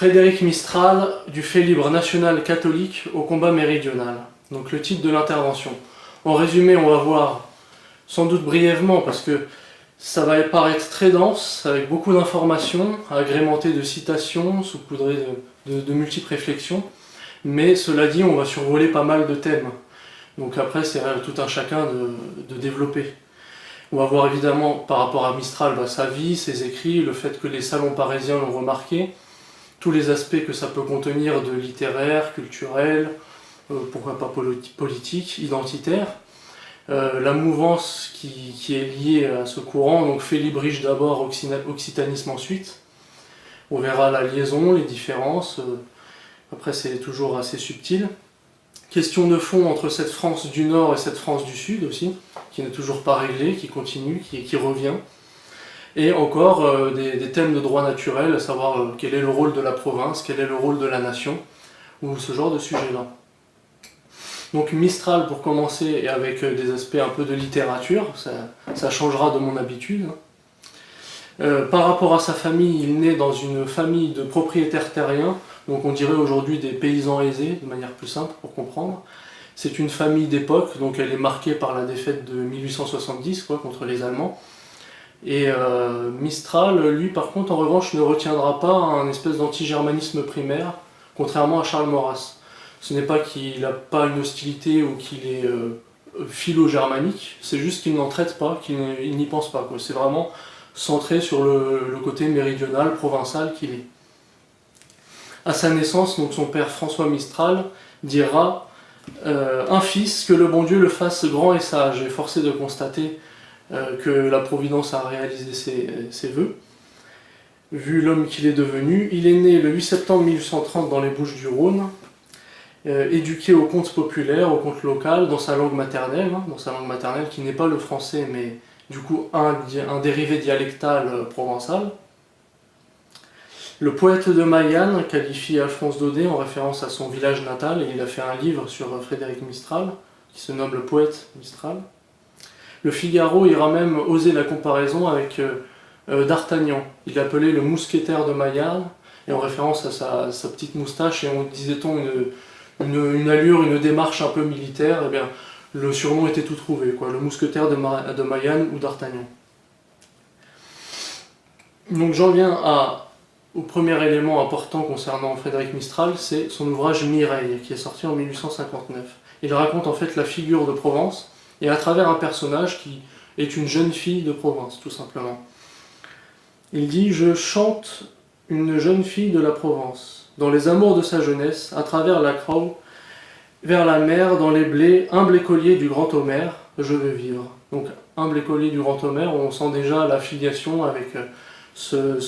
Frédéric Mistral, du fait libre national catholique au combat méridional. Donc le titre de l'intervention. En résumé, on va voir, sans doute brièvement, parce que ça va paraître très dense, avec beaucoup d'informations, agrémentées de citations, saupoudrées de multiples réflexions. Mais cela dit, on va survoler pas mal de thèmes. Donc après, c'est à tout un chacun de développer. On va voir évidemment, par rapport à Mistral, sa vie, ses écrits, le fait que les salons parisiens l'ont remarqué, tous les aspects que ça peut contenir de littéraire, culturel, pourquoi pas politique, identitaire, la mouvance qui est liée à ce courant, donc félibrige d'abord, occitanisme ensuite. On verra la liaison, les différences, après c'est toujours assez subtil. Question de fond entre cette France du Nord et cette France du Sud aussi, qui n'est toujours pas réglée, qui continue, qui revient. Et encore des thèmes de droit naturel, à savoir quel est le rôle de la province, quel est le rôle de la nation, ou ce genre de sujet-là. Donc Mistral pour commencer, et avec des aspects un peu de littérature, ça changera de mon habitude. Par rapport à sa famille, il naît dans une famille de propriétaires terriens, donc on dirait aujourd'hui des paysans aisés, de manière plus simple pour comprendre. C'est une famille d'époque, donc elle est marquée par la défaite de 1870 contre les Allemands. Et Mistral, lui par contre, en revanche, ne retiendra pas un espèce d'anti-germanisme primaire, contrairement à Charles Maurras. Ce n'est pas qu'il n'a pas une hostilité ou qu'il est philo-germanique, c'est juste qu'il n'en traite pas, qu'il n'y pense pas. C'est vraiment centré sur le côté méridional, provençal qu'il est. À sa naissance, donc son père François Mistral dira un fils, que le bon Dieu le fasse grand et sage, et forcé de constater que la Providence a réalisé ses vœux. Vu l'homme qu'il est devenu, il est né le 8 septembre 1830 dans les Bouches-du-Rhône, éduqué au conte populaire, au conte local, dans sa langue maternelle, qui n'est pas le français, mais du coup un dérivé dialectal provençal. Le poète de Mayenne qualifie Alphonse Daudet en référence à son village natal, et il a fait un livre sur Frédéric Mistral, qui se nomme Le Poète Mistral. Le Figaro ira même oser la comparaison avec D'Artagnan. Il l'appelait le mousquetaire de Mayenne, et en référence à sa petite moustache, et on disait-on une allure, une démarche un peu militaire, et bien le surnom était tout trouvé, le mousquetaire de Mayenne ou D'Artagnan. Donc j'en viens au premier élément important concernant Frédéric Mistral, c'est son ouvrage Mireille, qui est sorti en 1859. Il raconte en fait la figure de Provence, et à travers un personnage qui est une jeune fille de Provence, tout simplement. Il dit « Je chante une jeune fille de la Provence, dans les amours de sa jeunesse, à travers la Crau, vers la mer, dans les blés, humble écolier du grand Homère, je veux vivre. » Donc, humble écolier du grand Homère, on sent déjà la filiation avec ce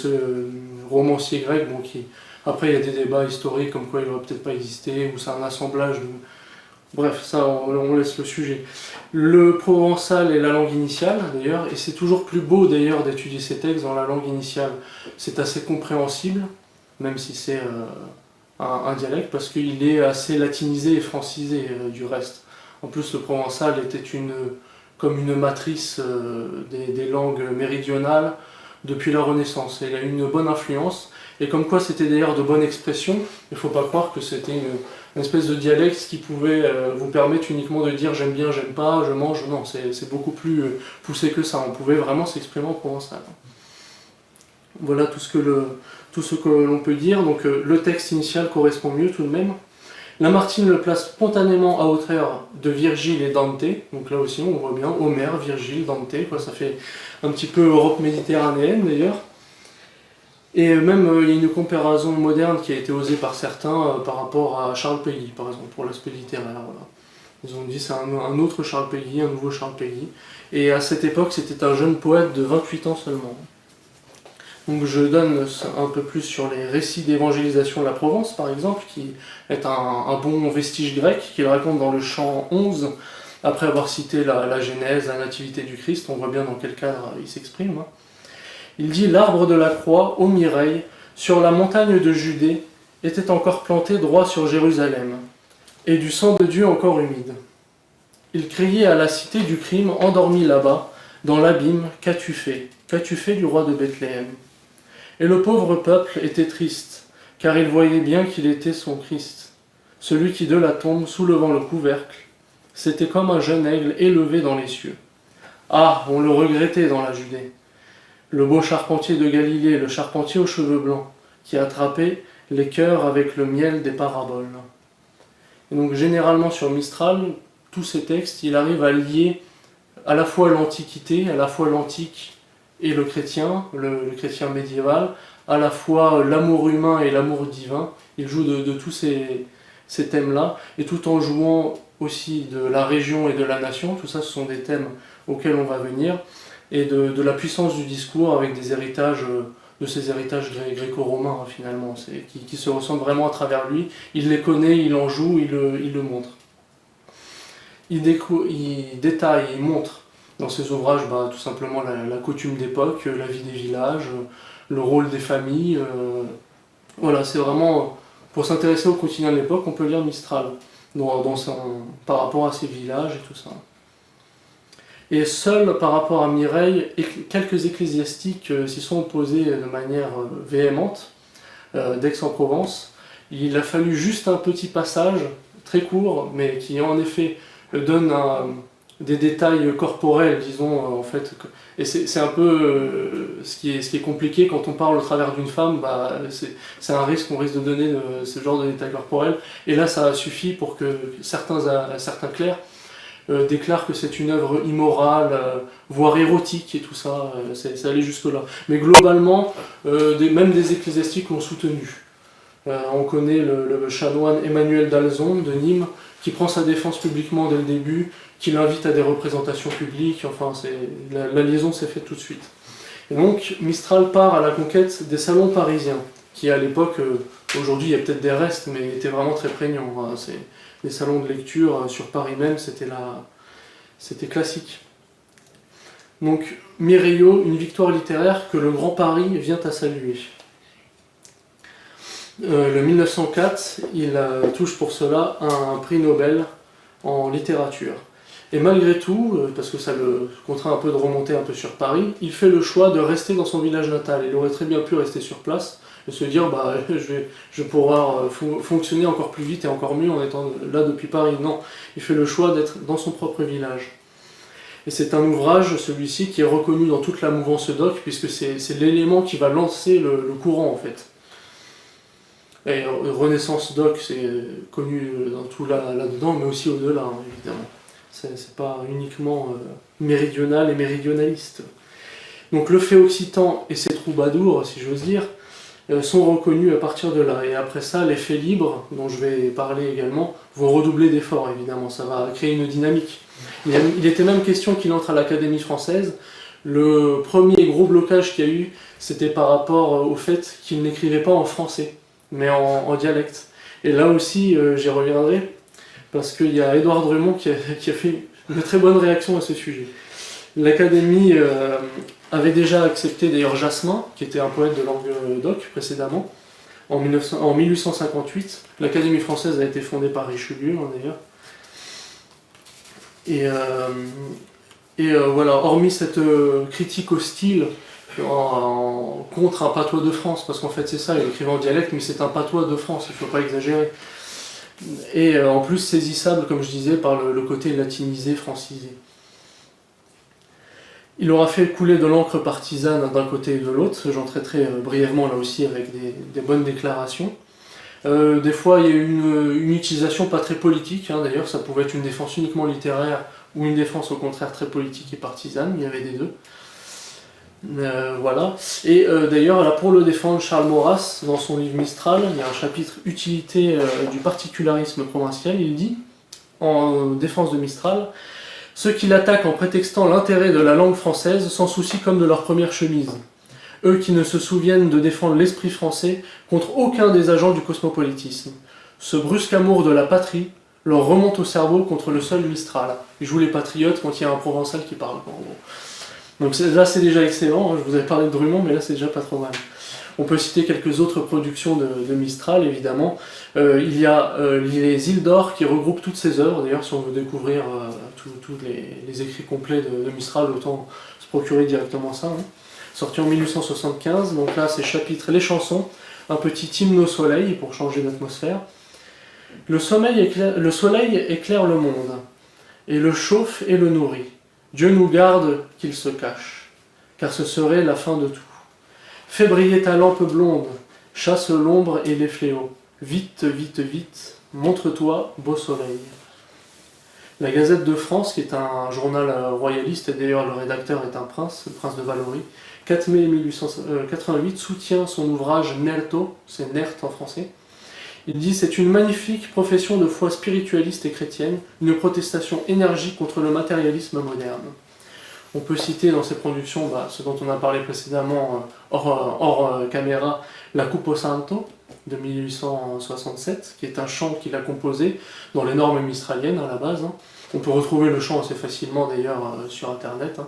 romancier grec, qui... Après, il y a des débats historiques comme quoi il n'aurait peut-être pas existé, ou c'est un assemblage de... Bref, ça, on laisse le sujet. Le provençal est la langue initiale, d'ailleurs, et c'est toujours plus beau, d'ailleurs, d'étudier ces textes dans la langue initiale. C'est assez compréhensible, même si c'est un dialecte, parce qu'il est assez latinisé et francisé du reste. En plus, le provençal était comme une matrice des langues méridionales depuis la Renaissance. Et il a eu une bonne influence, et comme quoi c'était d'ailleurs de bonnes expressions. Il ne faut pas croire que c'était une espèce de dialecte qui pouvait vous permettre uniquement de dire j'aime bien, j'aime pas, je mange. Non, c'est beaucoup plus poussé que ça. On pouvait vraiment s'exprimer en provençal. Voilà tout ce que l'on peut dire. Donc le texte initial correspond mieux tout de même. Lamartine le place spontanément à hauteur de Virgile et Dante. Donc là aussi on voit bien Homère, Virgile, Dante. Ça fait un petit peu Europe méditerranéenne d'ailleurs. Et même il y a une comparaison moderne qui a été osée par certains par rapport à Charles Péguy, par exemple, pour l'aspect littéraire. Voilà. Ils ont dit c'est un autre Charles Péguy, un nouveau Charles Péguy. Et à cette époque, c'était un jeune poète de 28 ans seulement. Donc je donne un peu plus sur les récits d'évangélisation de la Provence, par exemple, qui est un bon vestige grec, qu'il raconte dans le chant 11, après avoir cité la Genèse, la Nativité du Christ. On voit bien dans quel cadre il s'exprime. Il dit « L'arbre de la croix, ô Mireille, sur la montagne de Judée, était encore planté droit sur Jérusalem, et du sang de Dieu encore humide. Il criait à la cité du crime, endormie là-bas, dans l'abîme, qu'as-tu fait? Qu'as-tu fait du roi de Bethléem? Et le pauvre peuple était triste, car il voyait bien qu'il était son Christ, celui qui de la tombe, soulevant le couvercle, c'était comme un jeune aigle élevé dans les cieux. Ah, on le regrettait dans la Judée. Le beau charpentier de Galilée, le charpentier aux cheveux blancs, qui attrapait les cœurs avec le miel des paraboles. Et donc généralement sur Mistral, tous ces textes, il arrive à lier à la fois l'Antiquité, à la fois l'Antique et le chrétien médiéval, à la fois l'amour humain et l'amour divin. Il joue de tous ces thèmes-là, et tout en jouant aussi de la région et de la nation. Tout ça, ce sont des thèmes auxquels on va venir, et de la puissance du discours avec des héritages, de ces héritages gréco-romains finalement, qui se ressentent vraiment à travers lui. Il les connaît, il en joue, il le montre. Il détaille, il montre dans ses ouvrages tout simplement la coutume d'époque, la vie des villages, le rôle des familles. Voilà, c'est vraiment, pour s'intéresser au quotidien de l'époque, on peut lire Mistral par rapport à ses villages et tout ça. Et seul par rapport à Mireille, quelques ecclésiastiques s'y sont opposés de manière véhémente, d'Aix-en-Provence. Il a fallu juste un petit passage, très court, mais qui en effet donne des détails corporels, disons, en fait. Et c'est un peu ce qui est compliqué quand on parle au travers d'une femme, c'est un risque, on risque de donner ce genre de détails corporels. Et là, ça suffit pour que certains clercs déclarent que c'est une œuvre immorale, voire érotique et tout ça, ça allait jusque-là. Mais globalement, même des ecclésiastiques l'ont soutenu. On connaît le chanoine Emmanuel d'Alzon de Nîmes, qui prend sa défense publiquement dès le début, qui l'invite à des représentations publiques, enfin la liaison s'est faite tout de suite. Et donc Mistral part à la conquête des salons parisiens, qui à l'époque, aujourd'hui il y a peut-être des restes, mais étaient vraiment très prégnants. Hein. Les salons de lecture sur Paris même, c'était classique. Donc Mireillot, une victoire littéraire que le Grand Paris vient à saluer. Le 1904, il touche pour cela un prix Nobel en littérature. Et malgré tout, parce que ça le contraint un peu de remonter un peu sur Paris, il fait le choix de rester dans son village natal. Il aurait très bien pu rester sur place et se dire je vais pouvoir fonctionner encore plus vite et encore mieux en étant là depuis Paris. Non, il fait le choix d'être dans son propre village. Et c'est un ouvrage, celui-ci, qui est reconnu dans toute la mouvance doc, puisque c'est l'élément qui va lancer le courant en fait. Et Renaissance doc, c'est connu dans tout là-dedans, mais aussi au-delà, hein, évidemment. C'est pas uniquement méridional et méridionaliste. Donc le fait occitan et ses troubadours, si j'ose dire, sont reconnus à partir de là. Et après ça, les faits libres, dont je vais parler également, vont redoubler d'efforts, évidemment. Ça va créer une dynamique. Il était même question qu'il entre à l'Académie française. Le premier gros blocage qu'il y a eu, c'était par rapport au fait qu'il n'écrivait pas en français, mais en dialecte. Et là aussi, j'y reviendrai, parce qu'il y a Édouard Drummond qui a fait une très bonne réaction à ce sujet. L'Académie avait déjà accepté d'ailleurs Jasmin, qui était un poète de langue doc précédemment, en 1858. L'Académie française a été fondée par Richelieu, hein, d'ailleurs. Et voilà, hormis cette critique hostile contre un patois de France, parce qu'en fait c'est ça, il écrivait en dialecte, mais c'est un patois de France, il ne faut pas exagérer. Et en plus saisissable, comme je disais, par le côté latinisé, francisé. Il aura fait couler de l'encre partisane d'un côté et de l'autre, j'en traiterai brièvement là aussi avec des bonnes déclarations. Des fois il y a eu une utilisation pas très politique, hein, d'ailleurs ça pouvait être une défense uniquement littéraire ou une défense au contraire très politique et partisane, il y avait des deux. Voilà. Et d'ailleurs, là, pour le défendre, Charles Maurras, dans son livre Mistral, il y a un chapitre Utilité du particularisme provincial, il dit, en défense de Mistral, ceux qui l'attaquent en prétextant l'intérêt de la langue française s'en soucient comme de leur première chemise. Eux qui ne se souviennent de défendre l'esprit français contre aucun des agents du cosmopolitisme. Ce brusque amour de la patrie leur remonte au cerveau contre le seul Mistral. Ils jouent les patriotes quand il y a un provençal qui parle, en gros. Donc là c'est déjà excellent, je vous avais parlé de Drummond, mais là c'est déjà pas trop mal. On peut citer quelques autres productions de Mistral, évidemment. Il y a les Îles d'Or qui regroupent toutes ses œuvres. D'ailleurs, si on veut découvrir tous les écrits complets de Mistral, autant se procurer directement ça. Hein. Sorti en 1875, donc là c'est chapitre Les Chansons, un petit hymne au soleil pour changer d'atmosphère. Le soleil éclaire le monde, et le chauffe et le nourrit. Dieu nous garde qu'il se cache, car ce serait la fin de tout. Fais briller ta lampe blonde, chasse l'ombre et les fléaux. Vite, vite, vite, montre-toi, beau soleil. La Gazette de France, qui est un journal royaliste, et d'ailleurs le rédacteur est un prince, le prince de Valoris, 4 mai 1888, soutient son ouvrage Nerto, c'est Nert en français. Il dit « C'est une magnifique profession de foi spiritualiste et chrétienne, une protestation énergique contre le matérialisme moderne. » On peut citer dans ses productions, ce dont on a parlé précédemment hors caméra, La Cupo Santo de 1867, qui est un chant qu'il a composé dans les normes mistraliennes à la base. On peut retrouver le chant assez facilement d'ailleurs sur internet.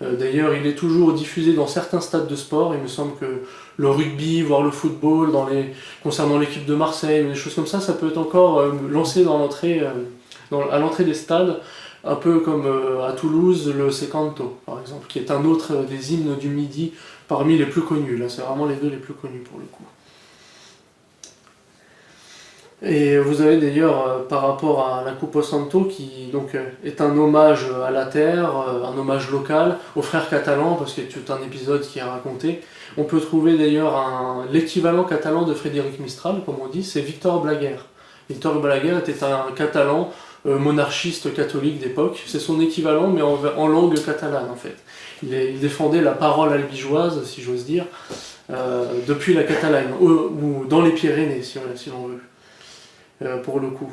D'ailleurs, il est toujours diffusé dans certains stades de sport. Il me semble que le rugby, voire le football, concernant l'équipe de Marseille, ou des choses comme ça peut être encore lancé à l'entrée des stades, un peu comme à Toulouse, le Secanto, par exemple, qui est un autre des hymnes du Midi parmi les plus connus. Là, c'est vraiment les deux les plus connus pour le coup. Et vous avez d'ailleurs, par rapport à la Cupo Santo, qui donc est un hommage à la terre, un hommage local, aux frères catalans, parce qu'il y a tout un épisode qui est raconté. On peut trouver d'ailleurs l'équivalent catalan de Frédéric Mistral, comme on dit, c'est Victor Blaguer. Victor Blaguer était un catalan monarchiste catholique d'époque, c'est son équivalent, mais en langue catalane en fait. Il défendait la parole albigeoise, si j'ose dire, depuis la Catalogne, ou dans les Pyrénées, si l'on veut. Pour le coup.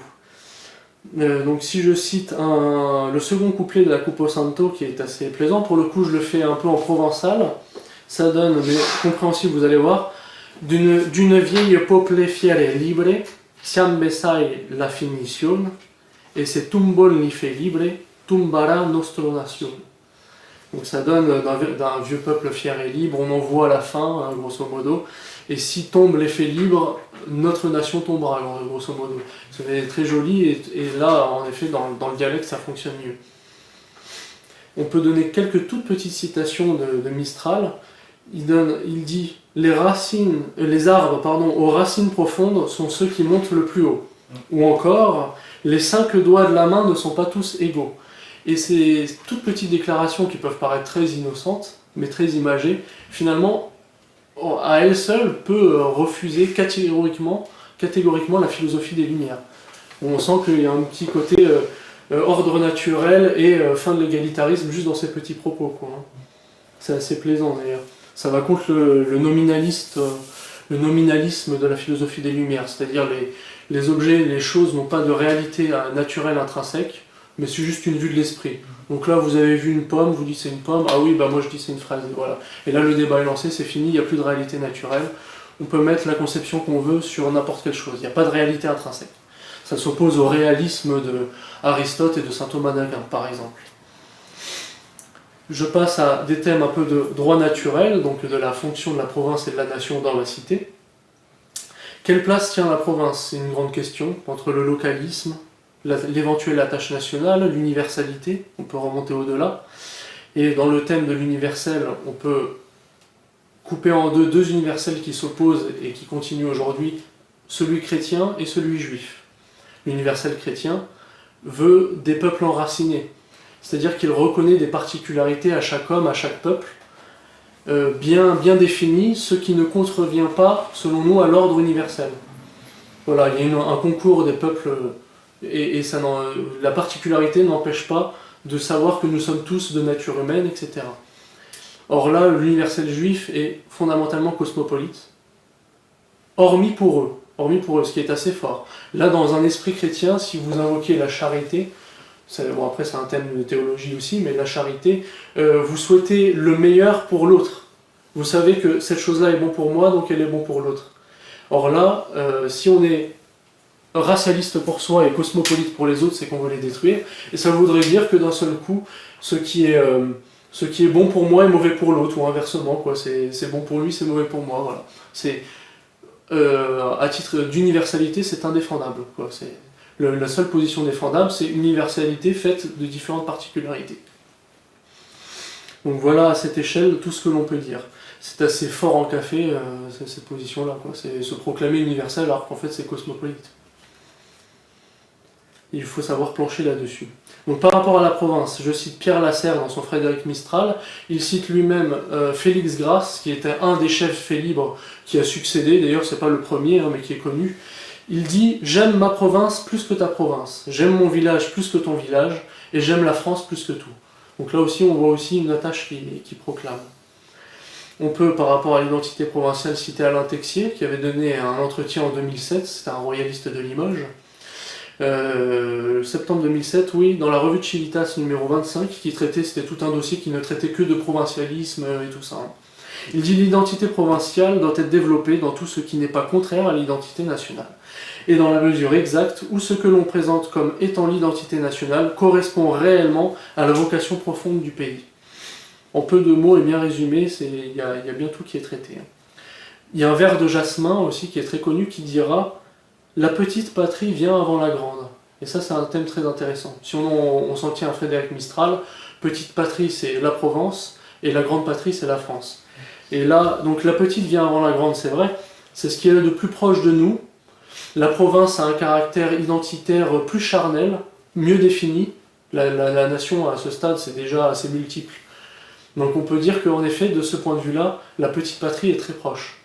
Donc si je cite le second couplet de la Cupo Santo qui est assez plaisant, pour le coup je le fais un peu en provençal, ça donne, mais compréhensible vous allez voir, d'une vieille peuple fière et libre, siam besai la finition, et se tumbol ni fe libre, tumbara nostro nation. Donc ça donne d'un vieux peuple fier et libre, on en voit la fin, grosso modo, et si tombe l'effet libre, notre nation tombera, grosso modo. C'est très joli, et là, en effet, dans le dialecte, ça fonctionne mieux. On peut donner quelques toutes petites citations de Mistral. Il dit « Les arbres aux racines profondes sont ceux qui montent le plus haut. » Ou encore « Les 5 doigts de la main ne sont pas tous égaux. » Et ces toutes petites déclarations qui peuvent paraître très innocentes, mais très imagées, finalement, à elle seule, peut refuser catégoriquement la philosophie des Lumières. On sent qu'il y a un petit côté ordre naturel et fin de l'égalitarisme juste dans ces petits propos, quoi. C'est assez plaisant d'ailleurs. Ça va contre le nominalisme de la philosophie des Lumières, c'est-à-dire les objets, les choses n'ont pas de réalité naturelle intrinsèque, mais c'est juste une vue de l'esprit. Donc là, vous avez vu une pomme, vous dites c'est une pomme, ah oui, moi je dis c'est une fraise, et voilà. Et là, le débat est lancé, c'est fini, il n'y a plus de réalité naturelle. On peut mettre la conception qu'on veut sur n'importe quelle chose, il n'y a pas de réalité intrinsèque. Ça s'oppose au réalisme d'Aristote et de saint Thomas d'Aquin, par exemple. Je passe à des thèmes un peu de droit naturel, donc de la fonction de la province et de la nation dans la cité. Quelle place tient la province? C'est une grande question, entre le localisme, l'éventuelle attache nationale, l'universalité, on peut remonter au-delà. Et dans le thème de l'universel, on peut couper en deux universels qui s'opposent et qui continuent aujourd'hui, celui chrétien et celui juif. L'universel chrétien veut des peuples enracinés, c'est-à-dire qu'il reconnaît des particularités à chaque homme, à chaque peuple, bien définies, ce qui ne contrevient pas, selon nous, à l'ordre universel. Voilà, il y a un concours des peuples, et la particularité n'empêche pas de savoir que nous sommes tous de nature humaine, etc. Or là, l'universel juif est fondamentalement cosmopolite, hormis pour eux, ce qui est assez fort. Là, dans un esprit chrétien, si vous invoquez la charité, bon, après c'est un thème de théologie aussi, mais la charité, vous souhaitez le meilleur pour l'autre. Vous savez que cette chose-là est bon pour moi, donc elle est bon pour l'autre. Or là, si on est racialiste pour soi et cosmopolite pour les autres, c'est qu'on veut les détruire, et ça voudrait dire que d'un seul coup, ce qui est bon pour moi est mauvais pour l'autre, ou inversement, quoi. C'est bon pour lui, c'est mauvais pour moi, voilà. À titre d'universalité, c'est indéfendable, quoi. La seule position défendable, c'est universalité faite de différentes particularités. Donc voilà à cette échelle tout ce que l'on peut dire. c'est assez fort en café, cette position-là, quoi. C'est se proclamer universel alors qu'en fait c'est cosmopolite. Il faut savoir plancher là-dessus. Donc par rapport à la province, je cite Pierre Lasserre dans son Frédéric Mistral, il cite lui-même Félix Grasse, qui était un des chefs faits libres qui a succédé, d'ailleurs c'est pas le premier, hein, mais qui est connu. Il dit « J'aime ma province plus que ta province, j'aime mon village plus que ton village, et j'aime la France plus que tout. » Donc là aussi on voit aussi une attache qui proclame. On peut, par rapport à l'identité provinciale, citer Alain Texier, qui avait donné un entretien en 2007, c'était un royaliste de Limoges, septembre 2007, oui, dans la revue de Civitas numéro 25, qui traitait, c'était tout un dossier qui ne traitait que de provincialisme et tout ça. Il dit l'identité provinciale doit être développée dans tout ce qui n'est pas contraire à l'identité nationale, et dans la mesure exacte où ce que l'on présente comme étant l'identité nationale correspond réellement à la vocation profonde du pays. En peu de mots et bien résumé, il y a bien tout qui est traité. Il y a un vers de Jasmin aussi qui est très connu qui dira la petite patrie vient avant la grande. Et ça, c'est un thème très intéressant. Si on s'en tient à Frédéric Mistral, petite patrie, c'est la Provence, et la grande patrie, c'est la France. Et là, donc la petite vient avant la grande, c'est vrai, c'est ce qui est de plus proche de nous. La province a un caractère identitaire plus charnel, mieux défini. La nation, à ce stade, c'est déjà assez multiple. Donc on peut dire qu'en effet, de ce point de vue-là, la petite patrie est très proche.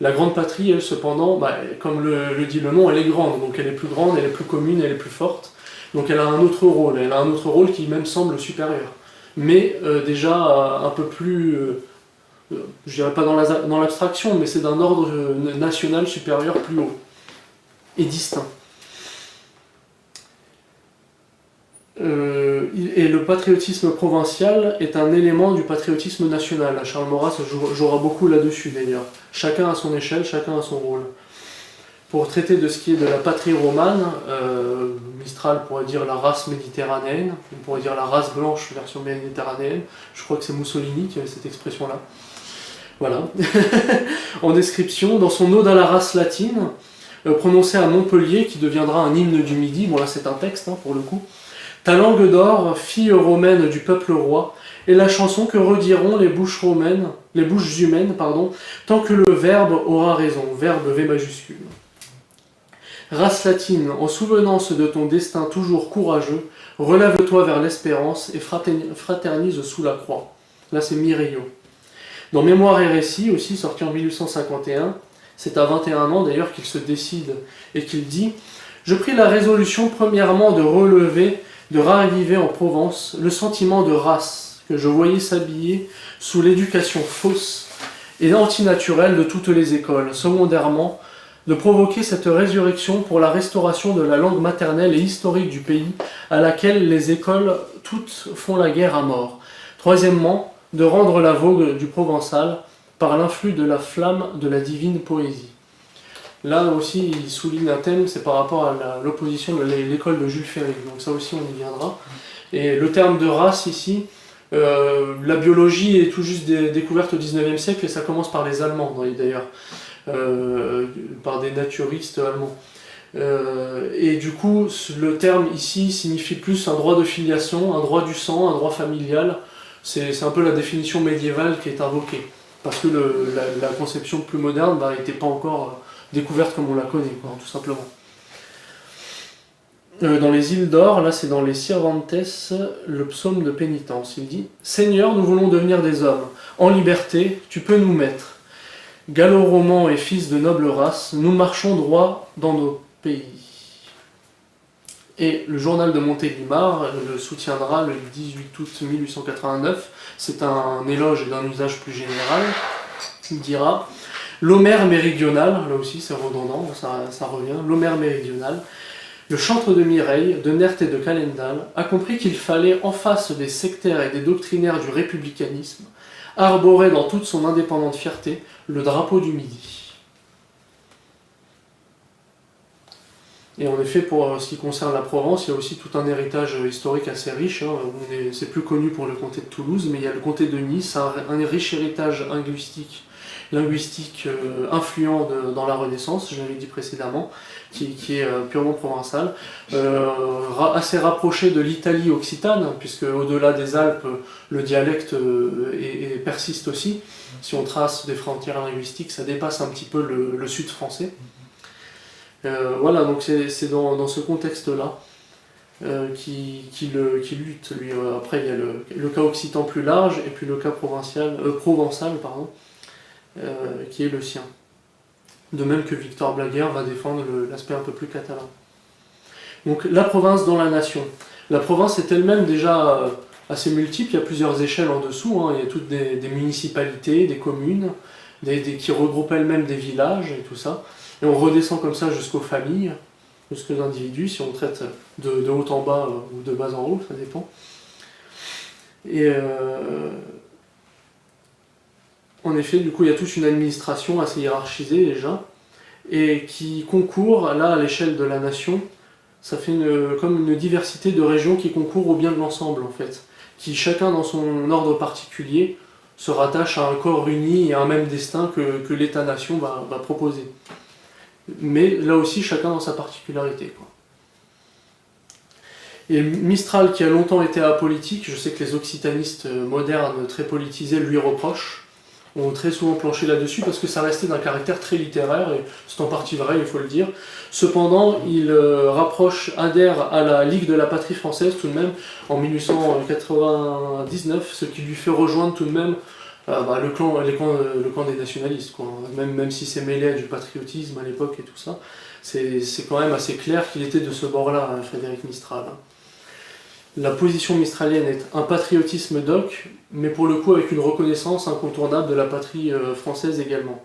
La grande patrie, elle, cependant, comme le dit le nom, elle est grande, donc elle est plus grande, elle est plus commune, elle est plus forte. Donc elle a un autre rôle, qui même semble supérieur. Mais déjà un peu plus, je dirais pas dans l'abstraction, mais c'est d'un ordre national supérieur plus haut et distinct. Et le patriotisme provincial est un élément du patriotisme national. Charles Maurras jouera beaucoup là-dessus d'ailleurs. Chacun à son échelle, chacun a son rôle. Pour traiter de ce qui est de la patrie romane, Mistral pourrait dire la race méditerranéenne, on pourrait dire la race blanche version méditerranéenne. Je crois que c'est Mussolini qui avait cette expression-là. Voilà. En description, dans son ode à la race latine, prononcé à Montpellier, qui deviendra un hymne du Midi, bon là c'est un texte pour le coup. Ta langue d'or, fille romaine du peuple roi, est la chanson que rediront les bouches humaines, tant que le verbe aura raison, verbe V majuscule. Race latine, en souvenance de ton destin toujours courageux, relève-toi vers l'espérance et fraternise sous la croix. Là c'est Mireio. Dans Mémoire et récits, aussi sorti en 1851, c'est à 21 ans d'ailleurs qu'il se décide et qu'il dit « Je pris la résolution premièrement de raviver en Provence le sentiment de race que je voyais s'habiller sous l'éducation fausse et antinaturelle de toutes les écoles, secondairement, de provoquer cette résurrection pour la restauration de la langue maternelle et historique du pays, à laquelle les écoles toutes font la guerre à mort. Troisièmement, de rendre la vogue du provençal par l'influx de la flamme de la divine poésie. » Là aussi, il souligne un thème, c'est par rapport à l'opposition de l'école de Jules Ferry. Donc ça aussi, on y viendra. Et le terme de race ici, la biologie est tout juste découverte au 19e siècle et ça commence par les Allemands d'ailleurs, par des naturistes allemands. Et du coup, le terme ici signifie plus un droit de filiation, un droit du sang, un droit familial. C'est un peu la définition médiévale qui est invoquée. Parce que la conception plus moderne n'était pas encore découverte comme on la connaît, tout simplement. Dans les îles d'or, là c'est dans les Cervantes, le psaume de pénitence. Il dit « Seigneur, nous voulons devenir des hommes. En liberté, tu peux nous mettre. Gallo-romans et fils de noble race, nous marchons droit dans nos pays. » Et le journal de Montélimar le soutiendra le 18 août 1889. C'est un éloge d'un usage plus général. Il dira « L'Homère méridional », là aussi c'est redondant, ça revient, « L'Homère méridional ». Le chantre de Mireille, de Nert et de Calendal a compris qu'il fallait, en face des sectaires et des doctrinaires du républicanisme, arborer dans toute son indépendante fierté le drapeau du Midi. Et en effet, pour ce qui concerne la Provence, il y a aussi tout un héritage historique assez riche. C'est plus connu pour le comté de Toulouse, mais il y a le comté de Nice, un riche héritage linguistique influent dans la Renaissance, je l'avais dit précédemment, qui est purement provençal, assez rapproché de l'Italie occitane, puisque au-delà des Alpes, le dialecte persiste aussi. Si on trace des frontières linguistiques, ça dépasse un petit peu le sud français. Voilà, donc c'est dans ce contexte-là qui lutte. Lui. Après, il y a le cas occitan plus large, et puis le cas provençal, pardon, qui est le sien. De même que Victor Blaguer va défendre l'aspect un peu plus catalan. Donc la province dans la nation. La province est elle-même déjà assez multiple, il y a plusieurs échelles en dessous, hein. Il y a toutes des municipalités, des communes, qui regroupent elles-mêmes des villages et tout ça. Et on redescend comme ça jusqu'aux familles, jusqu'aux individus, si on traite de haut en bas ou de bas en haut, ça dépend. Et en effet, du coup, il y a toute une administration assez hiérarchisée déjà, et qui concourt, là, à l'échelle de la nation, ça fait comme une diversité de régions qui concourent au bien de l'ensemble, en fait, qui chacun dans son ordre particulier se rattache à un corps uni et à un même destin que l'État-nation va proposer. Mais là aussi, chacun dans sa particularité, quoi. Et Mistral, qui a longtemps été apolitique, je sais que les occitanistes modernes très politisés lui reprochent, ont très souvent planché là-dessus parce que ça restait d'un caractère très littéraire, et c'est en partie vrai, il faut le dire. Cependant, il adhère à la Ligue de la patrie française tout de même en 1899, ce qui lui fait rejoindre tout de même le camp des nationalistes, quoi. Même si c'est mêlé à du patriotisme à l'époque et tout ça, c'est quand même assez clair qu'il était de ce bord-là, Frédéric Mistral. La position mistralienne est un patriotisme doc, mais pour le coup avec une reconnaissance incontournable de la patrie française également.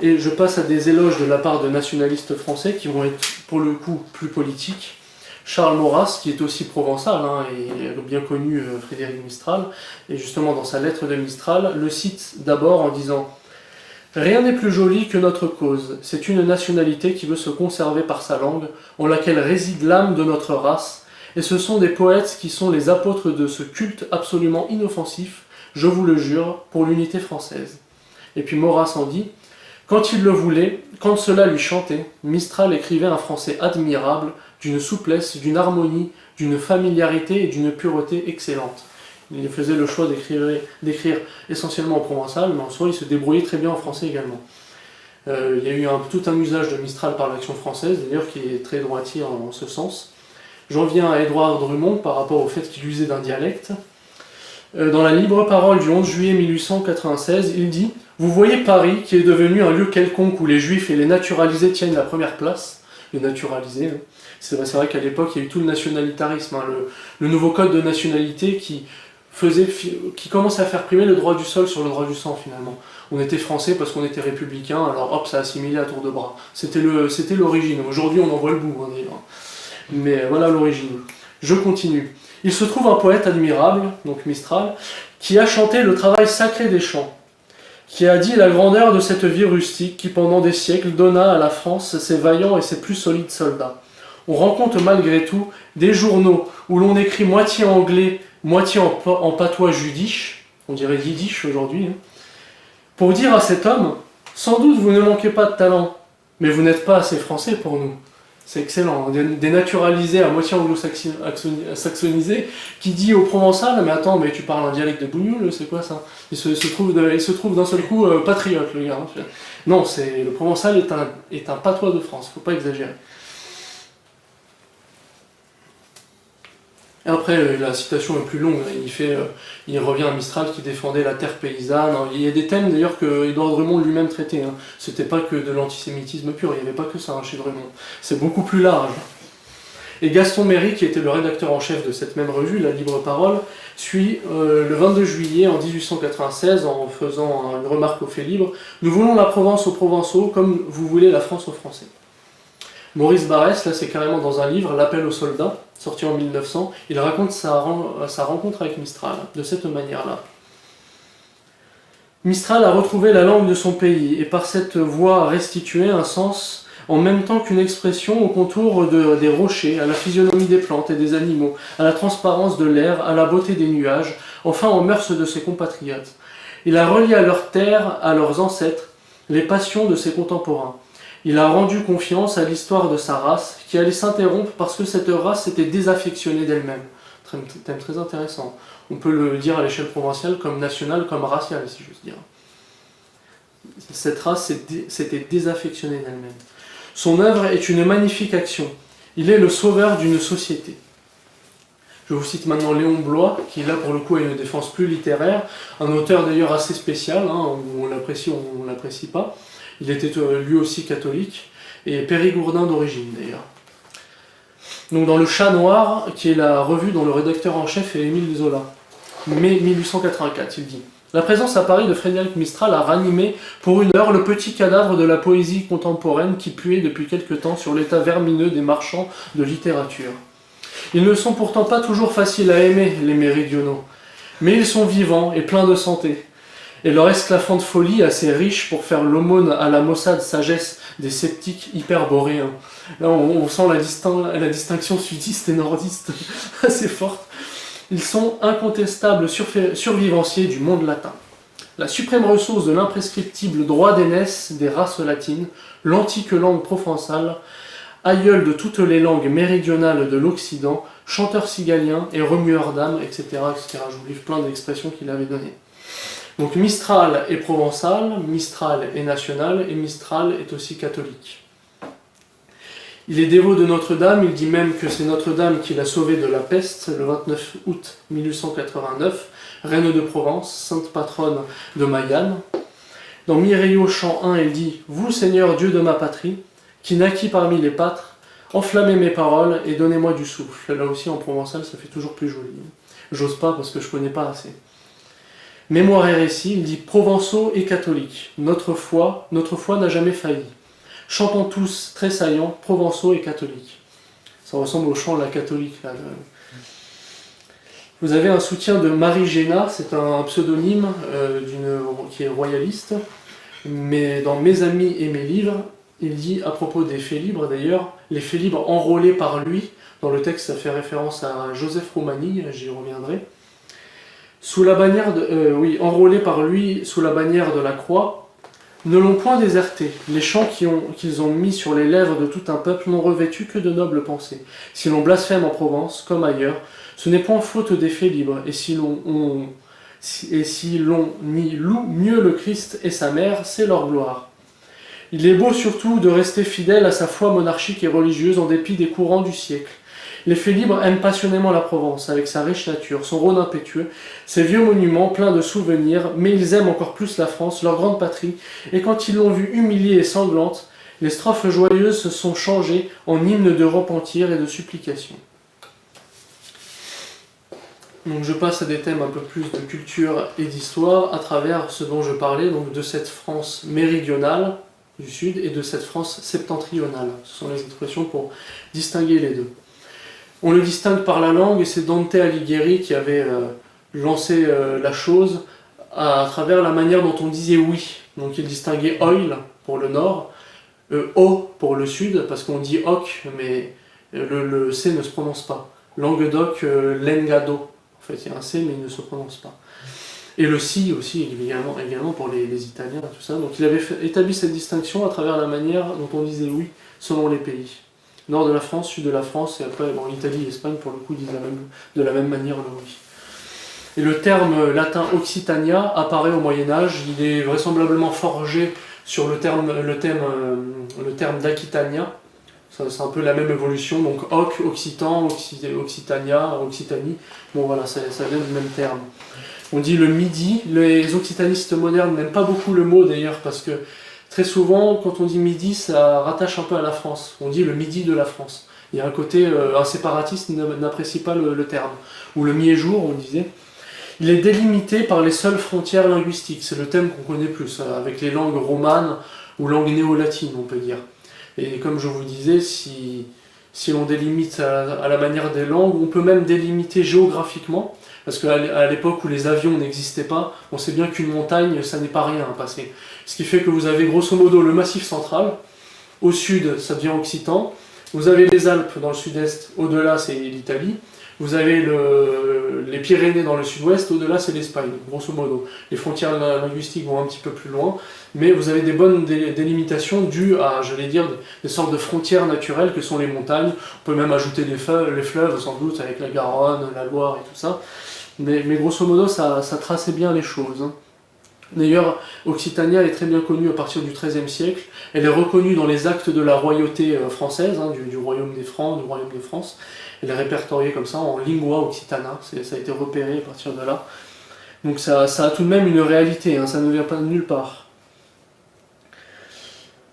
Et je passe à des éloges de la part de nationalistes français qui vont être pour le coup plus politiques. Charles Maurras, qui est aussi provençal, hein, et bien connu Frédéric Mistral, et justement dans sa lettre de Mistral, le cite d'abord en disant « Rien n'est plus joli que notre cause, c'est une nationalité qui veut se conserver par sa langue, en laquelle réside l'âme de notre race, et ce sont des poètes qui sont les apôtres de ce culte absolument inoffensif, je vous le jure, pour l'unité française. » Et puis Maurras en dit « Quand il le voulait, quand cela lui chantait, Mistral écrivait un français admirable, d'une souplesse, d'une harmonie, d'une familiarité et d'une pureté excellente. » Il faisait le choix d'écrire essentiellement en provençal, mais en soi il se débrouillait très bien en français également. Il y a eu tout un usage de Mistral par l'Action française, d'ailleurs qui est très droitier en ce sens. J'en viens à Édouard Drummond par rapport au fait qu'il usait d'un dialecte. Dans la Libre Parole du 11 juillet 1896, il dit « Vous voyez Paris, qui est devenu un lieu quelconque où les juifs et les naturalisés tiennent la première place. » Les naturalisés, hein. C'est vrai qu'à l'époque, il y a eu tout le nationalitarisme, hein, le nouveau code de nationalité qui commençait à faire primer le droit du sol sur le droit du sang, finalement. On était français parce qu'on était républicain, alors hop, ça a assimilé à tour de bras. C'était l'origine. Aujourd'hui, on en voit le bout, hein, d'ailleurs. Mais voilà l'origine. Je continue. Il se trouve un poète admirable, donc Mistral, qui a chanté le travail sacré des champs, qui a dit la grandeur de cette vie rustique qui pendant des siècles donna à la France ses vaillants et ses plus solides soldats. On rencontre malgré tout des journaux où l'on écrit moitié anglais, moitié en patois judiche, on dirait yiddish aujourd'hui, hein, pour dire à cet homme, sans doute vous ne manquez pas de talent, mais vous n'êtes pas assez français pour nous. C'est excellent, des naturalisés à moitié anglo-saxonisés qui dit au provençal, mais attends, mais tu parles un dialecte de bougnoul, c'est quoi ça? Il se trouve d'un seul coup patriote, le gars. Non, le provençal est un patois de France, faut pas exagérer. Et après, la citation est plus longue, il revient à Mistral qui défendait la terre paysanne. Il y a des thèmes d'ailleurs que Édouard Drumont lui-même traitait. Hein. C'était pas que de l'antisémitisme pur, il n'y avait pas que ça chez Drumont. C'est beaucoup plus large. Et Gaston Méry, qui était le rédacteur en chef de cette même revue, La Libre Parole, suit le 22 juillet en 1896 en faisant une remarque au Fait Libre. « Nous voulons la Provence aux Provençaux comme vous voulez la France aux Français. » Maurice Barrès, là c'est carrément dans un livre, L'Appel aux soldats, sorti en 1900, il raconte sa rencontre avec Mistral, de cette manière-là. Mistral a retrouvé la langue de son pays, et par cette voie a restitué un sens en même temps qu'une expression au contour des rochers, à la physionomie des plantes et des animaux, à la transparence de l'air, à la beauté des nuages, enfin aux mœurs de ses compatriotes. Il a relié à leur terre, à leurs ancêtres, les passions de ses contemporains. Il a rendu confiance à l'histoire de sa race, qui allait s'interrompre parce que cette race s'était désaffectionnée d'elle-même. thème très intéressant. On peut le dire à l'échelle provinciale comme nationale, comme raciale, si j'ose dire. Cette race s'était désaffectionnée d'elle-même. Son œuvre est une magnifique action. Il est le sauveur d'une société. Je vous cite maintenant Léon Bloy, qui là pour le coup a une défense plus littéraire, un auteur d'ailleurs assez spécial, hein, où on l'apprécie ou on ne l'apprécie pas. Il était lui aussi catholique, et périgourdin d'origine d'ailleurs. Donc dans Le Chat Noir, qui est la revue dont le rédacteur en chef est Émile Zola, mai 1884, il dit « La présence à Paris de Frédéric Mistral a ranimé pour une heure le petit cadavre de la poésie contemporaine qui puait depuis quelque temps sur l'état vermineux des marchands de littérature. Ils ne sont pourtant pas toujours faciles à aimer, les méridionaux, mais ils sont vivants et pleins de santé. Et leur esclafante folie assez riche pour faire l'aumône à la maussade sagesse des sceptiques hyperboréens. » Là, on sent la distinction sudiste et nordiste assez forte. Ils sont incontestables survivanciers du monde latin. La suprême ressource de l'imprescriptible droit d'aînesse des races latines, l'antique langue provençale, aïeul de toutes les langues méridionales de l'Occident, chanteur sigalien et remueur d'âme, etc., etc. Je vous livre plein d'expressions qu'il avait données. Donc Mistral est provençal, Mistral est national, et Mistral est aussi catholique. Il est dévot de Notre-Dame, il dit même que c'est Notre-Dame qui l'a sauvé de la peste le 29 août 1889, reine de Provence, sainte patronne de Mayenne. Dans Mireillot, chant 1, il dit « Vous, Seigneur Dieu de ma patrie, qui naquis parmi les pâtres, enflammez mes paroles et donnez-moi du souffle. » Là aussi, en provençal, ça fait toujours plus joli. J'ose pas parce que je connais pas assez. Mémoire et récit, il dit « Provençaux et catholiques, notre foi n'a jamais failli. Chantons tous, tressaillants, provençaux et catholiques. » Ça ressemble au chant de la catholique. Là. Vous avez un soutien de Marie Génat, c'est un pseudonyme qui est royaliste. Mais dans Mes amis et mes livres, il dit à propos des faits libres d'ailleurs, les faits libres enrôlés par lui, dans le texte ça fait référence à Joseph Roumanie, j'y reviendrai, enrôlés par lui sous la bannière de la croix, ne l'ont point déserté. Les chants qu'ils ont mis sur les lèvres de tout un peuple n'ont revêtu que de nobles pensées. Si l'on blasphème en Provence, comme ailleurs, ce n'est point faute des faits libres, et si l'on y loue mieux le Christ et sa mère, c'est leur gloire. Il est beau surtout de rester fidèle à sa foi monarchique et religieuse en dépit des courants du siècle. Les faits libres aiment passionnément la Provence, avec sa riche nature, son Rhône impétueux, ses vieux monuments pleins de souvenirs, mais ils aiment encore plus la France, leur grande patrie, et quand ils l'ont vue humiliée et sanglante, les strophes joyeuses se sont changées en hymnes de repentir et de supplication. Donc je passe à des thèmes un peu plus de culture et d'histoire à travers ce dont je parlais, donc de cette France méridionale du sud et de cette France septentrionale. Ce sont les expressions pour distinguer les deux. On le distingue par la langue, et c'est Dante Alighieri qui avait lancé la chose à travers la manière dont on disait oui. Donc il distinguait oil pour le nord, o pour le sud, parce qu'on dit oc, mais le C ne se prononce pas. Languedoc, lengado. En fait, il y a un C, mais il ne se prononce pas. Et le si aussi, également pour les Italiens, tout ça. Donc il avait établi cette distinction à travers la manière dont on disait oui selon les pays. Nord de la France, sud de la France, et après, l'Italie et l'Espagne, pour le coup, disent de la même manière le oui. Et le terme latin Occitania apparaît au Moyen-Âge, il est vraisemblablement forgé sur le terme d'Aquitania. C'est un peu la même évolution, donc Oc, Occitan, Occitania, Occitanie. Bon voilà, ça vient du même terme. On dit le midi, les occitanistes modernes n'aiment pas beaucoup le mot d'ailleurs, parce que très souvent, quand on dit midi, ça rattache un peu à la France. On dit le midi de la France. Il y a un côté, un séparatiste n'apprécie pas le terme. Ou le mi-jour, on disait. Il est délimité par les seules frontières linguistiques. C'est le thème qu'on connaît plus, avec les langues romanes ou langues néo-latines, on peut dire. Et comme je vous disais, si l'on délimite à la manière des langues, on peut même délimiter géographiquement. Parce qu'à l'époque où les avions n'existaient pas, on sait bien qu'une montagne, ça n'est pas rien à passer. Ce qui fait que vous avez grosso modo le Massif central, au sud ça devient Occitan, Vous avez les Alpes dans le sud-est, au-delà c'est l'Italie. Vous avez les Pyrénées dans le sud-ouest, au-delà c'est l'Espagne, grosso modo. Les frontières linguistiques vont un petit peu plus loin, mais vous avez des bonnes délimitations dues à, j'allais dire, des sortes de frontières naturelles que sont les montagnes. On peut même ajouter les fleuves, sans doute, avec la Garonne, la Loire et tout ça. Mais grosso modo, ça traçait bien les choses, hein. D'ailleurs, Occitania est très bien connue à partir du XIIIe siècle. Elle est reconnue dans les actes de la royauté française, hein, du royaume des Francs, du royaume de France. Elle est répertoriée comme ça en lingua occitana, ça a été repéré à partir de là. Donc ça a tout de même une réalité, hein, ça ne vient pas de nulle part.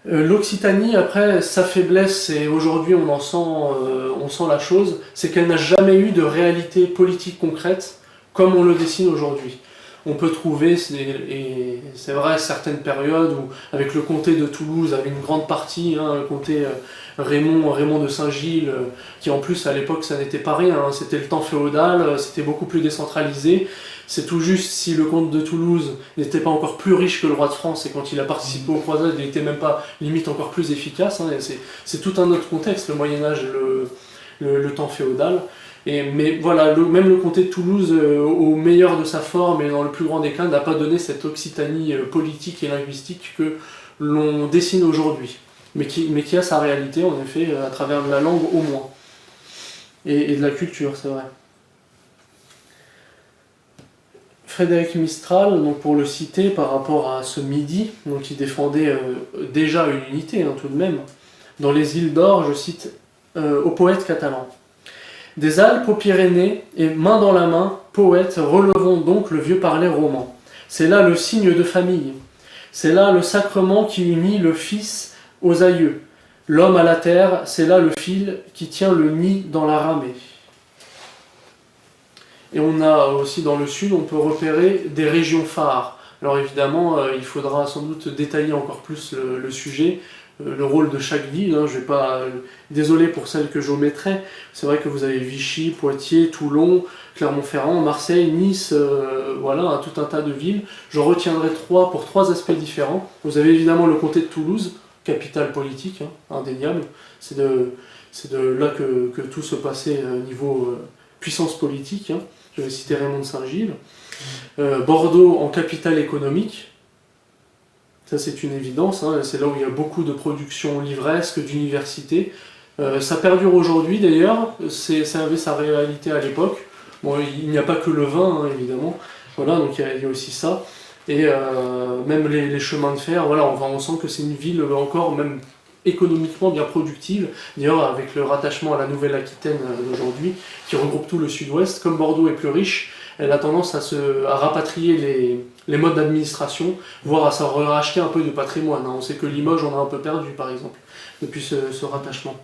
L'Occitanie, après, sa faiblesse, et aujourd'hui on sent la chose, c'est qu'elle n'a jamais eu de réalité politique concrète comme on le dessine aujourd'hui. On peut trouver, et c'est vrai, certaines périodes où, avec le comté de Toulouse, avec une grande partie, hein, le comté Raymond de Saint-Gilles, qui en plus à l'époque ça n'était pas rien, hein, c'était le temps féodal, c'était beaucoup plus décentralisé. C'est tout juste si le comte de Toulouse n'était pas encore plus riche que le roi de France, et quand il a participé aux croisades, il n'était même pas limite encore plus efficace, hein, c'est tout un autre contexte, le Moyen-Âge et le temps féodal. Mais voilà, même le comté de Toulouse, au meilleur de sa forme et dans le plus grand des cas, n'a pas donné cette Occitanie politique et linguistique que l'on dessine aujourd'hui, mais qui a sa réalité, en effet, à travers la langue au moins, et de la culture, c'est vrai. Frédéric Mistral, donc pour le citer par rapport à ce Midi, donc il défendait déjà une unité, hein, tout de même, dans les îles d'Or, je cite, au poète catalan. Des Alpes aux Pyrénées, et main dans la main, poètes, relevons donc le vieux parler roman. C'est là le signe de famille. C'est là le sacrement qui unit le fils aux aïeux. L'homme à la terre, c'est là le fil qui tient le nid dans la ramée. Et on a aussi dans le sud, on peut repérer des régions phares. Alors évidemment, il faudra sans doute détailler encore plus le sujet, le rôle de chaque ville, hein. Je vais pas, désolé pour celles que j'omettrai, c'est vrai que vous avez Vichy, Poitiers, Toulon, Clermont-Ferrand, Marseille, Nice, voilà, tout un tas de villes. J'en retiendrai trois pour trois aspects différents. Vous avez évidemment le comté de Toulouse, capitale politique, hein, indéniable. C'est de là que tout se passait niveau puissance politique, hein. Je vais citer Raymond de Saint-Gilles. Bordeaux en capitale économique. Ça c'est une évidence, hein. C'est là où il y a beaucoup de productions livresques, d'universités. Ça perdure aujourd'hui d'ailleurs, ça avait sa réalité à l'époque. Bon, il n'y a pas que le vin, hein, évidemment. Voilà, donc il y a aussi ça. Et même les chemins de fer, voilà, on sent que c'est une ville encore même économiquement bien productive. D'ailleurs, avec le rattachement à la Nouvelle-Aquitaine d'aujourd'hui, qui regroupe tout le sud-ouest, comme Bordeaux est plus riche, elle a tendance à rapatrier les modes d'administration, voire à s'en racheter un peu de patrimoine, hein. On sait que Limoges en a un peu perdu, par exemple, depuis ce rattachement.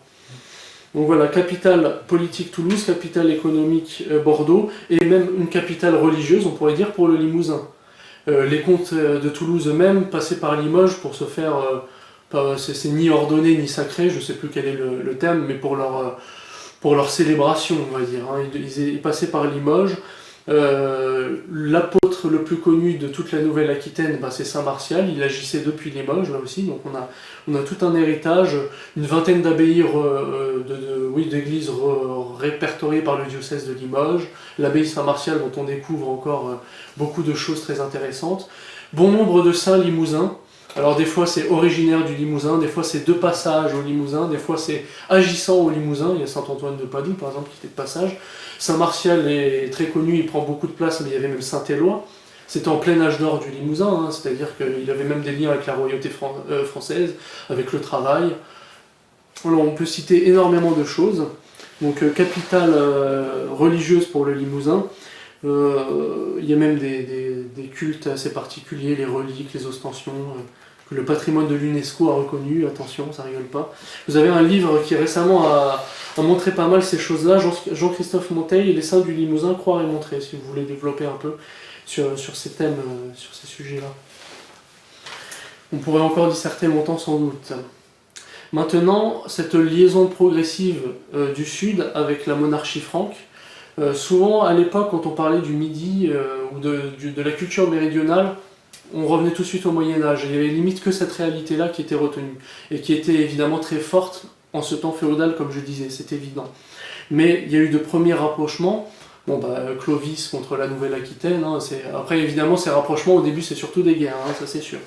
Donc voilà, capitale politique Toulouse, capitale économique Bordeaux, et même une capitale religieuse, on pourrait dire, pour le Limousin. Les comtes de Toulouse eux-mêmes passaient par Limoges pour se faire, c'est ni ordonné ni sacré, je ne sais plus quel est le terme, mais pour leur célébration, on va dire, hein. Ils passaient par Limoges. L'apôtre le plus connu de toute la Nouvelle-Aquitaine, c'est Saint Martial, il agissait depuis Limoges là aussi, donc on a tout un héritage, une vingtaine d'abbayes d'églises répertoriées par le diocèse de Limoges, l'abbaye Saint Martial dont on découvre encore beaucoup de choses très intéressantes, bon nombre de saints limousins. Alors des fois c'est originaire du Limousin, des fois c'est de passage au Limousin, des fois c'est agissant au Limousin, il y a Saint-Antoine de Padoue par exemple qui était de passage. Saint-Martial est très connu, il prend beaucoup de place, mais il y avait même Saint-Éloi. C'était en plein âge d'or du Limousin, hein, c'est-à-dire qu'il avait même des liens avec la royauté française, avec le travail. Alors on peut citer énormément de choses. Donc capitale religieuse pour le Limousin. Il y a même des cultes assez particuliers, les reliques, les ostensions, que le patrimoine de l'UNESCO a reconnu, attention, ça rigole pas. Vous avez un livre qui récemment a montré pas mal ces choses-là, Jean-Christophe Monteil, Les saints du Limousin, croire et montrer, si vous voulez développer un peu sur ces thèmes, sur ces sujets-là. On pourrait encore disserter longtemps sans doute. Maintenant, cette liaison progressive du Sud avec la monarchie franque, souvent à l'époque quand on parlait du Midi ou de la culture méridionale, on revenait tout de suite au Moyen-Âge. Il n'y avait limite que cette réalité-là qui était retenue et qui était évidemment très forte en ce temps féodal, comme je disais, c'est évident. Mais il y a eu de premiers rapprochements. Bon, Clovis contre la Nouvelle-Aquitaine, hein, après évidemment ces rapprochements au début c'est surtout des guerres, hein, ça c'est sûr.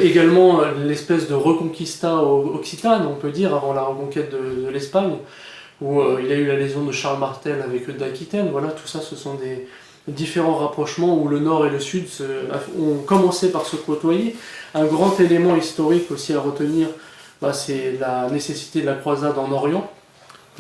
Également l'espèce de reconquista occitane, on peut dire, avant la reconquête de l'Espagne, où il y a eu la légion de Charles Martel avec eux d'Aquitaine, voilà, tout ça ce sont des différents rapprochements où le nord et le sud ont commencé par se côtoyer. Un grand élément historique aussi à retenir, c'est la nécessité de la croisade en Orient,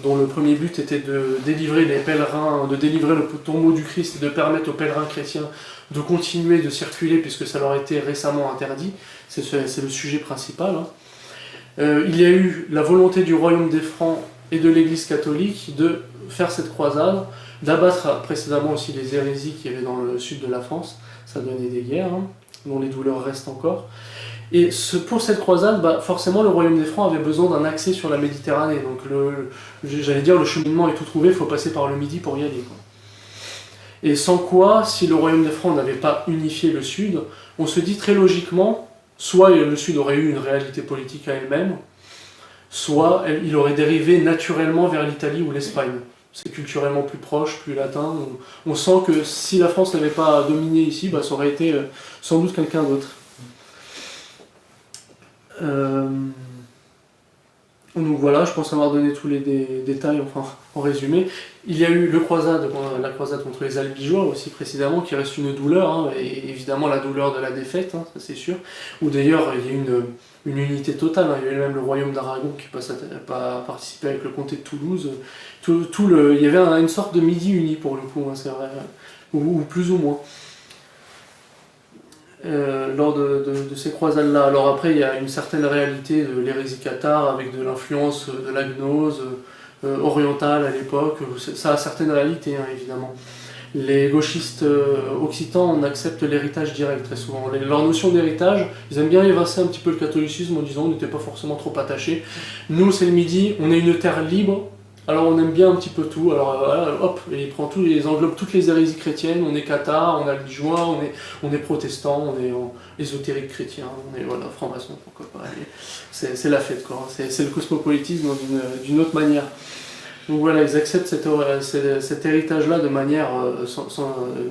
dont le premier but était de délivrer les pèlerins, de délivrer le tombeau du Christ et de permettre aux pèlerins chrétiens de continuer de circuler puisque ça leur a été récemment interdit. C'est le sujet principal. Hein. Il y a eu la volonté du royaume des Francs et de l'Église catholique de faire cette croisade, d'abattre précédemment aussi les hérésies qu'il y avait dans le sud de la France. Ça donnait des guerres, hein, dont les douleurs restent encore. Et pour cette croisade, forcément le royaume des Francs avait besoin d'un accès sur la Méditerranée. Donc j'allais dire le cheminement est tout trouvé, il faut passer par le Midi pour y aller. Quoi. Et sans quoi, si le royaume des Francs n'avait pas unifié le Sud, on se dit très logiquement, soit le Sud aurait eu une réalité politique à elle-même, soit il aurait dérivé naturellement vers l'Italie ou l'Espagne. C'est culturellement plus proche, plus latin. On sent que si la France n'avait pas dominé ici, ça aurait été sans doute quelqu'un d'autre. Donc voilà, je pense avoir donné tous les détails, enfin en résumé. Il y a eu la croisade contre les Albigeois aussi précédemment, qui reste une douleur, hein, et évidemment la douleur de la défaite, hein, ça c'est sûr. Où d'ailleurs il y a eu une unité totale, hein. Il y a eu même le royaume d'Aragon qui n'a pas participé avec le comté de Toulouse. Il y avait une sorte de Midi uni pour le coup, hein, c'est vrai, ou plus ou moins. Lors de ces croisades-là. Alors après, il y a une certaine réalité de l'hérésie cathare avec de l'influence de la gnose orientale à l'époque. Ça a certaines réalités, hein, évidemment. Les gauchistes occitans on accepte l'héritage direct très souvent. Leur notion d'héritage, ils aiment bien évincer un petit peu le catholicisme en disant on n'était pas forcément trop attachés. Nous, c'est le Midi, on est une terre libre. Alors on aime bien un petit peu tout, alors voilà, hop, ils englobent toutes les hérésies chrétiennes, on est cathare, on est albigeois, on est protestant, on est ésotérique chrétien, on est franc-maçon, pourquoi pas, c'est la fête quoi, c'est le cosmopolitisme d'une autre manière. Donc voilà, ils acceptent cet héritage-là de manière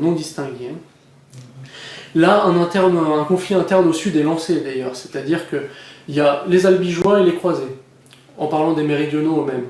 non distinguée. Là, un conflit interne au sud est lancé d'ailleurs, c'est-à-dire qu'il y a les albigeois et les croisés, en parlant des méridionaux eux-mêmes.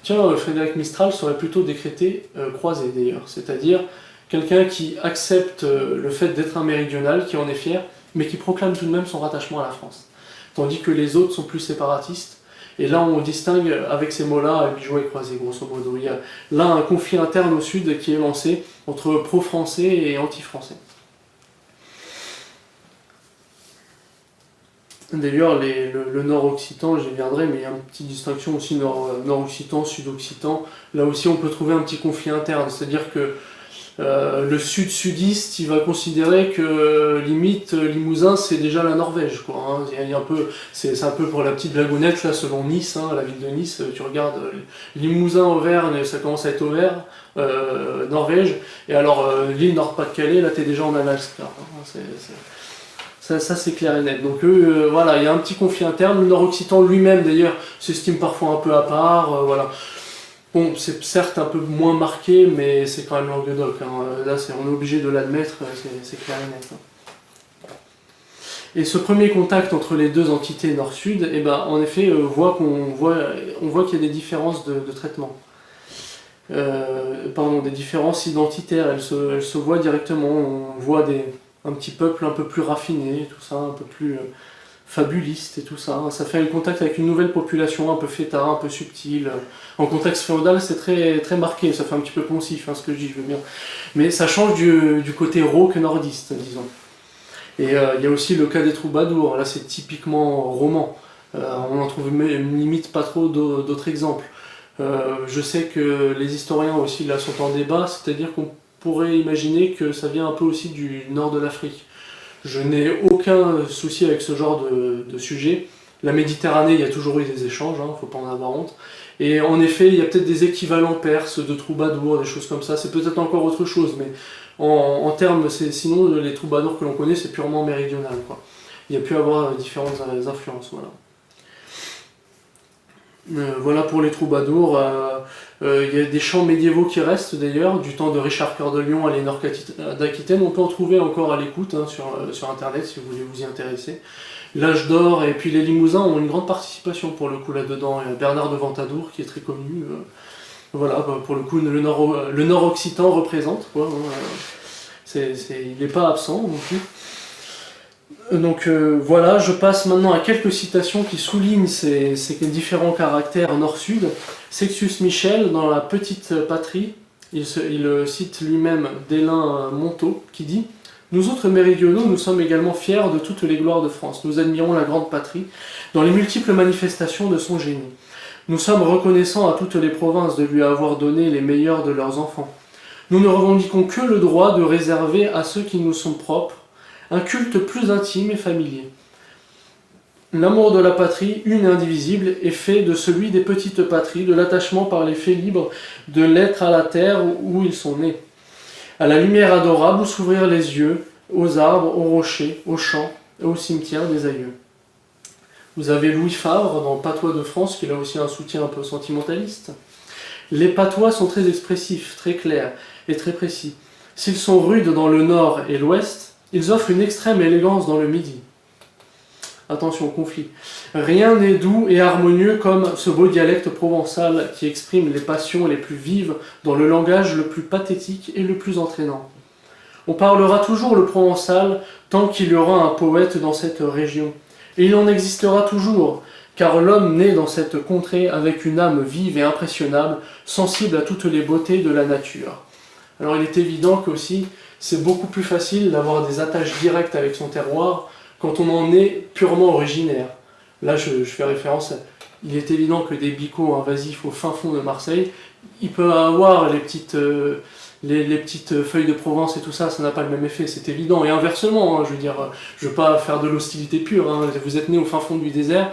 Tiens, Frédéric Mistral serait plutôt décrété croisé d'ailleurs, c'est-à-dire quelqu'un qui accepte le fait d'être un méridional, qui en est fier, mais qui proclame tout de même son rattachement à la France. Tandis que les autres sont plus séparatistes, et là on distingue avec ces mots-là, albigeois et croisés grosso modo. Il y a là un conflit interne au sud qui est lancé entre pro-français et anti-français. D'ailleurs, le nord-occitan, j'y viendrai, mais il y a une petite distinction aussi nord-occitan, sud-occitan. Là aussi, on peut trouver un petit conflit interne, c'est-à-dire que le sud-sudiste, il va considérer que limite Limousin, c'est déjà la Norvège, quoi. Hein. C'est un peu pour la petite blagounette là, selon Nice, hein, la ville de Nice. Tu regardes Limousin, Auvergne, ça commence à être Auvergne, Norvège, et alors l'île Nord-Pas-de-Calais, là, t'es déjà en Alaska. Hein. Ça c'est clair et net. Donc voilà, il y a un petit conflit interne. Le Nord-Occitan lui-même d'ailleurs s'estime parfois un peu à part. Voilà. Bon, c'est certes un peu moins marqué, mais c'est quand même Languedoc. Hein. Là, on est obligé de l'admettre, c'est clair et net. Hein. Et ce premier contact entre les deux entités nord-sud, en effet, on voit qu'il y a des différences de traitement. Des différences identitaires. Elles se voient directement. On voit un petit peuple un peu plus raffiné, tout ça, un peu plus fabuliste et tout ça. Ça fait un contact avec une nouvelle population un peu fêtard, un peu subtile. En contexte féodal, c'est très, très marqué, ça fait un petit peu poncif, hein, ce que je dis, je veux bien. Mais ça change du côté rauque nordiste, disons. Et il y a aussi le cas des troubadours, là c'est typiquement roman. On en trouve limite pas trop d'autres exemples. Je sais que les historiens aussi là sont en débat, c'est-à-dire qu'on pourrait imaginer que ça vient un peu aussi du nord de l'Afrique. Je n'ai aucun souci avec ce genre de sujet. La Méditerranée, il y a toujours eu des échanges, hein, faut pas en avoir honte. Et en effet, il y a peut-être des équivalents perses, de troubadours, des choses comme ça. C'est peut-être encore autre chose, mais en termes, sinon les troubadours que l'on connaît, c'est purement méridional, quoi. Il y a pu avoir différentes influences, voilà. Voilà pour les troubadours. Il y a des chants médiévaux qui restent d'ailleurs, du temps de Richard Cœur de Lion à Léonore d'Aquitaine. On peut en trouver encore à l'écoute hein, sur internet si vous voulez vous y intéresser. L'âge d'or et puis les Limousins ont une grande participation pour le coup là-dedans. Bernard de Ventadour qui est très connu. Voilà, pour le coup le Nord occitan représente quoi. Hein, il n'est pas absent non plus. Donc voilà, je passe maintenant à quelques citations qui soulignent ces différents caractères nord-sud. Sextius Michel, dans La Petite Patrie, il cite lui-même d'Élin Montaut, qui dit « Nous autres méridionaux, nous sommes également fiers de toutes les gloires de France. Nous admirons la grande patrie dans les multiples manifestations de son génie. Nous sommes reconnaissants à toutes les provinces de lui avoir donné les meilleurs de leurs enfants. Nous ne revendiquons que le droit de réserver à ceux qui nous sont propres un culte plus intime et familier. L'amour de la patrie, une et indivisible, est fait de celui des petites patries, de l'attachement par les faits libres de l'être à la terre où ils sont nés. À la lumière adorable où s'ouvrir les yeux, aux arbres, aux rochers, aux champs et aux cimetières des aïeux. » Vous avez Louis Favre dans Patois de France, qui a aussi un soutien un peu sentimentaliste. Les patois sont très expressifs, très clairs et très précis. S'ils sont rudes dans le nord et l'ouest, ils offrent une extrême élégance dans le midi. Attention, conflit. Rien n'est doux et harmonieux comme ce beau dialecte provençal qui exprime les passions les plus vives dans le langage le plus pathétique et le plus entraînant. On parlera toujours le provençal tant qu'il y aura un poète dans cette région. Et il en existera toujours, car l'homme naît dans cette contrée avec une âme vive et impressionnable, sensible à toutes les beautés de la nature. Alors il est évident qu'aussi, c'est beaucoup plus facile d'avoir des attaches directes avec son terroir quand on en est purement originaire. Là, je fais référence, il est évident que des bicots invasifs au fin fond de Marseille, ils peuvent avoir les petites feuilles de Provence et tout ça, ça n'a pas le même effet, c'est évident. Et inversement, hein, je veux dire, je ne veux pas faire de l'hostilité pure, hein, vous êtes né au fin fond du désert,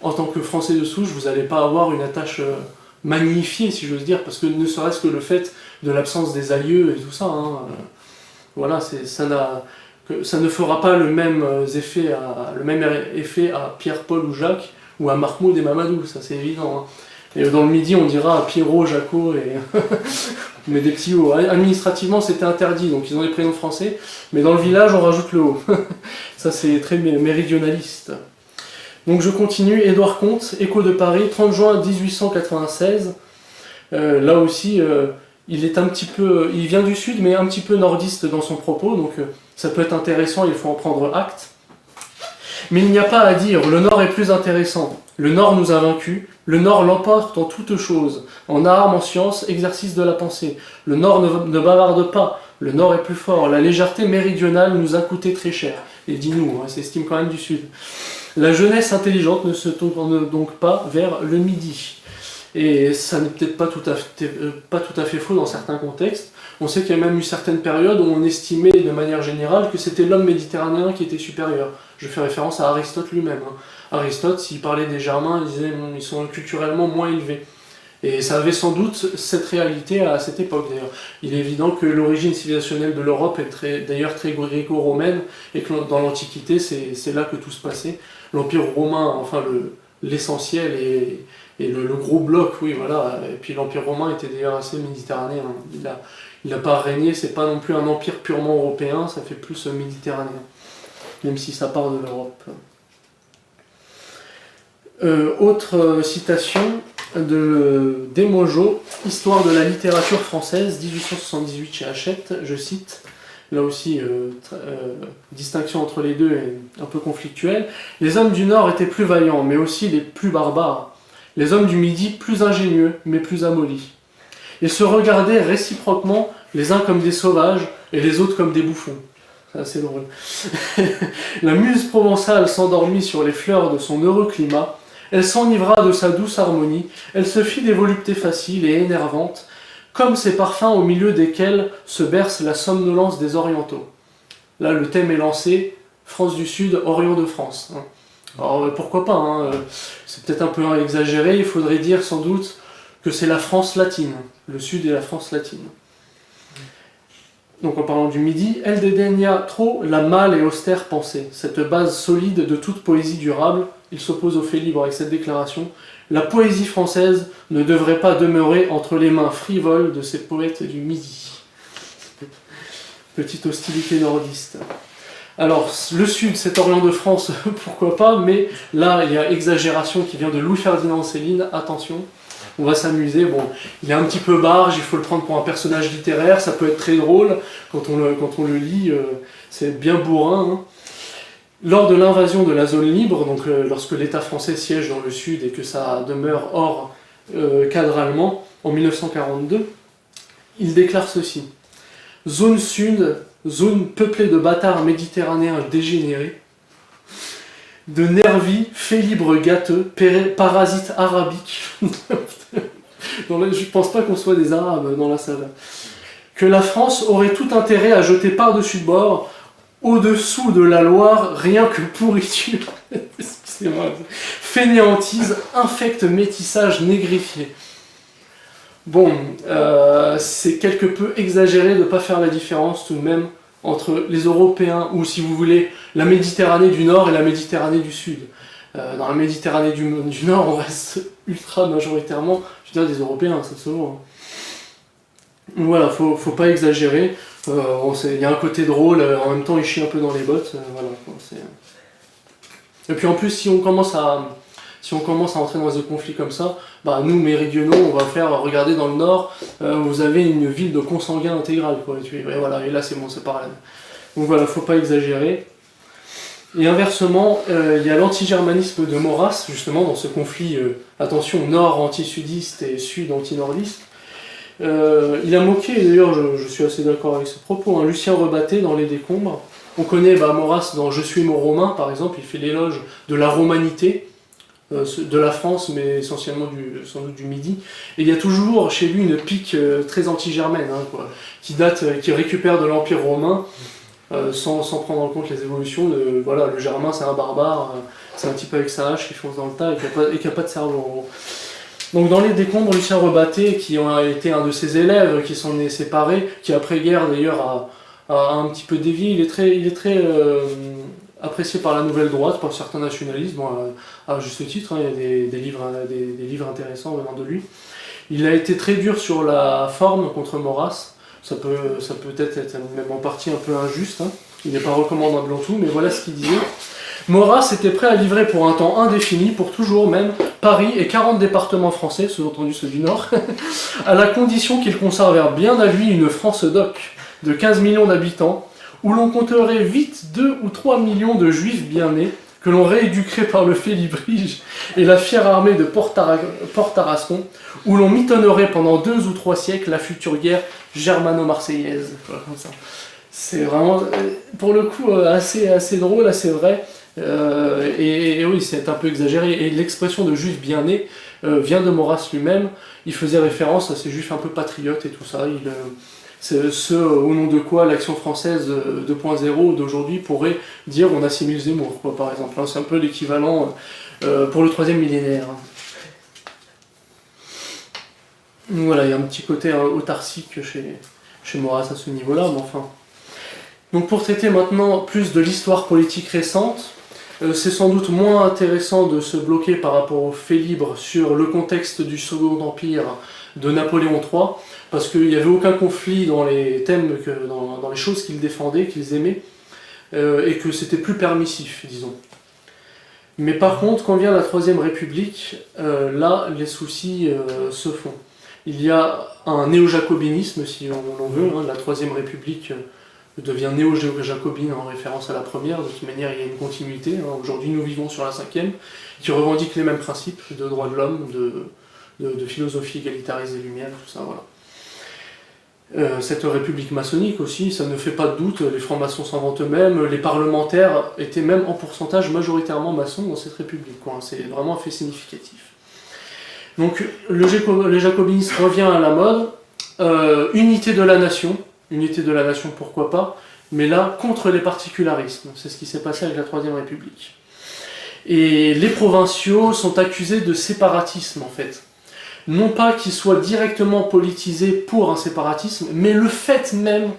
en tant que Français de souche, vous n'allez pas avoir une attache magnifiée, si j'ose dire, parce que ne serait-ce que le fait de l'absence des aïeux et tout ça, hein, voilà, ça ne fera pas le même effet à Pierre, Paul ou Jacques, ou à Mahmoud et Mamadou, ça c'est évident. Hein. Et dans le midi, on dira Pierrot, Jaco, et mais des petits hauts. Administrativement, c'était interdit, donc ils ont des prénoms français, mais dans le village, on rajoute le haut. Ça c'est très méridionaliste. Donc je continue, Édouard Comte, Écho de Paris, 30 juin 1896. Là aussi, il vient du sud, mais un petit peu nordiste dans son propos, donc ça peut être intéressant, il faut en prendre acte. Mais il n'y a pas à dire, le Nord est plus intéressant. Le Nord nous a vaincus, le Nord l'emporte en toutes choses, en armes, en sciences, exercice de la pensée. Le Nord ne bavarde pas, le Nord est plus fort, la légèreté méridionale nous a coûté très cher. Et dis-nous, hein, s'estime quand même du Sud. La jeunesse intelligente ne se tourne donc pas vers le Midi. Et ça n'est peut-être pas tout à fait faux dans certains contextes. On sait qu'il y a même eu certaines périodes où on estimait de manière générale que c'était l'homme méditerranéen qui était supérieur. Je fais référence à Aristote lui-même. Hein. Aristote, s'il parlait des Germains, il disait qu'ils sont culturellement moins élevés. Et ça avait sans doute cette réalité à cette époque d'ailleurs. Il est évident que l'origine civilisationnelle de l'Europe est d'ailleurs très gréco-romaine, et que dans l'Antiquité, c'est là que tout se passait. L'Empire romain, enfin l'essentiel et le gros bloc, oui voilà. Et puis l'Empire romain était d'ailleurs assez méditerranéen. Il n'a pas régné, c'est pas non plus un empire purement européen, ça fait plus méditerranéen, même si ça part de l'Europe. Autre citation de Desmogeaux, Histoire de la littérature française, 1878 chez Hachette, je cite, là aussi distinction entre les deux est un peu conflictuelle. Les hommes du Nord étaient plus vaillants, mais aussi les plus barbares. Les hommes du Midi plus ingénieux, mais plus amollis. Ils se regardaient réciproquement, les uns comme des sauvages, et les autres comme des bouffons. C'est assez drôle. La muse provençale s'endormit sur les fleurs de son heureux climat. Elle s'enivra de sa douce harmonie, elle se fit des voluptés faciles et énervantes, comme ces parfums au milieu desquels se berce la somnolence des orientaux. Là, le thème est lancé, France du Sud, Orient de France. Alors, pourquoi pas, hein, c'est peut-être un peu exagéré, il faudrait dire sans doute que c'est la France latine, le Sud et la France latine. donc en parlant du Midi, elle dédaigna trop la mâle et austère pensée, cette base solide de toute poésie durable. Il s'oppose au fait libre avec cette déclaration. La poésie française ne devrait pas demeurer entre les mains frivoles de ces poètes du Midi. Petite hostilité nordiste. Alors, le Sud, c'est Orient de France, pourquoi pas, mais là, il y a exagération qui vient de Louis-Ferdinand Céline, attention, on va s'amuser. Bon, il est un petit peu barge, il faut le prendre pour un personnage littéraire, ça peut être très drôle quand on le lit, c'est bien bourrin. Hein. Lors de l'invasion de la zone libre, donc lorsque l'État français siège dans le Sud et que ça demeure hors cadre allemand, en 1942, il déclare ceci. Zone Sud, zone peuplée de bâtards méditerranéens dégénérés, de nervis, faits libres gâteux, parasites arabiques. Je pense pas qu'on soit des arabes dans la salle. Que la France aurait tout intérêt à jeter par-dessus de bord, au-dessous de la Loire, rien que pourriture. Excusez-moi. Fainéantise, infecte métissage négrifié. Bon, c'est quelque peu exagéré de ne pas faire la différence tout de même entre les Européens, ou si vous voulez, la Méditerranée du Nord et la Méditerranée du Sud. Dans la Méditerranée du Nord, on reste ultra majoritairement, je veux dire, des Européens, c'est souvent. Donc voilà, faut pas exagérer. Il y a un côté drôle, en même temps il chie un peu dans les bottes. Voilà, et puis en plus, si on commence à entrer dans des conflits comme ça, bah nous méridionaux, on va faire regarder dans le nord, vous avez une ville de consanguins intégrale, quoi. Et voilà, et là c'est bon, c'est pareil. Donc voilà, faut pas exagérer. Et inversement, il y a l'antigermanisme de Maurras, justement, dans ce conflit, attention, nord anti-sudiste et sud anti-nordiste. Il a moqué, et d'ailleurs je suis assez d'accord avec ce propos, hein, Lucien Rebatté dans Les Décombres. On connaît Maurras dans Je suis mon romain, par exemple, il fait l'éloge de la romanité, de la France, mais essentiellement sans doute du Midi. Et il y a toujours chez lui une pique très anti-germaine, hein, quoi, qui récupère de l'Empire romain, sans prendre en compte les évolutions. Voilà, le germain c'est un barbare, c'est un type avec sa hache qui fonce dans le tas et qui n'a pas de cerveau en gros. Donc dans Les Décombres, Lucien Rebatté, qui a été un de ses élèves, qui s'en est séparé, qui après-guerre d'ailleurs a un petit peu dévié, il est très apprécié par la nouvelle droite, par certains nationalistes, bon, à juste titre, hein, il y a des livres intéressants venant de lui. Il a été très dur sur la forme contre Maurras, ça peut être même en partie un peu injuste, hein. Il n'est pas recommandable en tout, mais voilà ce qu'il disait. Maurras était prêt à livrer pour un temps indéfini, pour toujours même, Paris et 40 départements français, sous-entendu ceux du Nord, à la condition qu'il conservèrent bien à lui une France doc de 15 millions d'habitants, où l'on compterait vite 2 ou 3 millions de juifs bien nés, que l'on rééduquerait par le félibrige et la fière armée de Port-Tarascon, où l'on mitonnerait pendant 2 ou 3 siècles la future guerre germano-marseillaise. C'est vraiment, pour le coup, assez drôle, assez vrai. Et oui, c'est un peu exagéré. Et l'expression de juif bien né vient de Maurras lui-même. Il faisait référence à ces juifs un peu patriotes et tout ça. C'est ce au nom de quoi l'action française 2.0 d'aujourd'hui pourrait dire on assimile Zemmour, quoi, par exemple. C'est un peu l'équivalent pour le 3e millénaire. Donc voilà, il y a un petit côté autarcique chez Maurras à ce niveau-là, mais enfin. Donc pour traiter maintenant plus de l'histoire politique récente, c'est sans doute moins intéressant de se bloquer par rapport aux faits libres sur le contexte du Second Empire de Napoléon III, parce qu'il n'y avait aucun conflit dans les thèmes, dans les choses qu'ils défendaient, qu'ils aimaient, et que c'était plus permissif, disons. Mais par contre, quand vient la Troisième République, là, les soucis se font. Il y a un néo-jacobinisme, si on l'en veut, hein, la Troisième République devient néo-jacobine en référence à la première, de toute manière il y a une continuité, hein. Aujourd'hui nous vivons sur la 5e, qui revendique les mêmes principes de droits de l'homme, de philosophie égalitariste des Lumières, tout ça, voilà. Cette république maçonnique aussi, ça ne fait pas de doute, les francs-maçons s'en vantent eux-mêmes, les parlementaires étaient même en pourcentage majoritairement maçons dans cette république, quoi. C'est vraiment un fait significatif. Donc le jacobinisme revient à la mode, unité de la nation, pourquoi pas, mais là, contre les particularismes. C'est ce qui s'est passé avec la Troisième République. Et les provinciaux sont accusés de séparatisme, en fait. Non pas qu'ils soient directement politisés pour un séparatisme, mais le fait même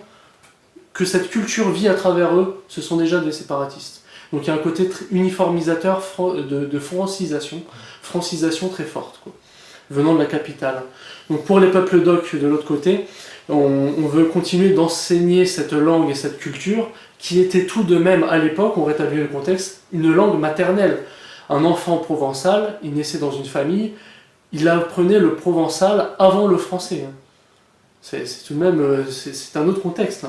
que cette culture vit à travers eux, ce sont déjà des séparatistes. Donc il y a un côté uniformisateur de francisation très forte, quoi, venant de la capitale. Donc pour les peuples d'oc de l'autre côté, on veut continuer d'enseigner cette langue et cette culture qui était tout de même à l'époque, on rétablit le contexte, une langue maternelle. Un enfant provençal, il naissait dans une famille, il apprenait le provençal avant le français. C'est tout de même, c'est un autre contexte.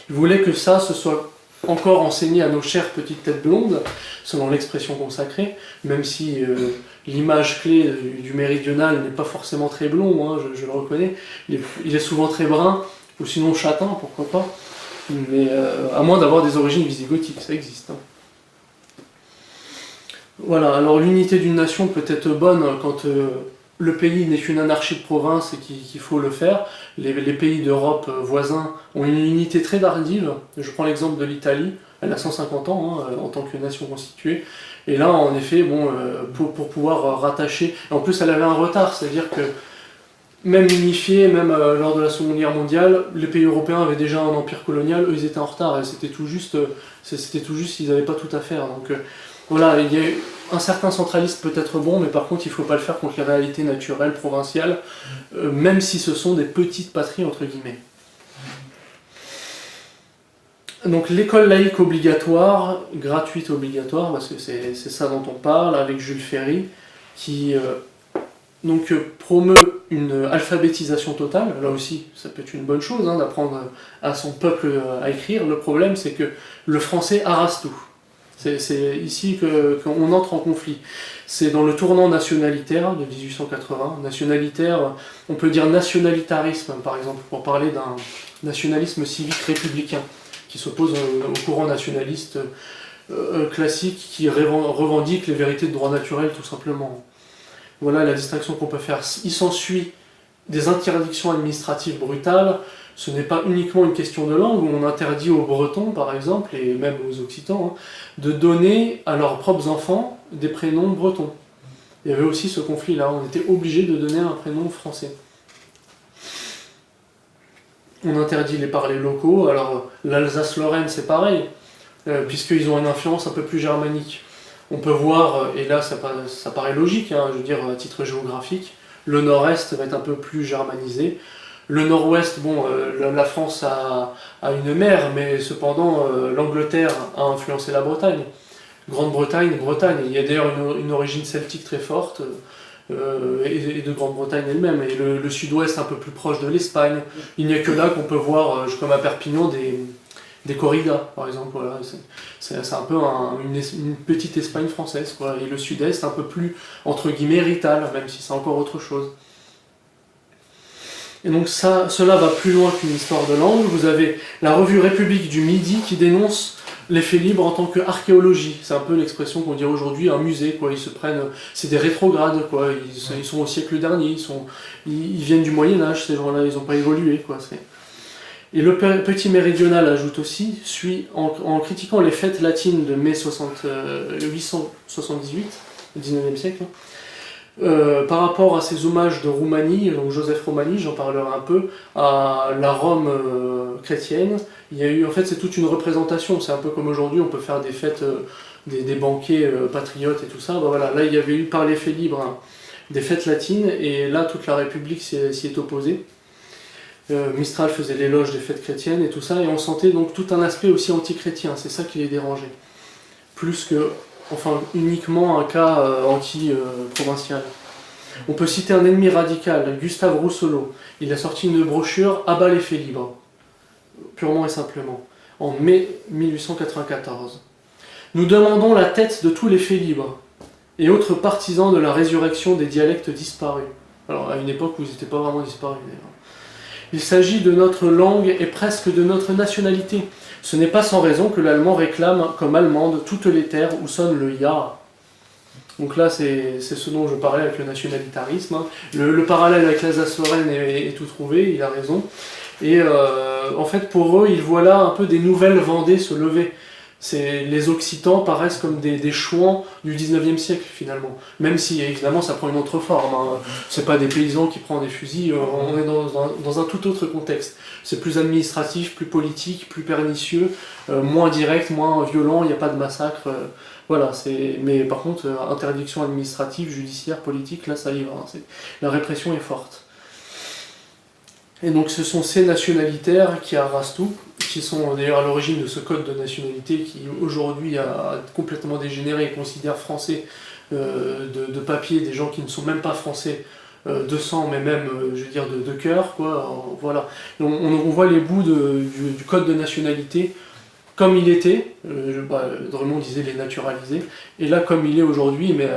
Il voulait que ça se soit encore enseigné à nos chères petites têtes blondes, selon l'expression consacrée, même si l'image clé du méridional n'est pas forcément très blond, je le reconnais, il est souvent très brun, ou sinon châtain, pourquoi pas, mais à moins d'avoir des origines visigothiques, ça existe. Voilà, alors l'unité d'une nation peut être bonne quand le pays n'est qu'une anarchie de province et qu'il faut le faire. Les pays d'Europe voisins ont une unité très tardive. Je prends l'exemple de l'Italie, elle a 150 ans en tant que nation constituée. Et là, en effet, pour pouvoir rattacher... En plus, elle avait un retard, c'est-à-dire que même unifiés, même lors de la Seconde Guerre mondiale, les pays européens avaient déjà un empire colonial, eux ils étaient en retard, et c'était tout juste, ils n'avaient pas tout à faire. Donc voilà, il y a un certain centralisme peut être bon, mais par contre il ne faut pas le faire contre les réalités naturelles, provinciales, même si ce sont des petites patries entre guillemets. Donc l'école laïque obligatoire, gratuite obligatoire, parce que c'est ça dont on parle, avec Jules Ferry, qui promeut une alphabétisation totale. Là aussi, ça peut être une bonne chose d'apprendre à son peuple à écrire. Le problème, c'est que le français arrase tout. C'est ici qu'on entre en conflit. C'est dans le tournant nationalitaire de 1880. Nationalitaire, on peut dire nationalitarisme, par exemple, pour parler d'un nationalisme civique républicain, qui s'oppose au courant nationaliste classique qui revendique les vérités de droit naturel, tout simplement. Voilà la distinction qu'on peut faire. Il s'ensuit des interdictions administratives brutales. Ce n'est pas uniquement une question de langue, où on interdit aux Bretons, par exemple, et même aux Occitans, de donner à leurs propres enfants des prénoms bretons. Il y avait aussi ce conflit-là, on était obligé de donner un prénom français. On interdit les parlers locaux, alors l'Alsace-Lorraine c'est pareil, puisqu'ils ont une influence un peu plus germanique. On peut voir, et là ça paraît logique, je veux dire à titre géographique, le nord-est va être un peu plus germanisé. Le nord-ouest, la France a une mer, mais cependant l'Angleterre a influencé la Bretagne. Grande-Bretagne, Bretagne, il y a d'ailleurs une origine celtique très forte, et de Grande-Bretagne elle-même, et le sud-ouest un peu plus proche de l'Espagne. Il n'y a que là qu'on peut voir, comme à Perpignan, des corridas, par exemple. Voilà. C'est un peu une petite Espagne française, quoi. Et le sud-est un peu plus, entre guillemets, rital, même si c'est encore autre chose. Et donc cela va plus loin qu'une histoire de langue. Vous avez la revue République du Midi qui dénonce les faits libres en tant qu'archéologie. C'est un peu l'expression qu'on dirait aujourd'hui un musée, quoi. Ils se prennent, c'est des rétrogrades, quoi. Ils sont au siècle dernier, ils viennent du Moyen-Âge, ces gens-là, ils n'ont pas évolué, quoi. Et le Petit Méridional ajoute aussi, en critiquant les fêtes latines de mai 878, au XIXe siècle, par rapport à ces hommages de Roumanie, donc Joseph Romani, j'en parlerai un peu, à la Rome chrétienne, il y a eu, en fait c'est toute une représentation, c'est un peu comme aujourd'hui on peut faire des fêtes, des banquets patriotes et tout ça, voilà, là il y avait eu par les faits libres des fêtes latines, et là toute la République s'y est opposée. Mistral faisait l'éloge des fêtes chrétiennes et tout ça, et on sentait donc tout un aspect aussi anti-chrétien, c'est ça qui les dérangeait, plus que uniquement un cas anti-provincial. On peut citer un ennemi radical, Gustave Rousselo. Il a sorti une brochure « Abat les faits libres », purement et simplement, en mai 1894. Nous demandons la tête de tous les faits libres et autres partisans de la résurrection des dialectes disparus. Alors, à une époque où ils n'étaient pas vraiment disparus, d'ailleurs. Il s'agit de notre langue et presque de notre nationalité. Ce n'est pas sans raison que l'allemand réclame comme allemande toutes les terres où sonne le ya. Donc là, c'est ce dont je parlais avec le nationalitarisme. Le parallèle avec l'Alsace-Lorraine est tout trouvé, il a raison. Et en fait, pour eux, ils voient là un peu des nouvelles Vendées se lever. Les Occitans paraissent comme des chouans du 19e siècle finalement. Même si évidemment ça prend une autre forme. Hein. C'est pas des paysans qui prennent des fusils, on est dans un tout autre contexte. C'est plus administratif, plus politique, plus pernicieux, moins direct, moins violent, il n'y a pas de massacre. Voilà, mais par contre, interdiction administrative, judiciaire, politique, là ça y va. Hein. La répression est forte. Et donc ce sont ces nationalitaires qui arrasent tout, qui sont d'ailleurs à l'origine de ce code de nationalité qui aujourd'hui a complètement dégénéré et considère français de papier des gens qui ne sont même pas français de sang, mais même, je veux dire, de cœur, quoi. Voilà. Donc, on voit les bouts du code de nationalité comme il était, Dremont disait les naturaliser, et là comme il est aujourd'hui, mais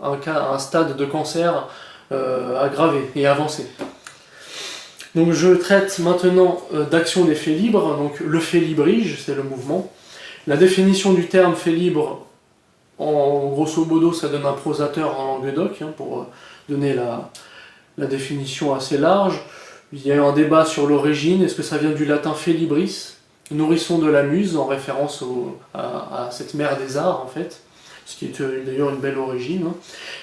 un stade de cancer aggravé et avancé. Donc je traite maintenant d'action des faits libres, donc le fait librige, c'est le mouvement. La définition du terme fait libre, en grosso modo, ça donne un prosateur en Languedoc, hein, pour donner la définition assez large. Il y a eu un débat sur l'origine, est-ce que ça vient du latin felibris, nourrisson de la muse, en référence à cette mère des arts en fait, ce qui est d'ailleurs une belle origine. Hein.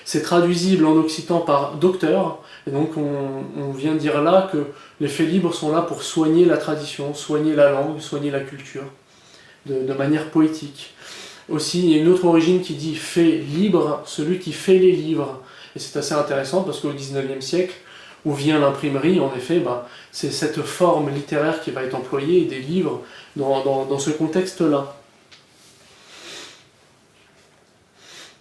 C'est traduisible en occitan par docteur, et donc on vient dire là que les faits libres sont là pour soigner la tradition, soigner la langue, soigner la culture, de manière poétique. Aussi, il y a une autre origine qui dit fait libre, celui qui fait les livres. Et c'est assez intéressant parce qu'au XIXe siècle, où vient l'imprimerie, en effet, c'est cette forme littéraire qui va être employée, et des livres dans ce contexte-là.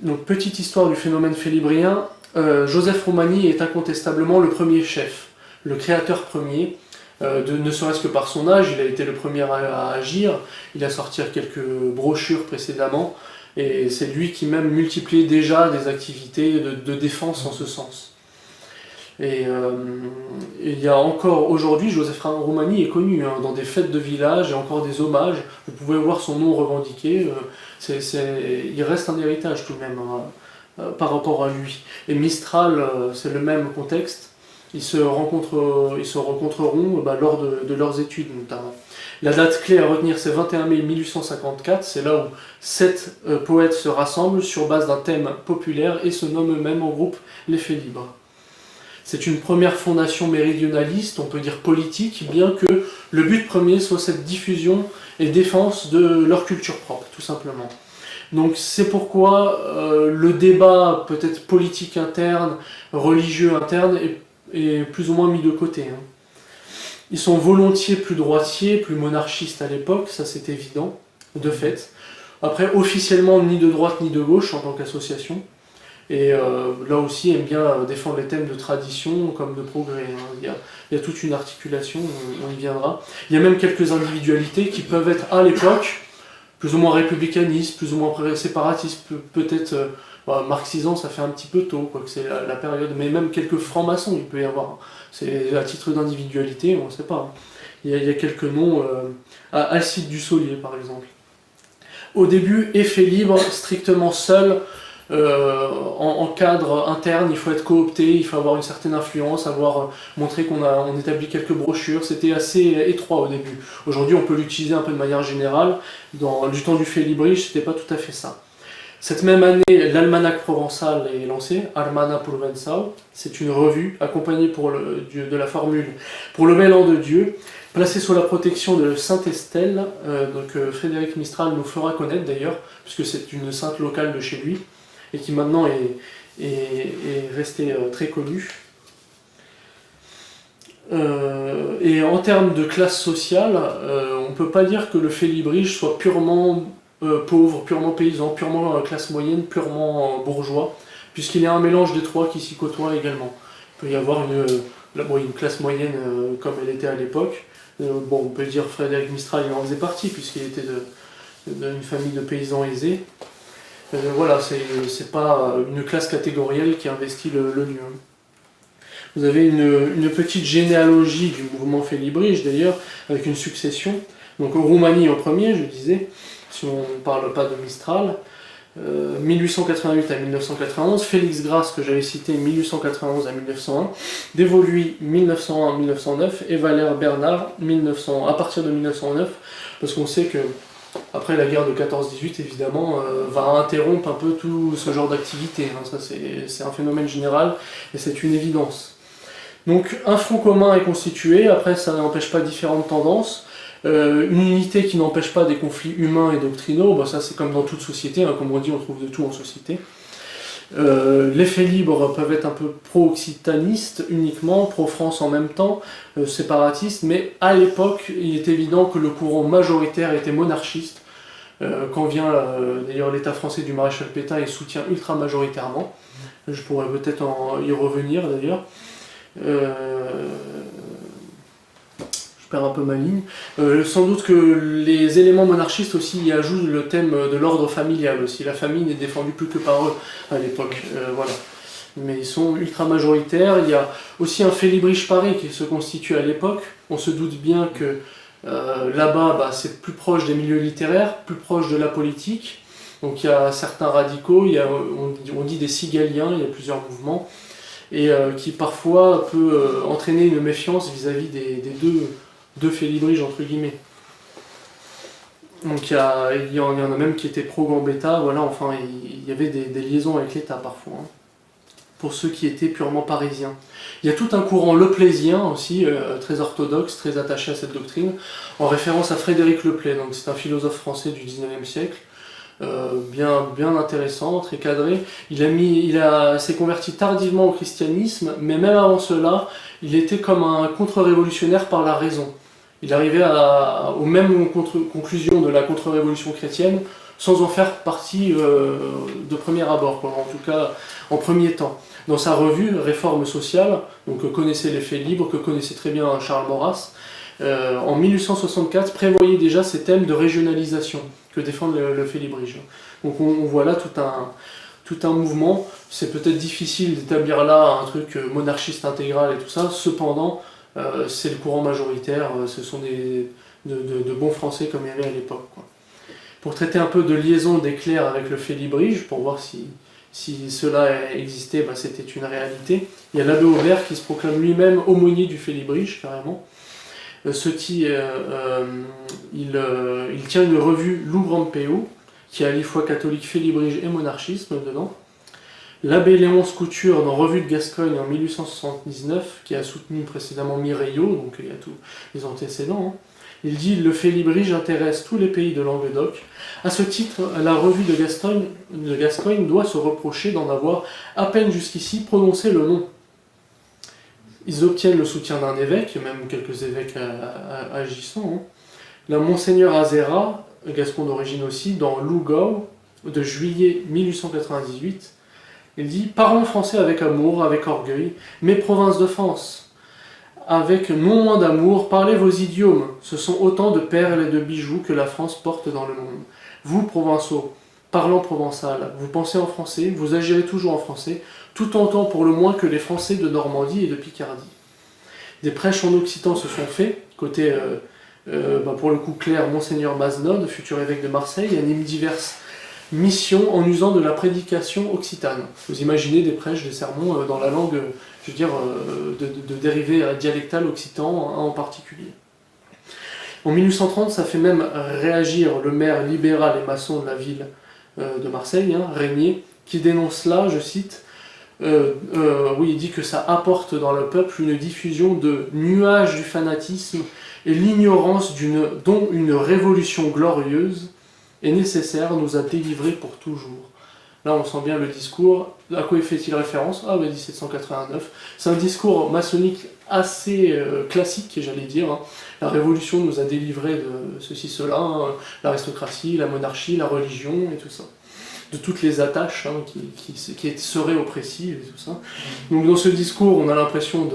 Donc, petite histoire du phénomène félibrien, Joseph Romani est incontestablement le premier chef, le créateur premier, ne serait-ce que par son âge, il a été le premier à agir, il a sorti quelques brochures précédemment, et c'est lui qui même multipliait déjà des activités de défense en ce sens. Et il y a encore aujourd'hui, Joseph Romani est connu hein, dans des fêtes de village et encore des hommages, vous pouvez voir son nom revendiqué, il reste un héritage tout de même hein, par rapport à lui. Et Mistral, c'est le même contexte, ils se rencontreront lors de leurs études notamment. La date clé à retenir c'est 21 mai 1854, c'est là où 7 poètes se rassemblent sur base d'un thème populaire et se nomment eux-mêmes en groupe les Faits libres. C'est une première fondation méridionaliste, on peut dire politique, bien que le but premier soit cette diffusion et défense de leur culture propre, tout simplement. Donc c'est pourquoi le débat peut-être politique interne, religieux interne, est plus ou moins mis de côté. Hein. Ils sont volontiers plus droitiers, plus monarchistes à l'époque, ça c'est évident, de fait. Après, officiellement, ni de droite ni de gauche en tant qu'association. Et là aussi, aiment bien défendre les thèmes de tradition comme de progrès. Hein. Il y a toute une articulation, on y viendra. Il y a même quelques individualités qui peuvent être à l'époque plus ou moins républicanistes, plus ou moins séparatistes, peut-être marxisants, ça fait un petit peu tôt, quoi, que c'est la période, mais même quelques francs-maçons, il peut y avoir. C'est à titre d'individualité, on ne sait pas. Hein. Il y a quelques noms, Alcide Dussolier par exemple. Au début, effet libre, strictement seul, en cadre interne, il faut être coopté, il faut avoir une certaine influence, montrer qu'on établit quelques brochures. C'était assez étroit au début. Aujourd'hui, on peut l'utiliser un peu de manière générale. Du temps du fait librige, c'était pas tout à fait ça. Cette même année, l'Almanach provençal est lancé, Almanach Provençal. C'est une revue accompagnée de la formule pour le bel an de Dieu, placée sous la protection de Sainte Estelle. Donc Frédéric Mistral nous fera connaître d'ailleurs, puisque c'est une sainte locale de chez lui, et qui maintenant est restée très connue. Et en termes de classe sociale, on ne peut pas dire que le félibrige soit purement pauvre, purement paysan, purement classe moyenne, purement bourgeois, puisqu'il y a un mélange des trois qui s'y côtoient également. Il peut y avoir une classe moyenne comme elle était à l'époque. On peut dire Frédéric Mistral il en faisait partie, puisqu'il était d'une famille de paysans aisés. Voilà, c'est pas une classe catégorielle qui investit le lieu. Vous avez une petite généalogie du mouvement félibrige d'ailleurs, avec une succession. Donc Roumanie en premier, je disais, si on ne parle pas de Mistral, 1888 à 1991, Félix Grasse que j'avais cité 1891 à 1901, Dévoluy 1901 à 1909 et Valère Bernard 1900, à partir de 1909, parce qu'on sait que Après, la guerre de 14-18, évidemment, va interrompre un peu tout ce genre d'activité. Hein. Ça, c'est un phénomène général et c'est une évidence. Donc, un front commun est constitué. Après, ça n'empêche pas différentes tendances. Une unité qui n'empêche pas des conflits humains et doctrinaux. Bah, ça, c'est comme dans toute société. Hein. Comme on dit, on trouve de tout en société. Les faits libres peuvent être un peu pro-occitanistes uniquement, pro-France en même temps, séparatistes, mais à l'époque, il est évident que le courant majoritaire était monarchiste. Quand vient d'ailleurs l'État français du maréchal Pétain, il soutient ultra majoritairement. Je pourrais peut-être y revenir d'ailleurs. Je perds un peu ma ligne. Sans doute que les éléments monarchistes aussi y ajoutent le thème de l'ordre familial aussi. La famille n'est défendue plus que par eux à l'époque. Voilà. Mais ils sont ultra majoritaires. Il y a aussi un Félibrige Paris qui se constitue à l'époque. On se doute bien que là-bas, c'est plus proche des milieux littéraires, plus proche de la politique. Donc il y a certains radicaux, on dit des cigaliens, il y a plusieurs mouvements, et qui parfois peut entraîner une méfiance vis-à-vis des deux Félibriges entre guillemets. Donc il y en a même qui étaient pro-Gambetta, voilà, enfin il y avait des liaisons avec l'État parfois, hein, pour ceux qui étaient purement parisiens. Il y a tout un courant leplaisien aussi, très orthodoxe, très attaché à cette doctrine, en référence à Frédéric Leplay, donc c'est un philosophe français du 19e siècle, bien intéressant, très cadré. Il s'est converti tardivement au christianisme, mais même avant cela, il était comme un contre-révolutionnaire par la raison. Il arrivait aux mêmes conclusions de la contre-révolution chrétienne sans en faire partie de premier abord, quoi, en tout cas en premier temps. Dans sa revue Réforme sociale, donc, que connaissait les faits libres, que connaissait très bien Charles Maurras, en 1864 prévoyait déjà ces thèmes de régionalisation que défend le Félibrige. Donc on voit là tout un mouvement. C'est peut-être difficile d'établir là un truc monarchiste intégral et tout ça, cependant c'est le courant majoritaire, ce sont de bons Français comme il y avait à l'époque, quoi. Pour traiter un peu de liaison des clercs avec le Félibrige, pour voir si cela existait, c'était une réalité, il y a l'abbé Aubert qui se proclame lui-même aumônier du Félibrige, carrément. Il tient une revue Loup-Grand-Péou, qui a à la fois catholique, félibrige et monarchisme dedans. L'abbé Léonce Couture dans Revue de Gascogne en 1879, qui a soutenu précédemment Mireillot, donc il y a tous les antécédents. Hein. Il dit « Le Félibrige intéresse tous les pays de Languedoc. À ce titre, la Revue de Gascogne doit se reprocher d'en avoir à peine jusqu'ici prononcé le nom. » Ils obtiennent le soutien d'un évêque, même quelques évêques agissants. Hein. La Monseigneur Azera, gascon d'origine aussi, dans Lougo, de juillet 1898, il dit « Parlons français avec amour, avec orgueil, mes provinces de France. Avec non moins d'amour, parlez vos idiomes. Ce sont autant de perles et de bijoux que la France porte dans le monde. Vous, provençaux, parlant provençal, vous pensez en français, vous agirez toujours en français, tout autant pour le moins que les Français de Normandie et de Picardie. Des prêches en occitan se sont faits, côté, pour le coup clair, Monseigneur Mazenod, futur évêque de Marseille, anime diverses missions en usant de la prédication occitane. Vous imaginez des prêches, des sermons dans la langue, je veux dire, de dérivés dialectal occitan en particulier. En 1830, ça fait même réagir le maire libéral et maçon de la ville de Marseille, hein, Régnier, qui dénonce là, je cite, oui, il dit que ça apporte dans le peuple une diffusion de nuages du fanatisme et l'ignorance dont une révolution glorieuse est nécessaire, nous a délivrés pour toujours. Là, on sent bien le discours. À quoi fait-il référence? 1789. C'est un discours maçonnique assez classique, j'allais dire. Hein. La Révolution nous a délivrés de ceci, cela, hein, l'aristocratie, la monarchie, la religion et tout ça. De toutes les attaches hein, qui seraient oppressives et tout ça. Donc dans ce discours, on a l'impression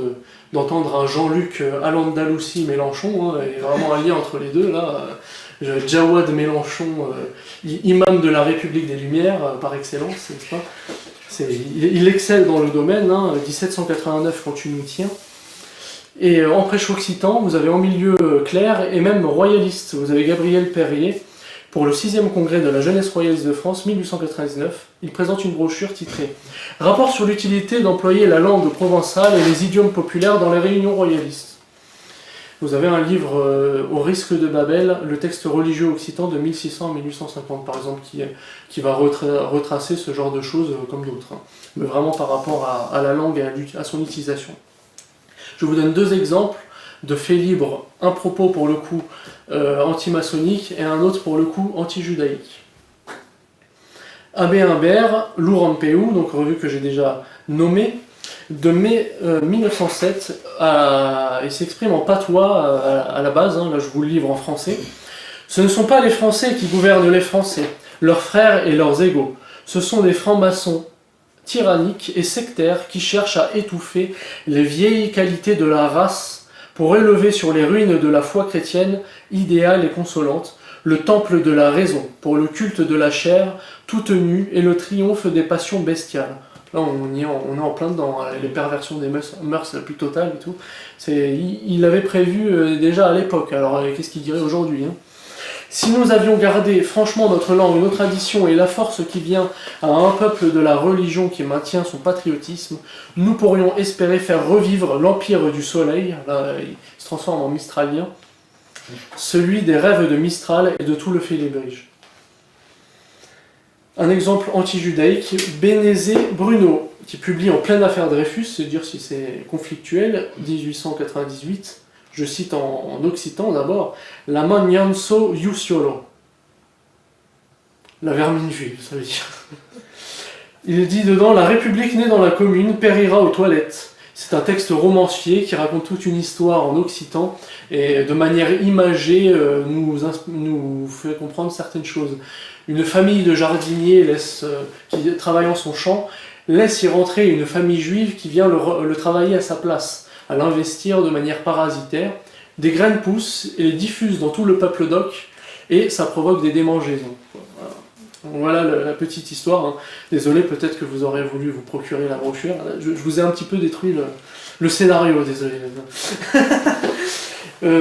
d'entendre un Jean-Luc Al-Andalousi Mélenchon, hein, et vraiment un lien entre les deux, là. Jawad Mélenchon, imam de la République des Lumières, par excellence, n'est-ce pas? Il excelle dans le domaine, hein, 1789 quand tu nous tiens. Et en prêche occitan, vous avez en milieu clerc et même royaliste. Vous avez Gabriel Perrier, pour le 6e congrès de la jeunesse royaliste de France, 1899. Il présente une brochure titrée « Rapport sur l'utilité d'employer la langue provençale et les idiomes populaires dans les réunions royalistes ». vous avez un livre au risque de Babel, le texte religieux occitan de 1600 à 1850 par exemple, qui va retracer ce genre de choses comme d'autres, hein. Mais vraiment par rapport à la langue et à son utilisation. Je vous donne deux exemples de faits libres, un propos pour le coup anti-maçonnique et un autre pour le coup anti-judaïque. Abbé Humbert, l'Urampeu, donc revue que j'ai déjà nommée, de mai 1907, il s'exprime en patois à la base, hein, là je vous le livre en français. Ce ne sont pas les Français qui gouvernent les Français, leurs frères et leurs égaux. Ce sont des francs-maçons tyranniques et sectaires qui cherchent à étouffer les vieilles qualités de la race pour élever sur les ruines de la foi chrétienne, idéale et consolante, le temple de la raison, pour le culte de la chair, toute nue, et le triomphe des passions bestiales. Là, on est en plein dedans, les perversions des mœurs la plus totale et tout. Il l'avait prévu déjà à l'époque, alors qu'est-ce qu'il dirait aujourd'hui, hein? Si nous avions gardé franchement notre langue, nos traditions et la force qui vient à un peuple de la religion qui maintient son patriotisme, nous pourrions espérer faire revivre l'empire du soleil, là il se transforme en mistralien, celui des rêves de Mistral et de tout le Félibrige. Un exemple anti-judaïque, Bénézé Bruno, qui publie en pleine affaire Dreyfus, c'est dire si c'est conflictuel, 1898, je cite en occitan d'abord, la Magnanzo Iusiolo. La vermine juive, ça veut dire. Il dit dedans, la République née dans la commune périra aux toilettes. C'est un texte romancier qui raconte toute une histoire en occitan et de manière imagée nous fait comprendre certaines choses. Une famille de jardiniers qui travaillant son champ laisse y rentrer une famille juive qui vient le travailler à sa place, à l'investir de manière parasitaire. Des graines poussent et les diffusent dans tout le peuple d'Oc et ça provoque des démangeaisons. Voilà la petite histoire, hein. Désolé, peut-être que vous aurez voulu vous procurer la brochure. Je vous ai un petit peu détruit le scénario, désolé.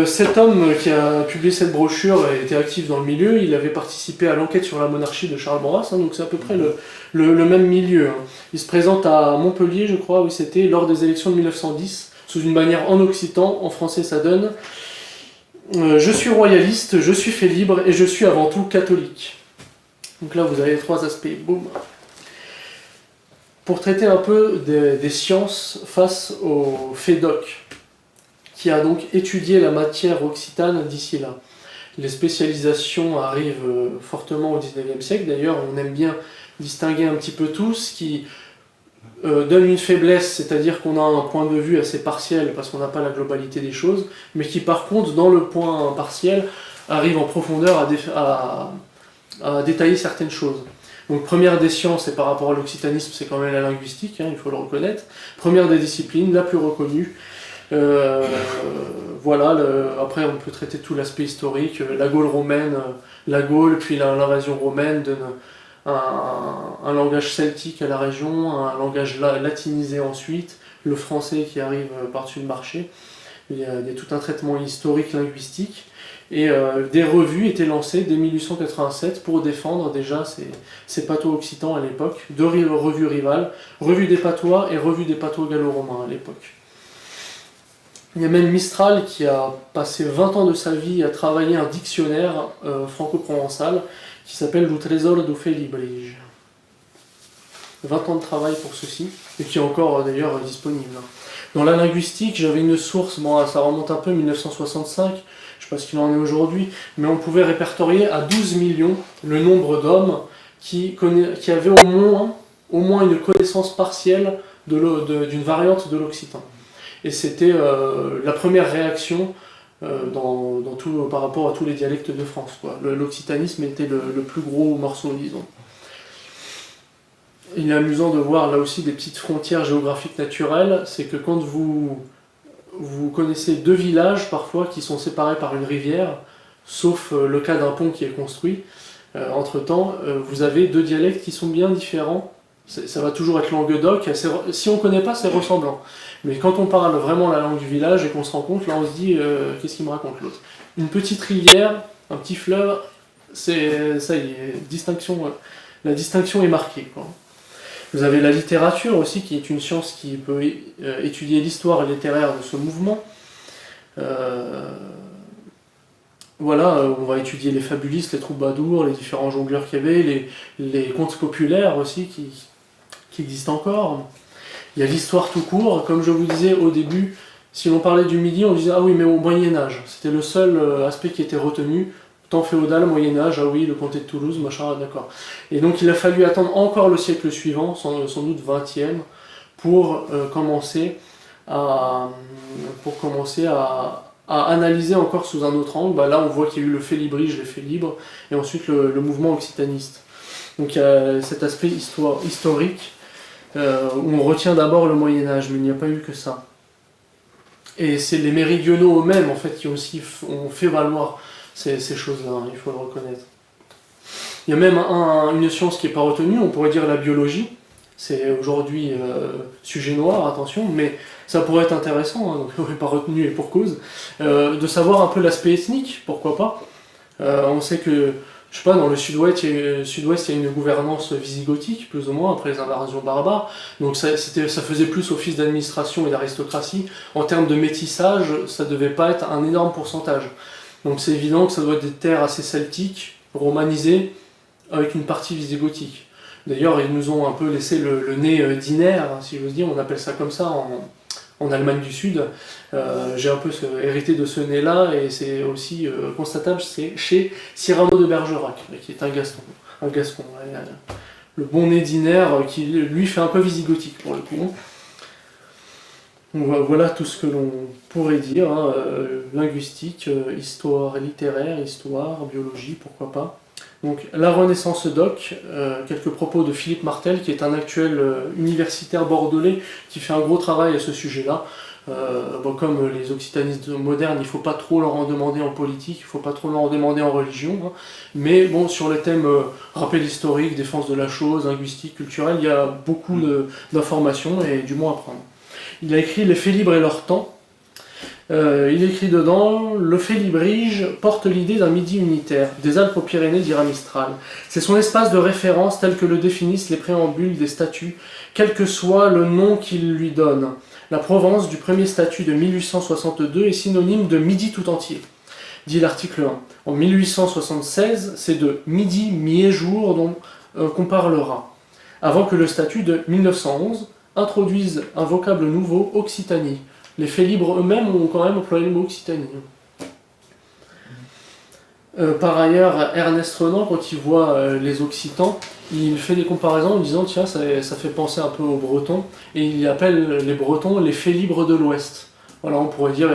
Cet homme qui a publié cette brochure était actif dans le milieu, il avait participé à l'enquête sur la monarchie de Charles Maurras, hein, donc c'est à peu près le même milieu, hein. Il se présente à Montpellier, je crois, oui c'était, lors des élections de 1910, sous une manière en occitan, en français ça donne « Je suis royaliste, je suis fait libre et je suis avant tout catholique ». Donc là, vous avez les trois aspects. Boum. Pour traiter un peu des sciences face au FEDOC, qui a donc étudié la matière occitane d'ici là. Les spécialisations arrivent fortement au XIXe siècle. D'ailleurs, on aime bien distinguer un petit peu tout, ce qui donne une faiblesse, c'est-à-dire qu'on a un point de vue assez partiel parce qu'on n'a pas la globalité des choses, mais qui par contre, dans le point partiel, arrive en profondeur à détailler certaines choses. Donc première des sciences, et par rapport à l'occitanisme, c'est quand même la linguistique, hein, il faut le reconnaître. Première des disciplines, la plus reconnue. Voilà, après on peut traiter tout l'aspect historique, la Gaule romaine, la Gaule, puis l'invasion romaine donne un langage celtique à la région, un langage latinisé ensuite, le français qui arrive par-dessus le marché. Il y a tout un traitement historique linguistique. Et des revues étaient lancées dès 1887 pour défendre déjà ces patois occitans à l'époque, deux revues rivales, Revue des patois et Revue des patois gallo-romains à l'époque. Il y a même Mistral qui a passé 20 ans de sa vie à travailler un dictionnaire franco-provençal qui s'appelle Le Trésor du Félibrige. 20 ans de travail pour ceci, et qui est encore d'ailleurs disponible. Dans la linguistique, j'avais une source, bon, ça remonte un peu, 1965, je ne sais pas ce qu'il en est aujourd'hui, mais on pouvait répertorier à 12 millions le nombre d'hommes qui avaient au moins une connaissance partielle d'une variante de l'occitan. Et c'était la première réaction par rapport à tous les dialectes de France, quoi. L'occitanisme était le plus gros morceau, disons. Il est amusant de voir là aussi des petites frontières géographiques naturelles, c'est que quand vous connaissez deux villages parfois qui sont séparés par une rivière, sauf le cas d'un pont qui est construit, entre-temps, vous avez deux dialectes qui sont bien différents. Ça va toujours être languedoc, si on ne connaît pas, c'est ressemblant. Mais quand on parle vraiment la langue du village et qu'on se rend compte, là on se dit qu'est-ce qu'il me raconte l'autre. Une petite rivière, un petit fleuve, ça y est, la distinction est marquée, quoi. Vous avez la littérature aussi, qui est une science qui peut étudier l'histoire littéraire de ce mouvement. Voilà, on va étudier les fabulistes, les troubadours, les différents jongleurs qu'il y avait, les contes populaires aussi qui existent encore. Il y a l'histoire tout court, comme je vous disais au début, si l'on parlait du Midi, on disait ah oui mais au Moyen-Âge, c'était le seul aspect qui était retenu, temps féodal, Moyen-Âge, ah oui, le comté de Toulouse, machin, d'accord. Et donc il a fallu attendre encore le siècle suivant, sans doute 20e, pour commencer à analyser encore sous un autre angle. Bah, là on voit qu'il y a eu le Félibrige, les Félibres, et ensuite le mouvement occitaniste. Donc il y a cet aspect historique, où on retient d'abord le Moyen-Âge, mais il n'y a pas eu que ça. Et c'est les méridionaux eux-mêmes en fait qui aussi ont fait valoir ces choses-là, hein, il faut le reconnaître. Il y a même une science qui n'est pas retenue, on pourrait dire la biologie. C'est aujourd'hui sujet noir, attention, mais ça pourrait être intéressant, hein, donc on n'est pas retenu et pour cause, de savoir un peu l'aspect ethnique, pourquoi pas. On sait que, je sais pas, dans le sud-ouest, il y a une gouvernance visigothique, plus ou moins, après les invasions barbares, donc ça faisait plus office d'administration et d'aristocratie. En termes de métissage, ça devait pas être un énorme pourcentage. Donc c'est évident que ça doit être des terres assez celtiques, romanisées, avec une partie visigothique. D'ailleurs, ils nous ont un peu laissé le nez d'Iner, si j'ose dire, on appelle ça comme ça en Allemagne du Sud. J'ai un peu hérité de ce nez-là, et c'est aussi constatable chez Cyrano de Bergerac, qui est un Gascon. Ouais, le bon nez d'Iner, qui lui fait un peu visigothique pour le coup. Voilà tout ce que l'on pourrait dire, hein, linguistique, histoire littéraire, histoire, biologie, pourquoi pas. Donc la Renaissance doc, quelques propos de Philippe Martel, qui est un actuel universitaire bordelais, qui fait un gros travail à ce sujet-là. Comme les occitanistes modernes, il ne faut pas trop leur en demander en politique, il ne faut pas trop leur en demander en religion, hein. Mais bon, sur les thèmes rappel historique, défense de la chose, linguistique, culturelle, il y a beaucoup d'informations et du moins à prendre. Il a écrit Les Félibres et leur temps. Il écrit dedans « Le Félibrige porte l'idée d'un Midi unitaire, des Alpes aux Pyrénées dira Mistral. C'est son espace de référence tel que le définissent les préambules des statuts, quel que soit le nom qu'il lui donne. La Provence du premier statut de 1862 est synonyme de Midi tout entier. » Dit l'article 1. En 1876, c'est de Midi mi-jour qu'on parlera, avant que le statut de 1911 introduise un vocable nouveau, Occitanie. Les Félibres eux-mêmes ont quand même employé le mot Occitanie. Par ailleurs, Ernest Renan, quand il voit les Occitans, il fait des comparaisons en disant tiens, ça fait penser un peu aux Bretons, et il appelle les Bretons les Félibres de l'Ouest. Voilà, on pourrait dire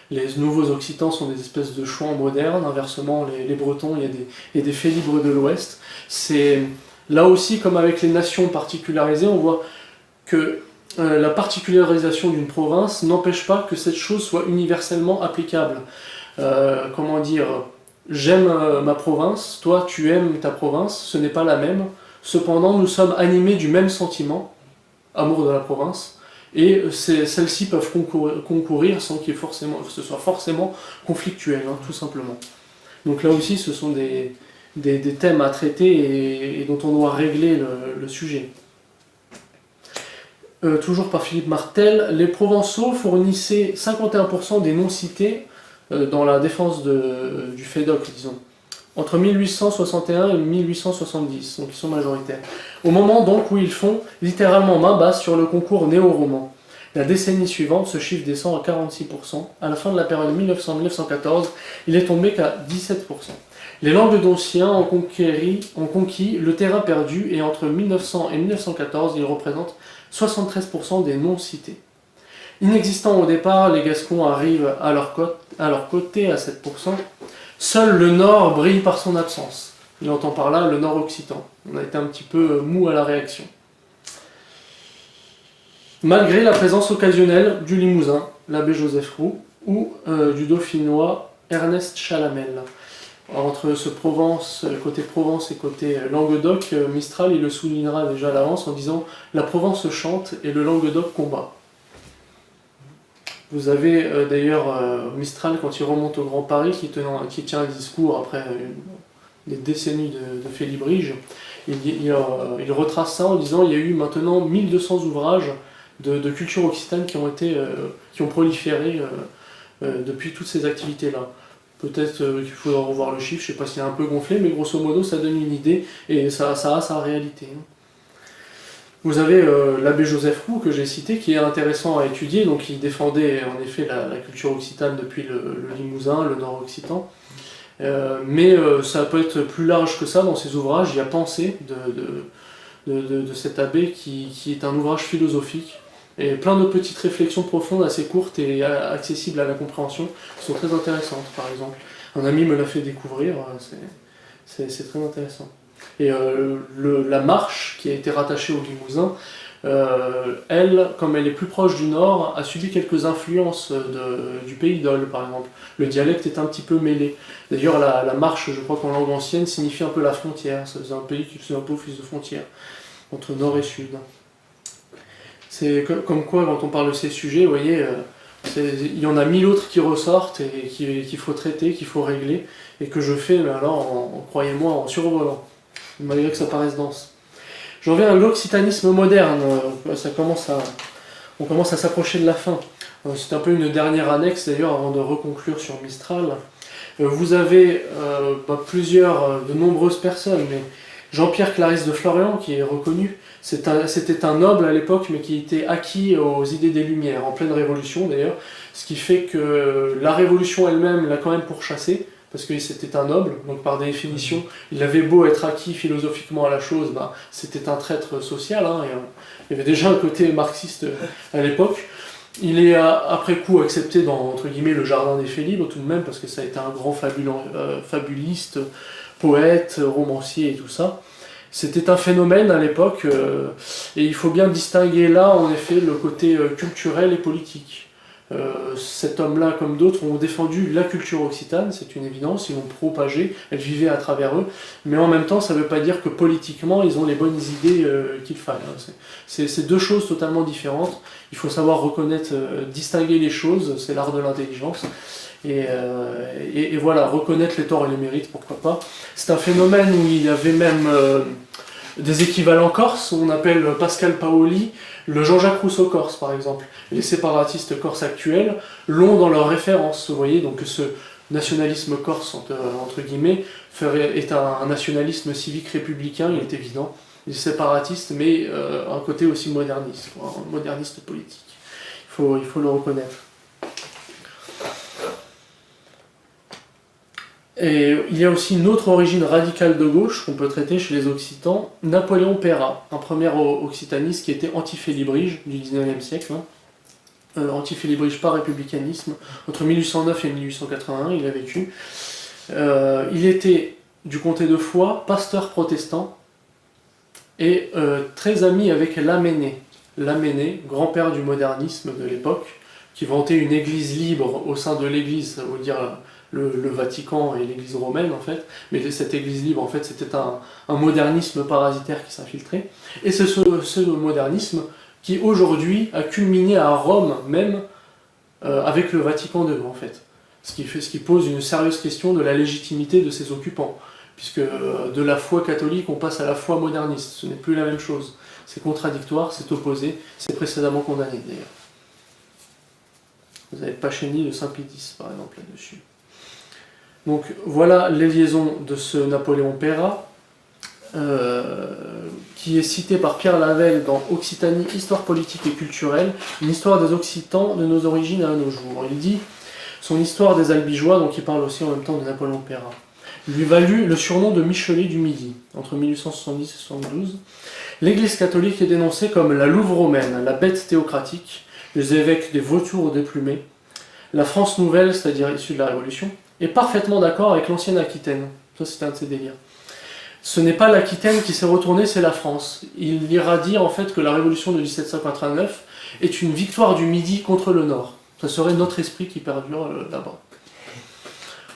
les nouveaux Occitans sont des espèces de chouans modernes, inversement, les Bretons, il y a des Félibres de l'Ouest. C'est là aussi, comme avec les nations particularisées, on voit que la particularisation d'une province n'empêche pas que cette chose soit universellement applicable. Comment dire, j'aime ma province, toi tu aimes ta province, ce n'est pas la même. Cependant, nous sommes animés du même sentiment, amour de la province, et celles-ci peuvent concourir sans que ce soit forcément conflictuel, hein, tout simplement. Donc là aussi, ce sont des thèmes à traiter et dont on doit régler le sujet. Toujours par Philippe Martel, les Provençaux fournissaient 51% des noms cités dans la défense du Fédoc, disons, entre 1861 et 1870, donc ils sont majoritaires. Au moment donc où ils font littéralement main basse sur le concours néo-roman. La décennie suivante, ce chiffre descend à 46%. À la fin de la période 1900-1914, il est tombé qu'à 17%. Les Languedociens ont conquis le terrain perdu, et entre 1900 et 1914, ils représentent 73% des noms cités. Inexistants au départ, les Gascons arrivent à leur côté à 7%. Seul le Nord brille par son absence. Il entend par là le Nord occitan. On a été un petit peu mou à la réaction. Malgré la présence occasionnelle du Limousin, l'abbé Joseph Roux, ou du Dauphinois Ernest Chalamel. Entre ce côté Provence et côté Languedoc, Mistral il le soulignera déjà à l'avance en disant « La Provence chante et le Languedoc combat ». Vous avez d'ailleurs Mistral, quand il remonte au Grand Paris, qui tient un discours après des décennies de Félibrige, il retrace ça en disant « Il y a eu maintenant 1200 ouvrages de culture occitane qui ont proliféré depuis toutes ces activités-là. Peut-être qu'il faudra revoir le chiffre, je ne sais pas s'il est un peu gonflé, mais grosso modo ça donne une idée et ça a sa réalité. Vous avez l'abbé Joseph Roux que j'ai cité, qui est intéressant à étudier, donc il défendait en effet la culture occitane depuis le Limousin, le Nord-Occitan, mais ça peut être plus large que ça dans ses ouvrages. Il y a Pensée de cet abbé qui est un ouvrage philosophique, et plein de petites réflexions profondes, assez courtes et accessibles à la compréhension, qui sont très intéressantes par exemple. Un ami me l'a fait découvrir, c'est très intéressant. Et la marche, qui a été rattachée au Limousin, elle, comme elle est plus proche du nord, a subi quelques influences du pays d'Ol, par exemple. Le dialecte est un petit peu mêlé. D'ailleurs, la marche, je crois qu'en langue ancienne, signifie un peu la frontière. C'est un pays qui faisait un peu office de frontière, entre nord et sud. C'est comme quoi, quand on parle de ces sujets, vous voyez, il y en a 1000 autres qui ressortent et qu'il faut traiter, qu'il faut régler, et que je fais, mais alors, croyez-moi, en survolant, malgré que ça paraisse dense. J'en viens à l'occitanisme moderne. On commence à s'approcher de la fin. C'est un peu une dernière annexe d'ailleurs avant de reconclure sur Mistral. Vous avez de nombreuses personnes, mais Jean-Pierre Clarisse de Florian, qui est reconnu, c'était un noble à l'époque, mais qui était acquis aux idées des Lumières, en pleine Révolution d'ailleurs, ce qui fait que la Révolution elle-même l'a quand même pourchassé, parce que c'était un noble, donc par définition, il avait beau être acquis philosophiquement à la chose, c'était un traître social, hein, il y avait déjà un côté marxiste à l'époque. Il est après coup accepté dans, entre guillemets, le jardin des faits libres tout de même, parce que ça a été un grand fabuliste, poète, romancier et tout ça. C'était un phénomène à l'époque, et il faut bien distinguer là, en effet, le côté culturel et politique. Cet homme-là, comme d'autres, ont défendu la culture occitane, c'est une évidence, ils l'ont propagée, elle vivait à travers eux, mais en même temps, ça ne veut pas dire que politiquement, ils ont les bonnes idées qu'il fallait. C'est deux choses totalement différentes, il faut savoir reconnaître, distinguer les choses, c'est l'art de l'intelligence, et voilà, reconnaître les torts et les mérites, pourquoi pas. C'est un phénomène où il y avait même des équivalents corses, on appelle Pascal Paoli le Jean-Jacques Rousseau corse par exemple. Les séparatistes corses actuels l'ont dans leurs références, vous voyez, donc ce nationalisme corse, entre guillemets, est un nationalisme civique républicain, il est évident, il est séparatiste, mais un côté aussi moderniste, un moderniste politique. Il faut le reconnaître. Et il y a aussi une autre origine radicale de gauche qu'on peut traiter chez les Occitans, Napoléon Peyrat, un premier occitaniste qui était anti-félibrige du 19e siècle, anti-félibrige par républicanisme, entre 1809 et 1881 il a vécu. Il était du comté de Foix, pasteur protestant, et très ami avec Lamennais. Lamennais, grand-père du modernisme de l'époque, qui vantait une église libre au sein de l'église, ça veut dire le Vatican et l'église romaine en fait, mais cette église libre en fait c'était un modernisme parasitaire qui s'infiltrait, et c'est ce modernisme qui aujourd'hui a culminé à Rome même avec le Vatican II en fait, ce qui pose une sérieuse question de la légitimité de ses occupants, puisque de la foi catholique on passe à la foi moderniste, ce n'est plus la même chose, c'est contradictoire, c'est opposé, c'est précédemment condamné d'ailleurs. Vous avez Pachény de Saint-Pédis par exemple là-dessus. Donc voilà les liaisons de ce Napoléon Peyrat, qui est cité par Pierre Lavelle dans Occitanie, histoire politique et culturelle, une histoire des Occitans de nos origines à nos jours. Il dit son histoire des Albigeois, donc il parle aussi en même temps de Napoléon Peyrat, lui valut le surnom de Michelet du Midi, entre 1870 et 1872. L'Église catholique est dénoncée comme la louve romaine, la bête théocratique, les évêques des vautours déplumés. La France nouvelle, c'est-à-dire issue de la Révolution, est parfaitement d'accord avec l'ancienne Aquitaine. Ça, c'était un de ses délires. Ce n'est pas l'Aquitaine qui s'est retournée, c'est la France. Il ira dire en fait que la Révolution de 1789 est une victoire du Midi contre le Nord. Ça serait notre esprit qui perdure là-bas.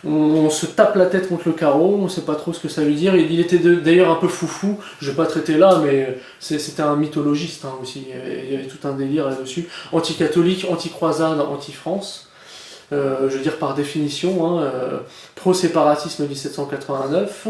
On se tape la tête contre le carreau, on ne sait pas trop ce que ça veut dire. Il était d'ailleurs un peu foufou, je ne vais pas traiter là, mais c'était un mythologiste aussi. Il y avait tout un délire là-dessus. Anti-catholique, anti-croisade, anti-France. Je veux dire par définition, pro-séparatisme 1789.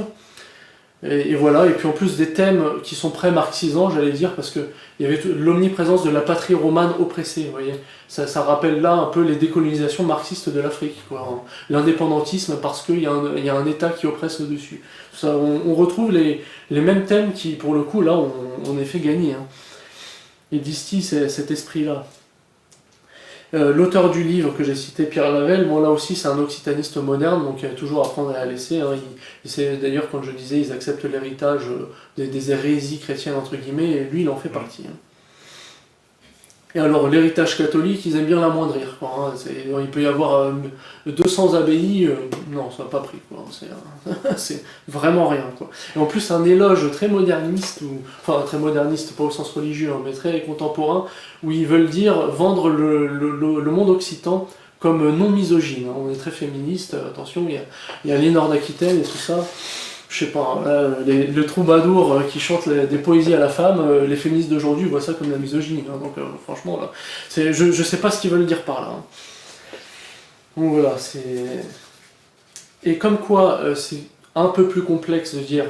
Et voilà, et puis en plus des thèmes qui sont pré-marxisants, j'allais dire, parce qu'il y avait l'omniprésence de la patrie romane oppressée, vous voyez. Ça rappelle là un peu les décolonisations marxistes de l'Afrique, quoi. Hein. L'indépendantisme parce qu'il y a un État qui oppresse au-dessus. On retrouve les mêmes thèmes qui, pour le coup, là, on est fait gagner. Hein. Et distille cet esprit-là. L'auteur du livre que j'ai cité, Pierre Lavelle, bon là aussi c'est un occitaniste moderne, donc il y a toujours à prendre et à laisser. Hein. C'est d'ailleurs, quand je disais, ils acceptent l'héritage des hérésies chrétiennes, entre guillemets, et lui il en fait partie. Hein. Et alors l'héritage catholique, ils aiment bien l'amoindrir. Hein. Il peut y avoir 200 abbayes, non, ça n'a pas pris. C'est vraiment rien. Quoi. Et en plus un éloge très moderniste, enfin très moderniste, pas au sens religieux, hein, mais très contemporain, où ils veulent dire vendre le monde occitan comme non misogyne. Hein. On est très féministe, attention, il y a Léonard d'Aquitaine et tout ça. Je sais pas, le troubadour qui chante des poésies à la femme, les féministes d'aujourd'hui voient ça comme la misogynie. Hein, donc franchement, là, je sais pas ce qu'ils veulent dire par là. Hein. Donc voilà, c'est... Et comme quoi, c'est un peu plus complexe de dire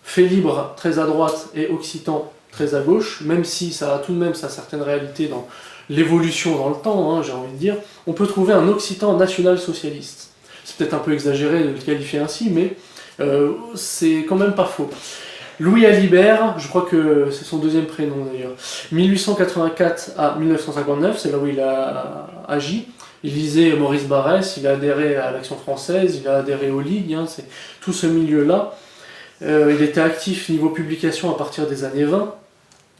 fait libre très à droite et occitan très à gauche, même si ça a tout de même sa certaine réalité dans l'évolution dans le temps, hein, j'ai envie de dire, on peut trouver un occitan national-socialiste. C'est peut-être un peu exagéré de le qualifier ainsi, mais c'est quand même pas faux. Louis Alibert, je crois que c'est son deuxième prénom d'ailleurs, 1884 à 1959, c'est là où il a agi. Il lisait Maurice Barrès, il a adhéré à l'Action française, il a adhéré aux Ligues, hein, c'est tout ce milieu-là. Il était actif niveau publication à partir des années 20,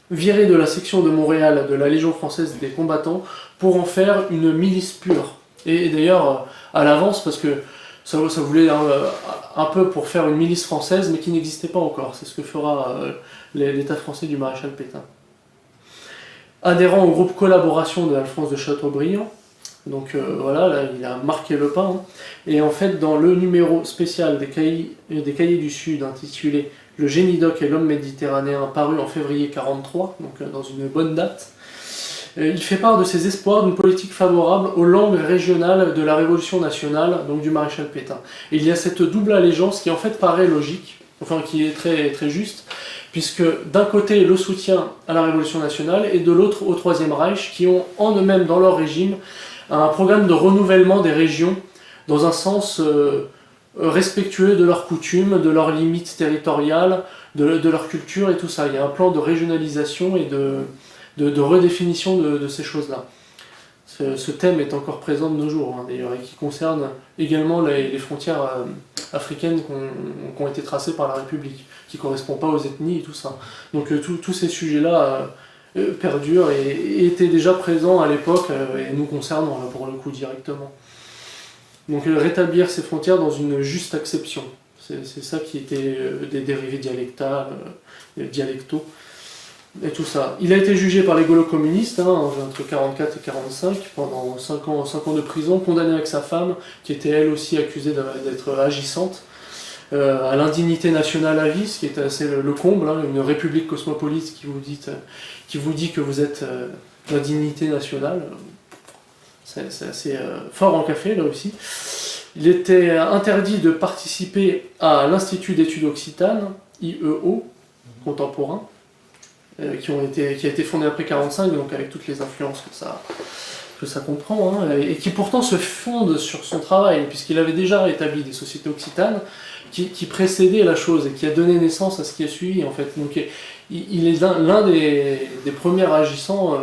viré de la section de Montréal de la Légion française des combattants pour en faire une milice pure. Et d'ailleurs, à l'avance, parce que ça voulait un peu pour faire une milice française, mais qui n'existait pas encore. C'est ce que fera l'État français du maréchal Pétain. Adhérent au groupe Collaboration de Alphonse de Chateaubriand, donc voilà, là il a marqué le pas. Hein. Et en fait, dans le numéro spécial des Cahiers du Sud, intitulé Le Génidoc et l'homme méditerranéen, paru en février 1943, donc dans une bonne date, il fait part de ses espoirs d'une politique favorable aux langues régionales de la Révolution nationale, donc du maréchal Pétain. Et il y a cette double allégeance qui en fait paraît logique, enfin qui est très, très juste, puisque d'un côté le soutien à la Révolution nationale et de l'autre au Troisième Reich, qui ont en eux-mêmes dans leur régime un programme de renouvellement des régions dans un sens respectueux de leurs coutumes, de leurs limites territoriales, de leur culture et tout ça. Il y a un plan de régionalisation et de redéfinition de ces choses-là. Ce thème est encore présent de nos jours, hein, d'ailleurs, et qui concerne également les frontières africaines qui ont été tracées par la République, qui ne correspondent pas aux ethnies et tout ça. Donc tous ces sujets-là perdurent et étaient déjà présents à l'époque et nous concernent là, pour le coup directement. Donc rétablir ces frontières dans une juste acception. C'est ça qui était des dérivés dialectaux. Et tout ça. Il a été jugé par les gaulo-communistes, hein, entre 1944 et 1945, pendant 5 ans de prison, condamné avec sa femme, qui était elle aussi accusée d'être agissante, à l'indignité nationale à vie, ce qui est assez le comble, hein, une république cosmopolite qui vous dit que vous êtes l'indignité nationale. C'est assez fort en café, là aussi. Il était interdit de participer à l'Institut d'études occitanes, IEO, contemporain, qui a été fondé après 1945, donc avec toutes les influences que ça comprend, hein, et qui pourtant se fonde sur son travail, puisqu'il avait déjà établi des sociétés occitanes qui précédaient la chose et qui a donné naissance à ce qui a suivi, en fait. Donc il est l'un des premiers agissants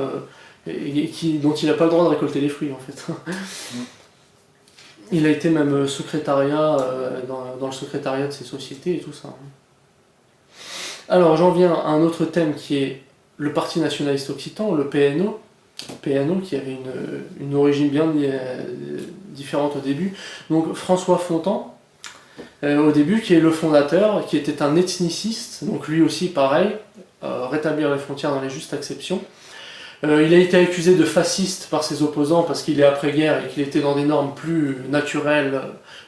dont il n'a pas le droit de récolter les fruits, en fait. Il a été même secrétariat dans le secrétariat de ces sociétés et tout ça. Alors j'en viens à un autre thème qui est le Parti nationaliste occitan, le PNO. PNO qui avait une origine bien différente au début. Donc François Fontan, au début, qui est le fondateur, qui était un ethniciste, donc lui aussi pareil, rétablir les frontières dans les justes acceptions. Il a été accusé de fasciste par ses opposants parce qu'il est après-guerre et qu'il était dans des normes plus naturelles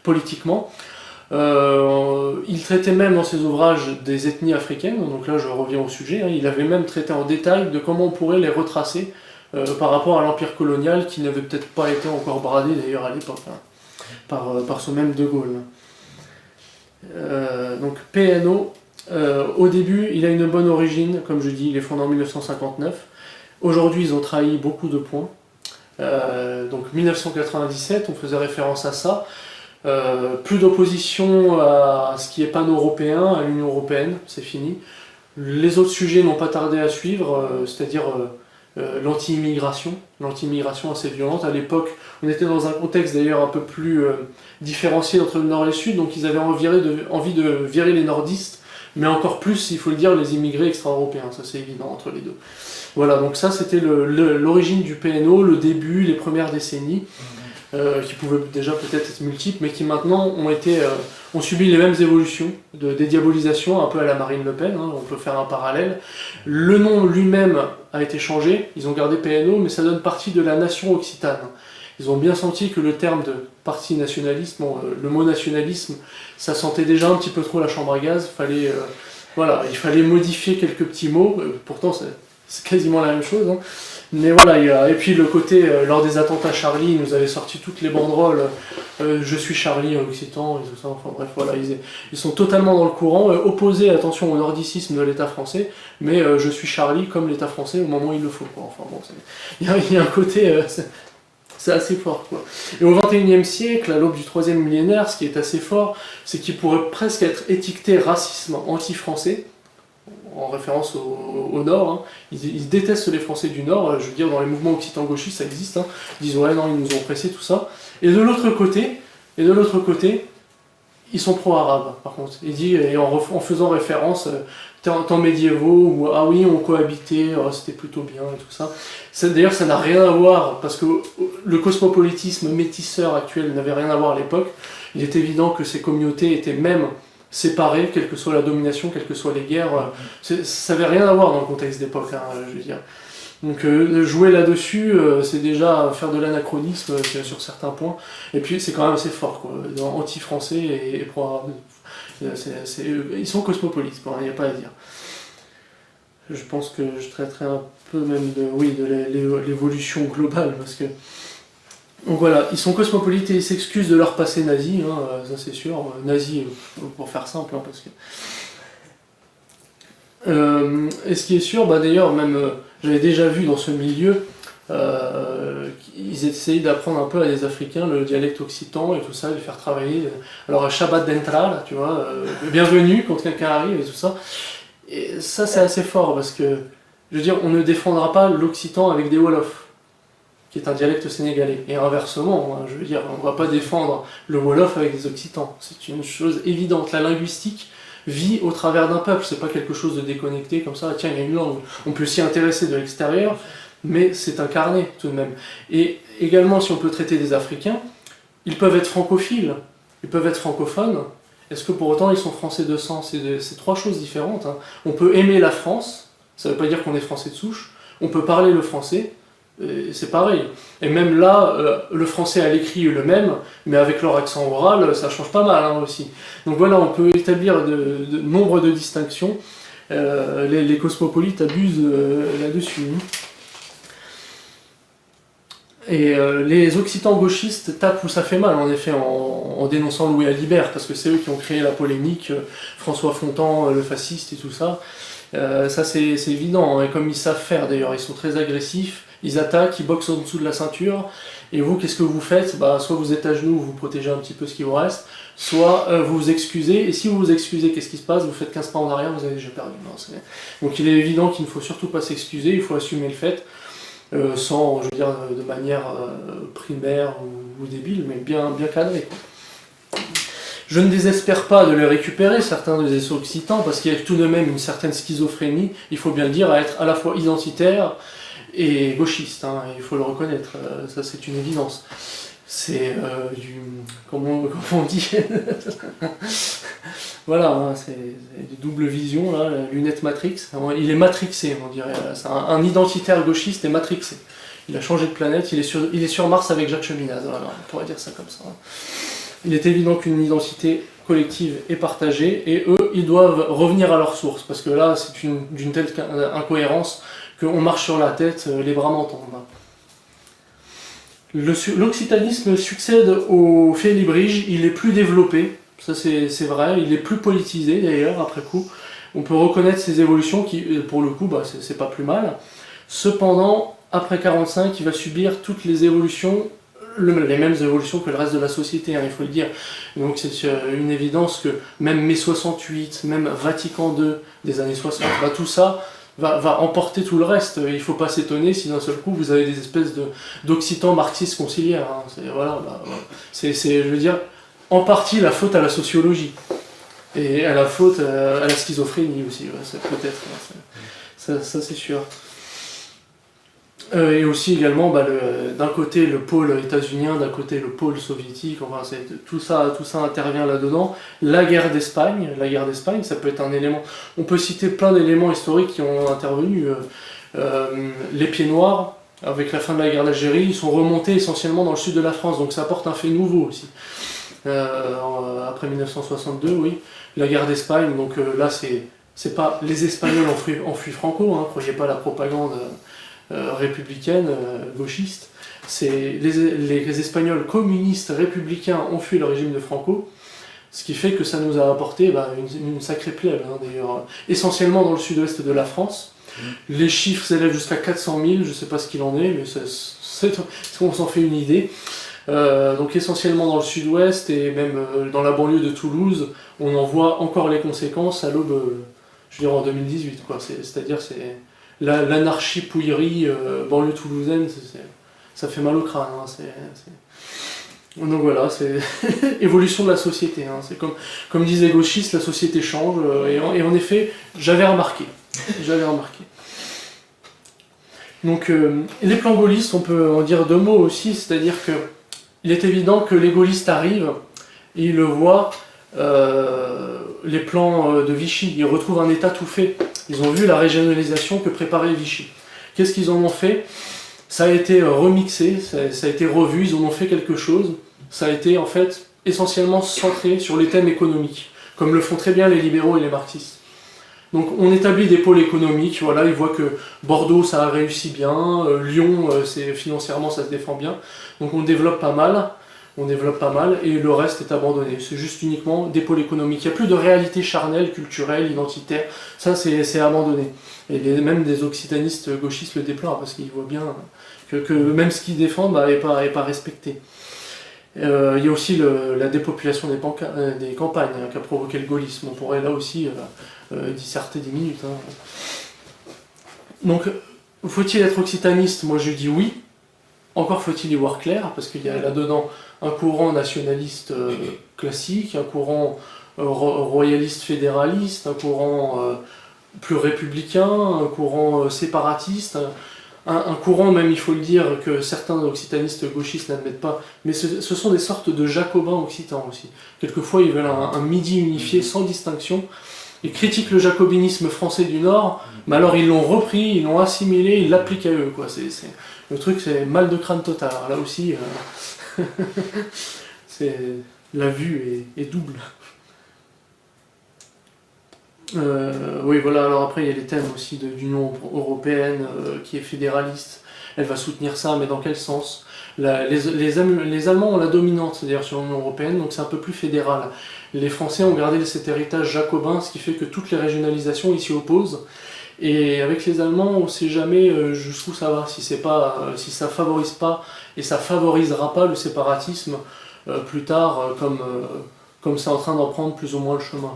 politiquement. Il traitait même dans ses ouvrages des ethnies africaines, donc là je reviens au sujet, hein, il avait même traité en détail de comment on pourrait les retracer par rapport à l'empire colonial qui n'avait peut-être pas été encore bradé d'ailleurs à l'époque, hein, par ce même De Gaulle. Donc PNO, Au début, il a une bonne origine, comme je dis, il est fondé en 1959. Aujourd'hui, ils ont trahi beaucoup de points. Donc 1997, on faisait référence à ça. Plus d'opposition à ce qui est pan-européen, à l'Union européenne, c'est fini. Les autres sujets n'ont pas tardé à suivre, c'est-à-dire l'anti-immigration. L'anti-immigration assez violente. À l'époque, on était dans un contexte d'ailleurs un peu plus différencié entre le Nord et le Sud, donc ils avaient envie de virer les nordistes, mais encore plus, il faut le dire, les immigrés extra-européens, ça c'est évident entre les deux. Voilà, donc ça c'était l'origine du PNO, le début, les premières décennies, qui pouvaient déjà peut-être être multiples, mais qui maintenant ont subi les mêmes évolutions, de dédiabolisation, un peu à la Marine Le Pen, hein, on peut faire un parallèle. Le nom lui-même a été changé, ils ont gardé PNO, mais ça donne partie de la nation occitane. Ils ont bien senti que le terme de parti nationaliste, le mot nationalisme, ça sentait déjà un petit peu trop la chambre à gaz, voilà, il fallait modifier quelques petits mots, pourtant c'est quasiment la même chose, hein. Mais voilà, et puis le côté, lors des attentats Charlie, ils nous avaient sorti toutes les banderoles, je suis Charlie en occitan, et tout ça, enfin bref, voilà, ils sont totalement dans le courant, opposés, attention, au nordicisme de l'État français, mais je suis Charlie comme l'État français au moment où il le faut, quoi. Enfin bon, il y a un côté, c'est assez fort, quoi. Et au XXIe siècle, à l'aube du 3e millénaire, ce qui est assez fort, c'est qu'il pourrait presque être étiqueté racisme anti-français, en référence au Nord, hein. Ils détestent les Français du Nord, je veux dire, dans les mouvements occitano-gauchistes, ça existe, hein. Ils disent, ouais, non, ils nous ont oppressés, tout ça. Et de l'autre côté, ils sont pro-arabes, par contre. Il dit, et en faisant référence, temps médiévaux, où, ah oui, on cohabitait, c'était plutôt bien, et tout ça. D'ailleurs, ça n'a rien à voir, parce que le cosmopolitisme métisseur actuel n'avait rien à voir à l'époque. Il est évident que ces communautés étaient même séparés, quelle que soit la domination, quelles que soient les guerres, ça n'avait rien à voir dans le contexte d'époque, hein, je veux dire. Donc jouer là-dessus, c'est déjà faire de l'anachronisme sur certains points, et puis c'est quand même assez fort, quoi, anti-français et pro-arabe. Ils sont cosmopolites, il n'y a pas à dire. Je pense que je traiterai un peu même de l'évolution globale, parce que... Donc voilà, ils sont cosmopolites et ils s'excusent de leur passé nazi, hein, ça c'est sûr, nazi pour faire simple, hein, parce que... et ce qui est sûr, d'ailleurs, même j'avais déjà vu dans ce milieu, ils essayaient d'apprendre un peu à des Africains le dialecte occitan et tout ça, les faire travailler. Alors Shabbat d'entrada, tu vois, bienvenue quand quelqu'un arrive et tout ça. Et ça c'est assez fort parce que, je veux dire, on ne défendra pas l'occitan avec des wolofs, qui est un dialecte sénégalais. Et inversement, hein, je veux dire, on ne va pas défendre le wolof avec des occitans. C'est une chose évidente. La linguistique vit au travers d'un peuple, c'est pas quelque chose de déconnecté comme ça, tiens, il y a une langue. On peut s'y intéresser de l'extérieur, mais c'est incarné tout de même. Et également, si on peut traiter des Africains, ils peuvent être francophiles, ils peuvent être francophones. Est-ce que pour autant ils sont français de sang? C'est trois choses différentes, hein. On peut aimer la France, ça ne veut pas dire qu'on est français de souche, on peut parler le français, c'est pareil. Et même là, le français à l'écrit est le même, mais avec leur accent oral, ça change pas mal, hein, aussi. Donc voilà, on peut établir de nombre de distinctions. Les cosmopolites abusent là-dessus. Et les occitans gauchistes tapent où ça fait mal, en effet, en dénonçant Louis Alibert, parce que c'est eux qui ont créé la polémique, François Fontan, le fasciste et tout ça. Ça c'est évident, hein, et comme ils savent faire d'ailleurs, ils sont très agressifs, ils attaquent, ils boxent en dessous de la ceinture, et vous, qu'est-ce que vous faites? Soit vous êtes à genoux, vous protégez un petit peu ce qui vous reste, soit vous vous excusez, et si vous vous excusez, qu'est-ce qui se passe? Vous faites 15 pas en arrière, vous avez déjà perdu. Non, donc il est évident qu'il ne faut surtout pas s'excuser, il faut assumer le fait, sans, je veux dire, de manière primaire ou débile, mais bien cadrée. Je ne désespère pas de les récupérer, certains des occitans, parce qu'il y a tout de même une certaine schizophrénie, il faut bien le dire, à être à la fois identitaire et gauchiste, hein, il faut le reconnaître, ça c'est une évidence. C'est comment on dit voilà, hein, c'est des doubles visions, là, la lunette Matrix, il est matrixé, on dirait, c'est un identitaire gauchiste et matrixé. Il a changé de planète, il est sur Mars avec Jacques Cheminade, voilà, on pourrait dire ça comme ça. Il est évident qu'une identité collective est partagée, et eux, ils doivent revenir à leur source, parce que là, c'est d'une telle incohérence qu'on marche sur la tête, les bras m'en tombent. L'occitanisme succède au félibrige, il est plus développé, ça c'est vrai, il est plus politisé d'ailleurs, après coup. On peut reconnaître ces évolutions qui, pour le coup, c'est pas plus mal. Cependant, après 45, il va subir toutes les évolutions, les mêmes évolutions que le reste de la société, hein, il faut le dire. Donc c'est une évidence que même mai 68, même Vatican II des années 60, tout ça va emporter tout le reste. Il ne faut pas s'étonner si d'un seul coup vous avez des espèces d'occitans marxistes conciliaires. Hein. C'est, je veux dire, en partie la faute à la sociologie. Et à la faute à la schizophrénie aussi, peut-être. Ça c'est sûr. Et aussi également, d'un côté le pôle états-unien, d'un côté le pôle soviétique, enfin, tout ça intervient là-dedans. La guerre d'Espagne, ça peut être un élément. On peut citer plein d'éléments historiques qui ont intervenu. Les Pieds Noirs, avec la fin de la guerre d'Algérie, ils sont remontés essentiellement dans le sud de la France, donc ça apporte un fait nouveau aussi. Après 1962, oui, la guerre d'Espagne, donc là c'est pas les Espagnols ont fui Franco, hein, croyez pas la propagande républicaine, gauchiste, c'est les Espagnols communistes républicains ont fui le régime de Franco, ce qui fait que ça nous a apporté une sacrée plèbe, hein, d'ailleurs, essentiellement dans le sud-ouest de la France. Les chiffres s'élèvent jusqu'à 400 000, je sais pas ce qu'il en est, mais on s'en fait une idée. Donc essentiellement dans le sud-ouest et même dans la banlieue de Toulouse, on en voit encore les conséquences à l'aube, je dirais en 2018, quoi. C'est-à-dire c'est l'anarchie pouillerie banlieue toulousaine, ça fait mal au crâne. Hein. Donc voilà, c'est évolution de la société. Hein. C'est comme disait Gauchiste, la société change. Et en effet, j'avais remarqué. Donc les plans gaullistes, on peut en dire deux mots aussi, c'est-à-dire que il est évident que les gaullistes arrivent et ils le voient, les plans de Vichy, ils retrouvent un état tout fait. Ils ont vu la régionalisation que préparait Vichy. Qu'est-ce qu'ils en ont fait? Ça a été remixé, ça a été revu, ils en ont fait quelque chose. Ça a été en fait essentiellement centré sur les thèmes économiques, comme le font très bien les libéraux et les marxistes. Donc on établit des pôles économiques, voilà, ils voient que Bordeaux ça a réussi bien, Lyon financièrement ça se défend bien, donc on développe pas mal, et le reste est abandonné. C'est juste uniquement des pôles économiques. Il n'y a plus de réalité charnelle, culturelle, identitaire, ça c'est abandonné. Et même des occitanistes gauchistes le déplorent, parce qu'ils voient bien que même ce qu'ils défendent n'est pas respecté. Il y a aussi la dépopulation des campagnes qui a provoqué le gaullisme. On pourrait là aussi disserter 10 minutes. Hein. Donc, faut-il être occitaniste? Moi je dis oui. Encore faut-il y voir clair, parce qu'il y a là-dedans un courant nationaliste classique, un courant royaliste fédéraliste, un courant plus républicain, un courant séparatiste, un courant même, il faut le dire, que certains occitanistes gauchistes n'admettent pas, mais ce sont des sortes de jacobins occitans aussi. Quelquefois ils veulent un midi unifié sans distinction. Ils critiquent le jacobinisme français du Nord, mais alors ils l'ont repris, ils l'ont assimilé, ils l'appliquent à eux, quoi. Le truc, c'est mal de crâne total. Alors là aussi, la vue est double. Oui, voilà, alors après il y a les thèmes aussi de l'Union européenne qui est fédéraliste. Elle va soutenir ça, mais dans quel sens? Les Allemands ont la dominante, c'est-à-dire sur l'Union européenne, donc c'est un peu plus fédéral. Les Français ont gardé cet héritage jacobin, ce qui fait que toutes les régionalisations ils s'y opposent. Et avec les Allemands, on ne sait jamais jusqu'où ça va, si ça favorise pas, et ça favorisera pas le séparatisme plus tard, comme c'est en train d'en prendre plus ou moins le chemin.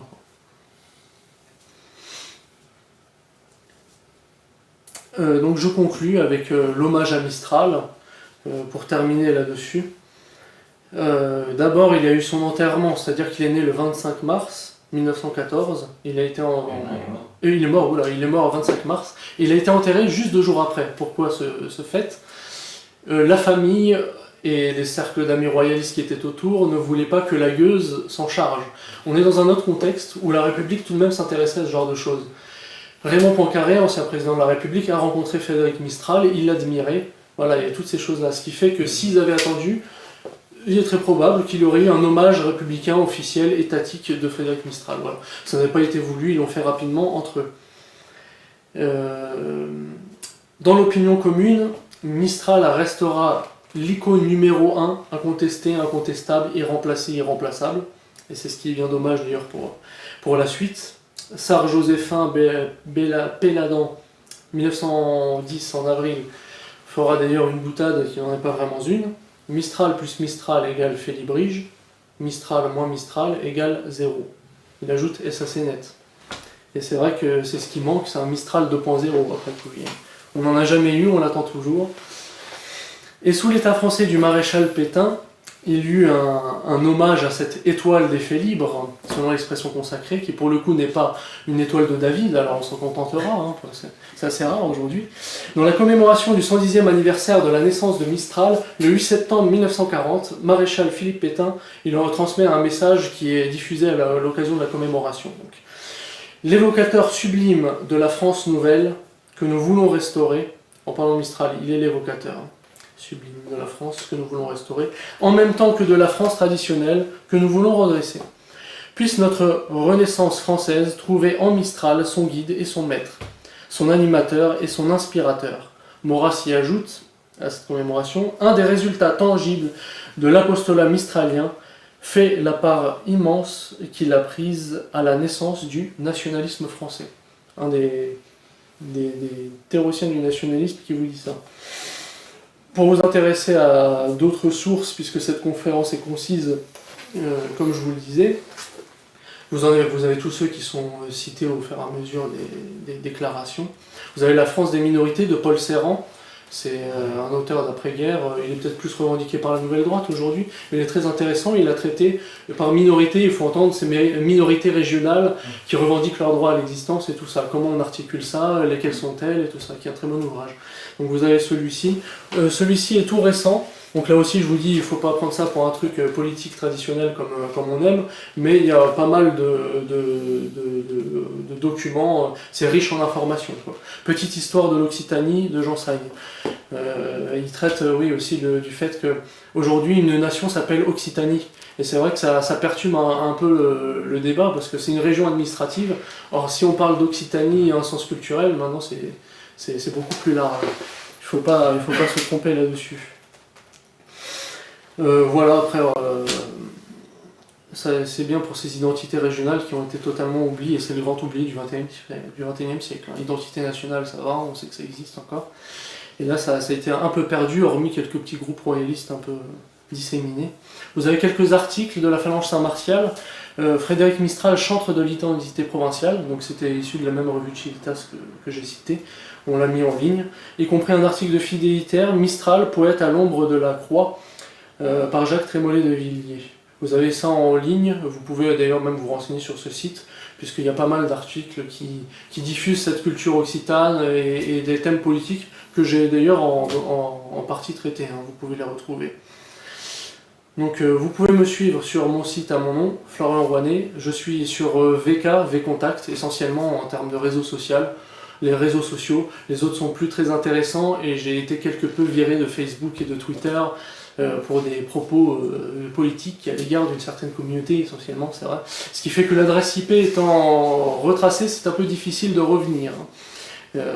Donc je conclus avec l'hommage à Mistral, pour terminer là-dessus. D'abord, il y a eu son enterrement, c'est-à-dire qu'il est né le 25 mars 1914. Il a été il est mort le 25 mars. Il a été enterré juste 2 jours après. Pourquoi ce fait? La famille et les cercles d'amis royalistes qui étaient autour ne voulaient pas que la gueuse s'en charge. On est dans un autre contexte où la République tout de même s'intéressait à ce genre de choses. Raymond Poincaré, ancien président de la République, a rencontré Frédéric Mistral, il l'admirait. Voilà, il y a toutes ces choses-là. Ce qui fait que s'ils avaient attendu, il est très probable qu'il y aurait eu un hommage républicain officiel, étatique de Frédéric Mistral. Voilà. Ça n'avait pas été voulu, ils l'ont fait rapidement entre eux. Dans l'opinion commune, Mistral restera l'icône numéro 1, incontesté, incontestable, irremplacé, irremplaçable. Et c'est ce qui est bien dommage d'ailleurs pour la suite. Sar Joséphin Péladan, 1910 en avril, fera d'ailleurs une boutade qui n'en est pas vraiment une. Mistral plus Mistral égale Félibrige, Mistral moins Mistral égale 0. Il ajoute SAC net. Et c'est vrai que c'est ce qui manque, c'est un Mistral 2.0 après tout. On n'en a jamais eu, on l'attend toujours. Et sous l'état français du maréchal Pétain, il y eut un hommage à cette étoile des faits libres, selon l'expression consacrée, qui pour le coup n'est pas une étoile de David, alors on s'en contentera, hein, c'est assez rare aujourd'hui. Dans la commémoration du 110e anniversaire de la naissance de Mistral, le 8 septembre 1940, maréchal Philippe Pétain, il leur transmet un message qui est diffusé à l'occasion de la commémoration. L'évocateur sublime de la France nouvelle que nous voulons restaurer, en parlant de Mistral, il est l'évocateur sublime de la France que nous voulons restaurer, en même temps que de la France traditionnelle que nous voulons redresser. Puisse notre Renaissance française trouver en Mistral son guide et son maître, son animateur et son inspirateur. Maurras y ajoute, à cette commémoration, un des résultats tangibles de l'apostolat mistralien fait la part immense qu'il a prise à la naissance du nationalisme français. Un des théoriciens du nationalisme qui vous dit ça. Pour vous intéresser à d'autres sources, puisque cette conférence est concise, comme je vous le disais, vous avez tous ceux qui sont cités au fur et à mesure des déclarations. Vous avez La France des minorités de Paul Ceran, c'est un auteur d'après-guerre, il est peut-être plus revendiqué par la nouvelle droite aujourd'hui, mais il est très intéressant, il a traité par minorité, il faut entendre ces minorités régionales qui revendiquent leur droit à l'existence et tout ça, comment on articule ça, lesquelles sont-elles et tout ça, qui est un très bon ouvrage. Donc vous avez celui-ci. Celui-ci est tout récent. Donc là aussi, je vous dis, il ne faut pas prendre ça pour un truc politique traditionnel comme on aime, mais il y a pas mal de documents, c'est riche en informations. Petite histoire de l'Occitanie de Jean Sagne. Il traite oui, aussi du fait qu'aujourd'hui, une nation s'appelle Occitanie. Et c'est vrai que ça perturbe un peu le débat, parce que c'est une région administrative. Or, si on parle d'Occitanie en sens culturel, maintenant c'est beaucoup plus large. Il faut pas se tromper là-dessus. Voilà, après, c'est bien pour ces identités régionales qui ont été totalement oubliées, et c'est le grand oubli du XXIe siècle. Identité nationale, ça va, on sait que ça existe encore. Et là, ça a été un peu perdu, hormis quelques petits groupes royalistes un peu disséminés. Vous avez quelques articles de la Phalange Saint-Martial. Frédéric Mistral, chantre de l'identité provinciale, donc c'était issu de la même revue de Civitas que j'ai citée. On l'a mis en ligne, y compris un article de Fidélitaire, Mistral, poète à l'ombre de la croix, par Jacques Trémollet de Villiers. Vous avez ça en ligne, vous pouvez d'ailleurs même vous renseigner sur ce site, puisqu'il y a pas mal d'articles qui diffusent cette culture occitane et des thèmes politiques que j'ai d'ailleurs en partie traités, hein, vous pouvez les retrouver. Donc vous pouvez me suivre sur mon site à mon nom, Florian Rouanet. Je suis sur VContact, essentiellement en termes de réseau social. Les réseaux sociaux, les autres sont plus très intéressants et j'ai été quelque peu viré de Facebook et de Twitter pour des propos politiques à l'égard d'une certaine communauté, essentiellement, c'est vrai. Ce qui fait que l'adresse IP étant retracée, c'est un peu difficile de revenir.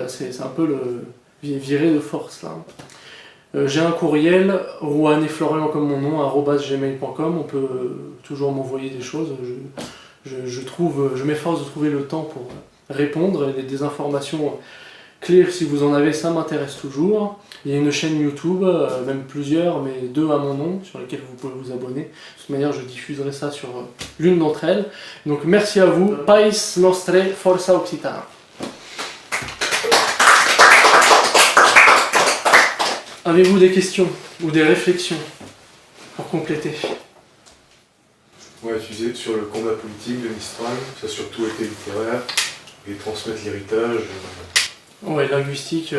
C'est un peu le viré de force, là. J'ai un courriel, rouanetflorian comme mon nom, @gmail.com. On peut toujours m'envoyer des choses. Je m'efforce de trouver le temps pour répondre, et des informations claires si vous en avez, ça m'intéresse toujours. Il y a une chaîne YouTube, même plusieurs, mais 2 à mon nom, sur lesquelles vous pouvez vous abonner. De toute manière, je diffuserai ça sur l'une d'entre elles. Donc merci à vous. Pais Nostre Forza Occitana. Avez-vous des questions ou des réflexions pour compléter? Ouais, tu disais sur le combat politique de Mistral, ça a surtout été littéraire, et transmettre l'héritage. Ouais, linguistique,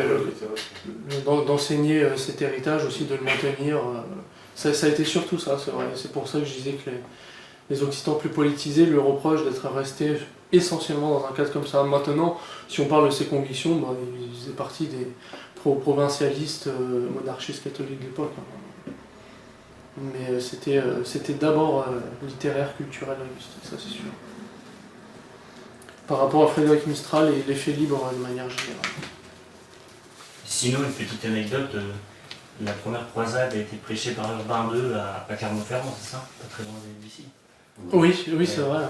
d'enseigner cet héritage aussi, de le maintenir. Ça a été surtout ça, c'est vrai. C'est pour ça que je disais que les Occitans plus politisés lui reprochent d'être restés essentiellement dans un cadre comme ça. Maintenant, si on parle de ses convictions, bah, il faisait partie des provincialistes, monarchistes catholiques de l'époque. Hein. Mais c'était d'abord littéraire, culturel, linguistique, ça c'est sûr. Par rapport à Frédéric Mistral et l'effet libre de manière générale. Sinon, une petite anecdote, la première croisade a été prêchée par Urbain II à Clermont-Ferrand, c'est ça? Pas très loin d'ici. Oui, c'est vrai.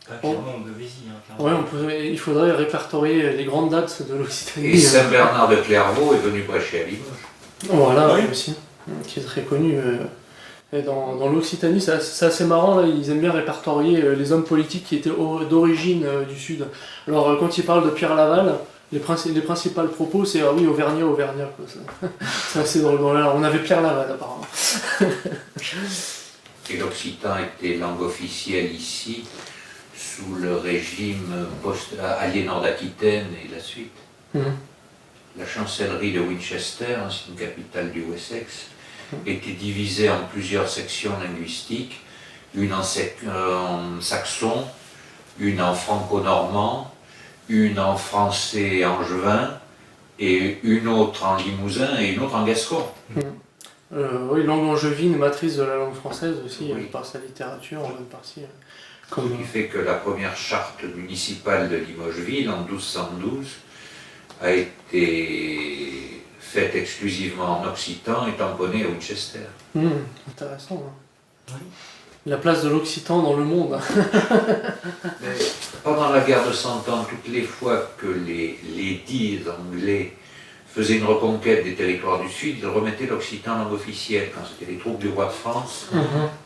Clairement, on Beauvaisis. Hein, Ouais, il faudrait répertorier les grandes dates de l'Occitanie. Et Saint-Bernard de Clairvaux est venu prêcher à Limoges. Voilà, Oui. aussi, qui est très connu. Et dans l'Occitanie, c'est assez marrant, là, ils aiment bien répertorier les hommes politiques qui étaient d'origine du Sud. Alors, quand ils parlent de Pierre Laval, les principales propos, c'est ah oui, Auvergnat, Auvergnat. C'est assez drôle. Bon, là, on avait Pierre Laval, apparemment. Et l'occitan était langue officielle ici, sous le régime Aliénor d'Aquitaine et la suite. La chancellerie de Winchester, ancienne capitale du Wessex, était divisée en plusieurs sections linguistiques, une en saxon, une en franco-normand, une en français angevin, et une autre en limousin et une autre en gascon. Oui, langue angevine, matrice de la langue française aussi, Oui. par sa littérature en bonne partie. Ce qui fait que la première charte municipale de Limogesville, en 1212, a été faite exclusivement en occitan et tamponnée à Winchester. Intéressant. Hein. Oui. La place de l'occitan dans le monde. Mais pendant la guerre de Cent Ans, toutes les fois que les dits anglais faisaient une reconquête des territoires du Sud, ils remettaient l'occitan en langue officielle. Quand c'était les troupes du roi de France,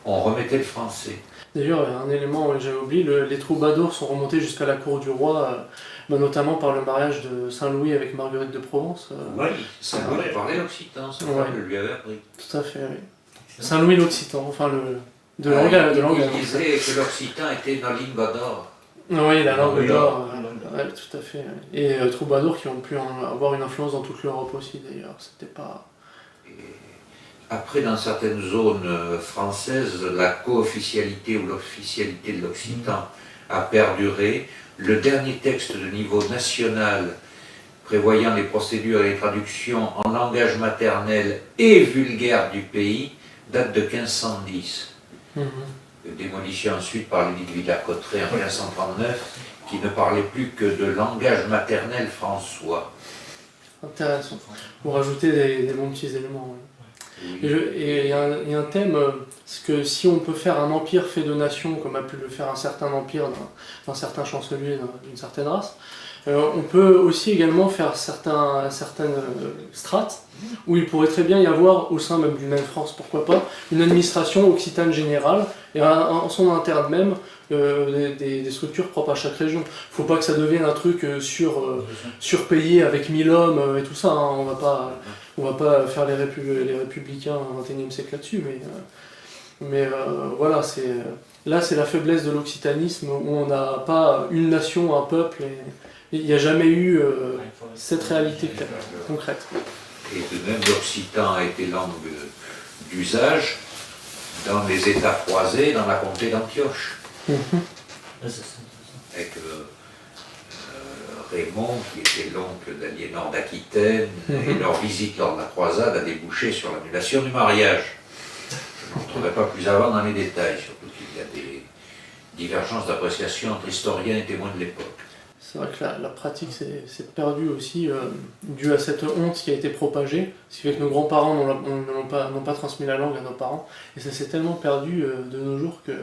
on remettait le français. D'ailleurs, un élément que j'avais oublié, les troubadours sont remontés jusqu'à la cour du roi, notamment par le mariage de Saint-Louis avec Marguerite de Provence. Oui, Saint-Louis parlait l'occitan, sa Ouais. femme le lui avait appris. Tout à fait, oui. Saint-Louis l'Occitan, enfin de langage. Il disait que l'occitan était une lingua d'or. Oui, la langue Oui, d'or, la langue d'or. ouais, tout à fait. Ouais. Et troubadours qui ont pu avoir une influence dans toute l'Europe aussi, d'ailleurs. C'était pas... Après, dans certaines zones françaises, la co-officialité ou l'officialité de l'occitan a perduré. Le dernier texte de niveau national prévoyant les procédures et les traductions en langage maternel et vulgaire du pays date de 1510. Démolition ensuite par l'édit de Villers-Cotterêts en 1539, qui ne parlait plus que de langage maternel françois. Intéressant. Pour rajouter des bons petits éléments. Ouais. Oui. Et il y a un thème, c'est que si on peut faire un empire fait de nations, comme a pu le faire un certain empire d'un certain chancelier d'une certaine race, on peut aussi également faire certaines strates, où il pourrait très bien y avoir, au sein même d'une même France, pourquoi pas, une administration occitane générale, et en son interne même, des structures propres à chaque région. Faut pas que ça devienne un truc surpayé avec 1000 hommes et tout ça, hein. On va pas faire les républicains au XXIe siècle là-dessus, mais voilà, là c'est la faiblesse de l'occitanisme, où on n'a pas une nation, un peuple, et il n'y a jamais eu cette réalité concrète. Et de même, l'occitan a été langue d'usage dans les États croisés, dans la comté d'Antioche. Avec Raymond, qui était l'oncle d'Aliénor d'Aquitaine, et leur visite lors de la croisade a débouché sur l'annulation du mariage. Je ne rentrerai pas plus avant dans les détails, surtout qu'il y a des divergences d'appréciation entre historiens et témoins de l'époque. C'est vrai que la pratique s'est perdue aussi, due à cette honte qui a été propagée, ce qui fait que nos grands-parents n'ont pas transmis la langue à nos parents, et ça s'est tellement perdu de nos jours que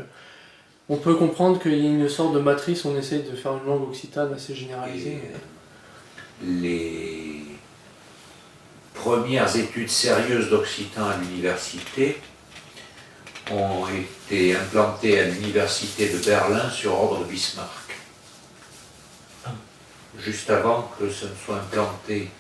on peut comprendre qu'il y a une sorte de matrice, on essaye de faire une langue occitane assez généralisée. Les premières études sérieuses d'occitan à l'université ont été implantées à l'université de Berlin sur ordre de Bismarck. Juste avant que ce ne soit implanté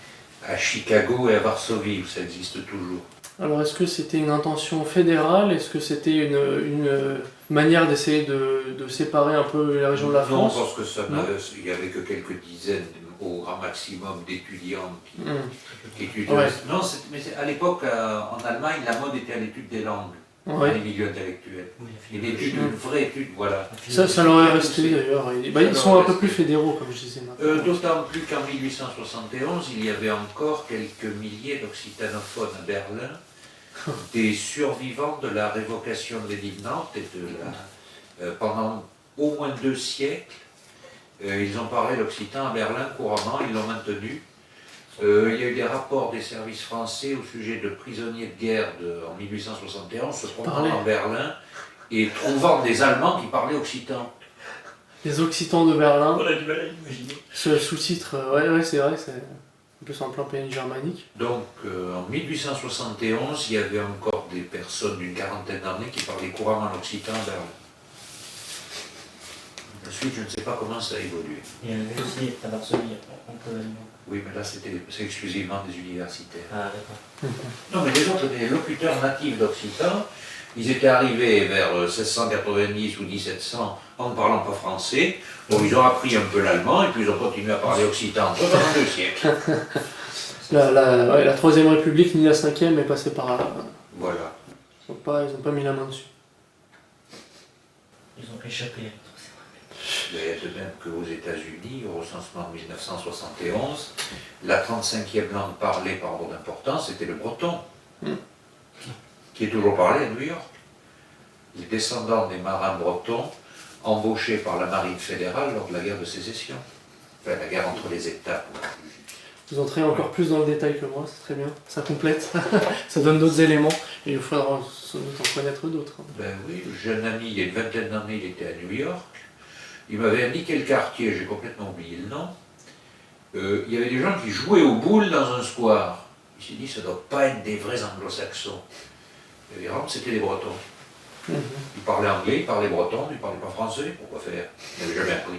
à Chicago et à Varsovie, où ça existe toujours. Alors est-ce que c'était une intention fédérale? Est-ce que c'était une manière d'essayer de séparer un peu les régions de la France? Non, parce que il n'y avait que quelques dizaines au grand maximum d'étudiants qui étudiaient. Ouais. Non, mais à l'époque, en Allemagne, la mode était à l'étude des langues, dans Ouais. les milieux intellectuels. Et l'étude, une vraie étude, voilà. Ça leur est resté d'ailleurs. Ils sont un peu plus fédéraux, comme je disais maintenant. D'autant plus qu'en 1871, il y avait encore quelques milliers d'occitanophones à Berlin, des survivants de la révocation de l'édit de Nantes et pendant au moins 2 siècles. Ils ont parlé l'occitan à Berlin couramment, ils l'ont maintenu. Il y a eu des rapports des services français au sujet de prisonniers de guerre en 1871 se promenant en Berlin et trouvant des Allemands qui parlaient occitan. Les Occitans de Berlin. On a du mal à l'imaginer. Ce sous-titre, ouais, c'est vrai, c'est un peu en plein pays germanique. Donc en 1871, il y avait encore des personnes d'une quarantaine d'années qui parlaient couramment l'occitan à Berlin. Ensuite, je ne sais pas comment ça a évolué. Il y en avait aussi à Varsovie, en Pologne. Oui, mais là, c'est exclusivement des universitaires. Ah, d'accord. Non, mais les autres, des locuteurs natifs d'occitan, ils étaient arrivés vers 1690 ou 1700 en ne parlant pas français. Bon, ils ont appris un peu l'allemand et puis ils ont continué à parler occitan pendant 2 siècles. La Troisième République ni la Cinquième est passée par là. Voilà. Ils n'ont pas mis la main dessus. Ils ont échappé. Il y a de même qu'aux États-Unis, au recensement de 1971, la 35e langue parlée par ordre d'importance était le breton, qui est toujours parlé à New York. Les descendants des marins bretons embauchés par la marine fédérale lors de la guerre de sécession, enfin la guerre entre les États. Vous entrez encore plus dans le détail que moi, c'est très bien. Ça complète, ça donne d'autres éléments et il faudra sans doute en connaître d'autres. Ben oui, le jeune ami, il y a une vingtaine d'années, il était à New York. Il m'avait indiqué le quartier, j'ai complètement oublié le nom. Il y avait des gens qui jouaient aux boules dans un square. Il s'est dit, ça ne doit pas être des vrais anglo-saxons. Et vraiment, c'était des bretons. Ils parlaient anglais, ils parlaient breton, ils ne parlaient pas français. Pourquoi faire? Ils n'avaient jamais appris.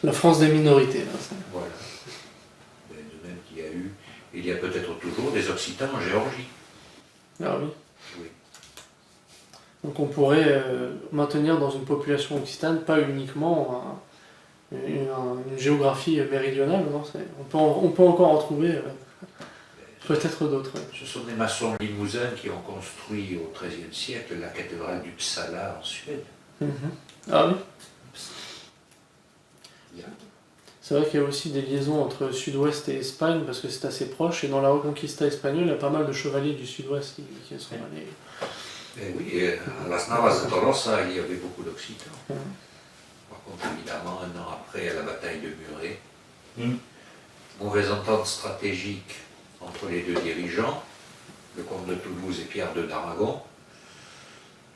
La France des minorités, là. Voilà. Ben, de même qu'il y a eu, et il y a peut-être toujours des Occitans en Géorgie. Ah oui. Oui. Donc on pourrait maintenir dans une population occitane pas uniquement une géographie méridionale, non, on peut encore en trouver peut-être d'autres. Ouais. Ce sont des maçons limousins qui ont construit au XIIIe siècle la cathédrale d'Uppsala en Suède. Ah oui. Bien. C'est vrai qu'il y a aussi des liaisons entre Sud-Ouest et Espagne parce que c'est assez proche et dans la Reconquista espagnole il y a pas mal de chevaliers du Sud-Ouest qui sont allés. Et oui, et à Las Navas de Tolosa, il y avait beaucoup d'Occitans. Par contre, évidemment, un an après, à la bataille de Muret, mauvaise entente stratégique entre les deux dirigeants, le comte de Toulouse et Pierre II d'Aragon,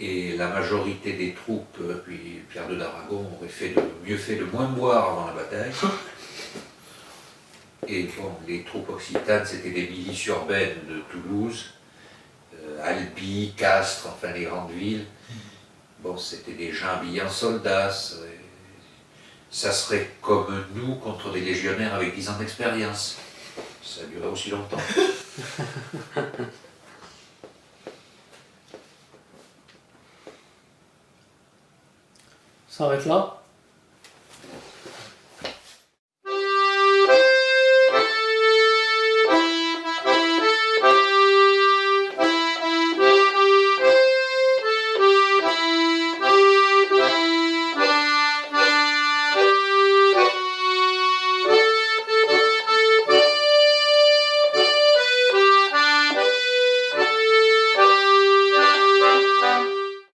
et la majorité des troupes, puis Pierre II d'Aragon aurait mieux fait de moins boire avant la bataille. Et bon, les troupes occitanes, c'était des milices urbaines de Toulouse, Albi, Castres, enfin les grandes villes. Bon, c'était des gens habillés en soldats. Ça serait comme nous contre des légionnaires avec 10 ans d'expérience. Ça a duré aussi longtemps. Ça s'arrête là.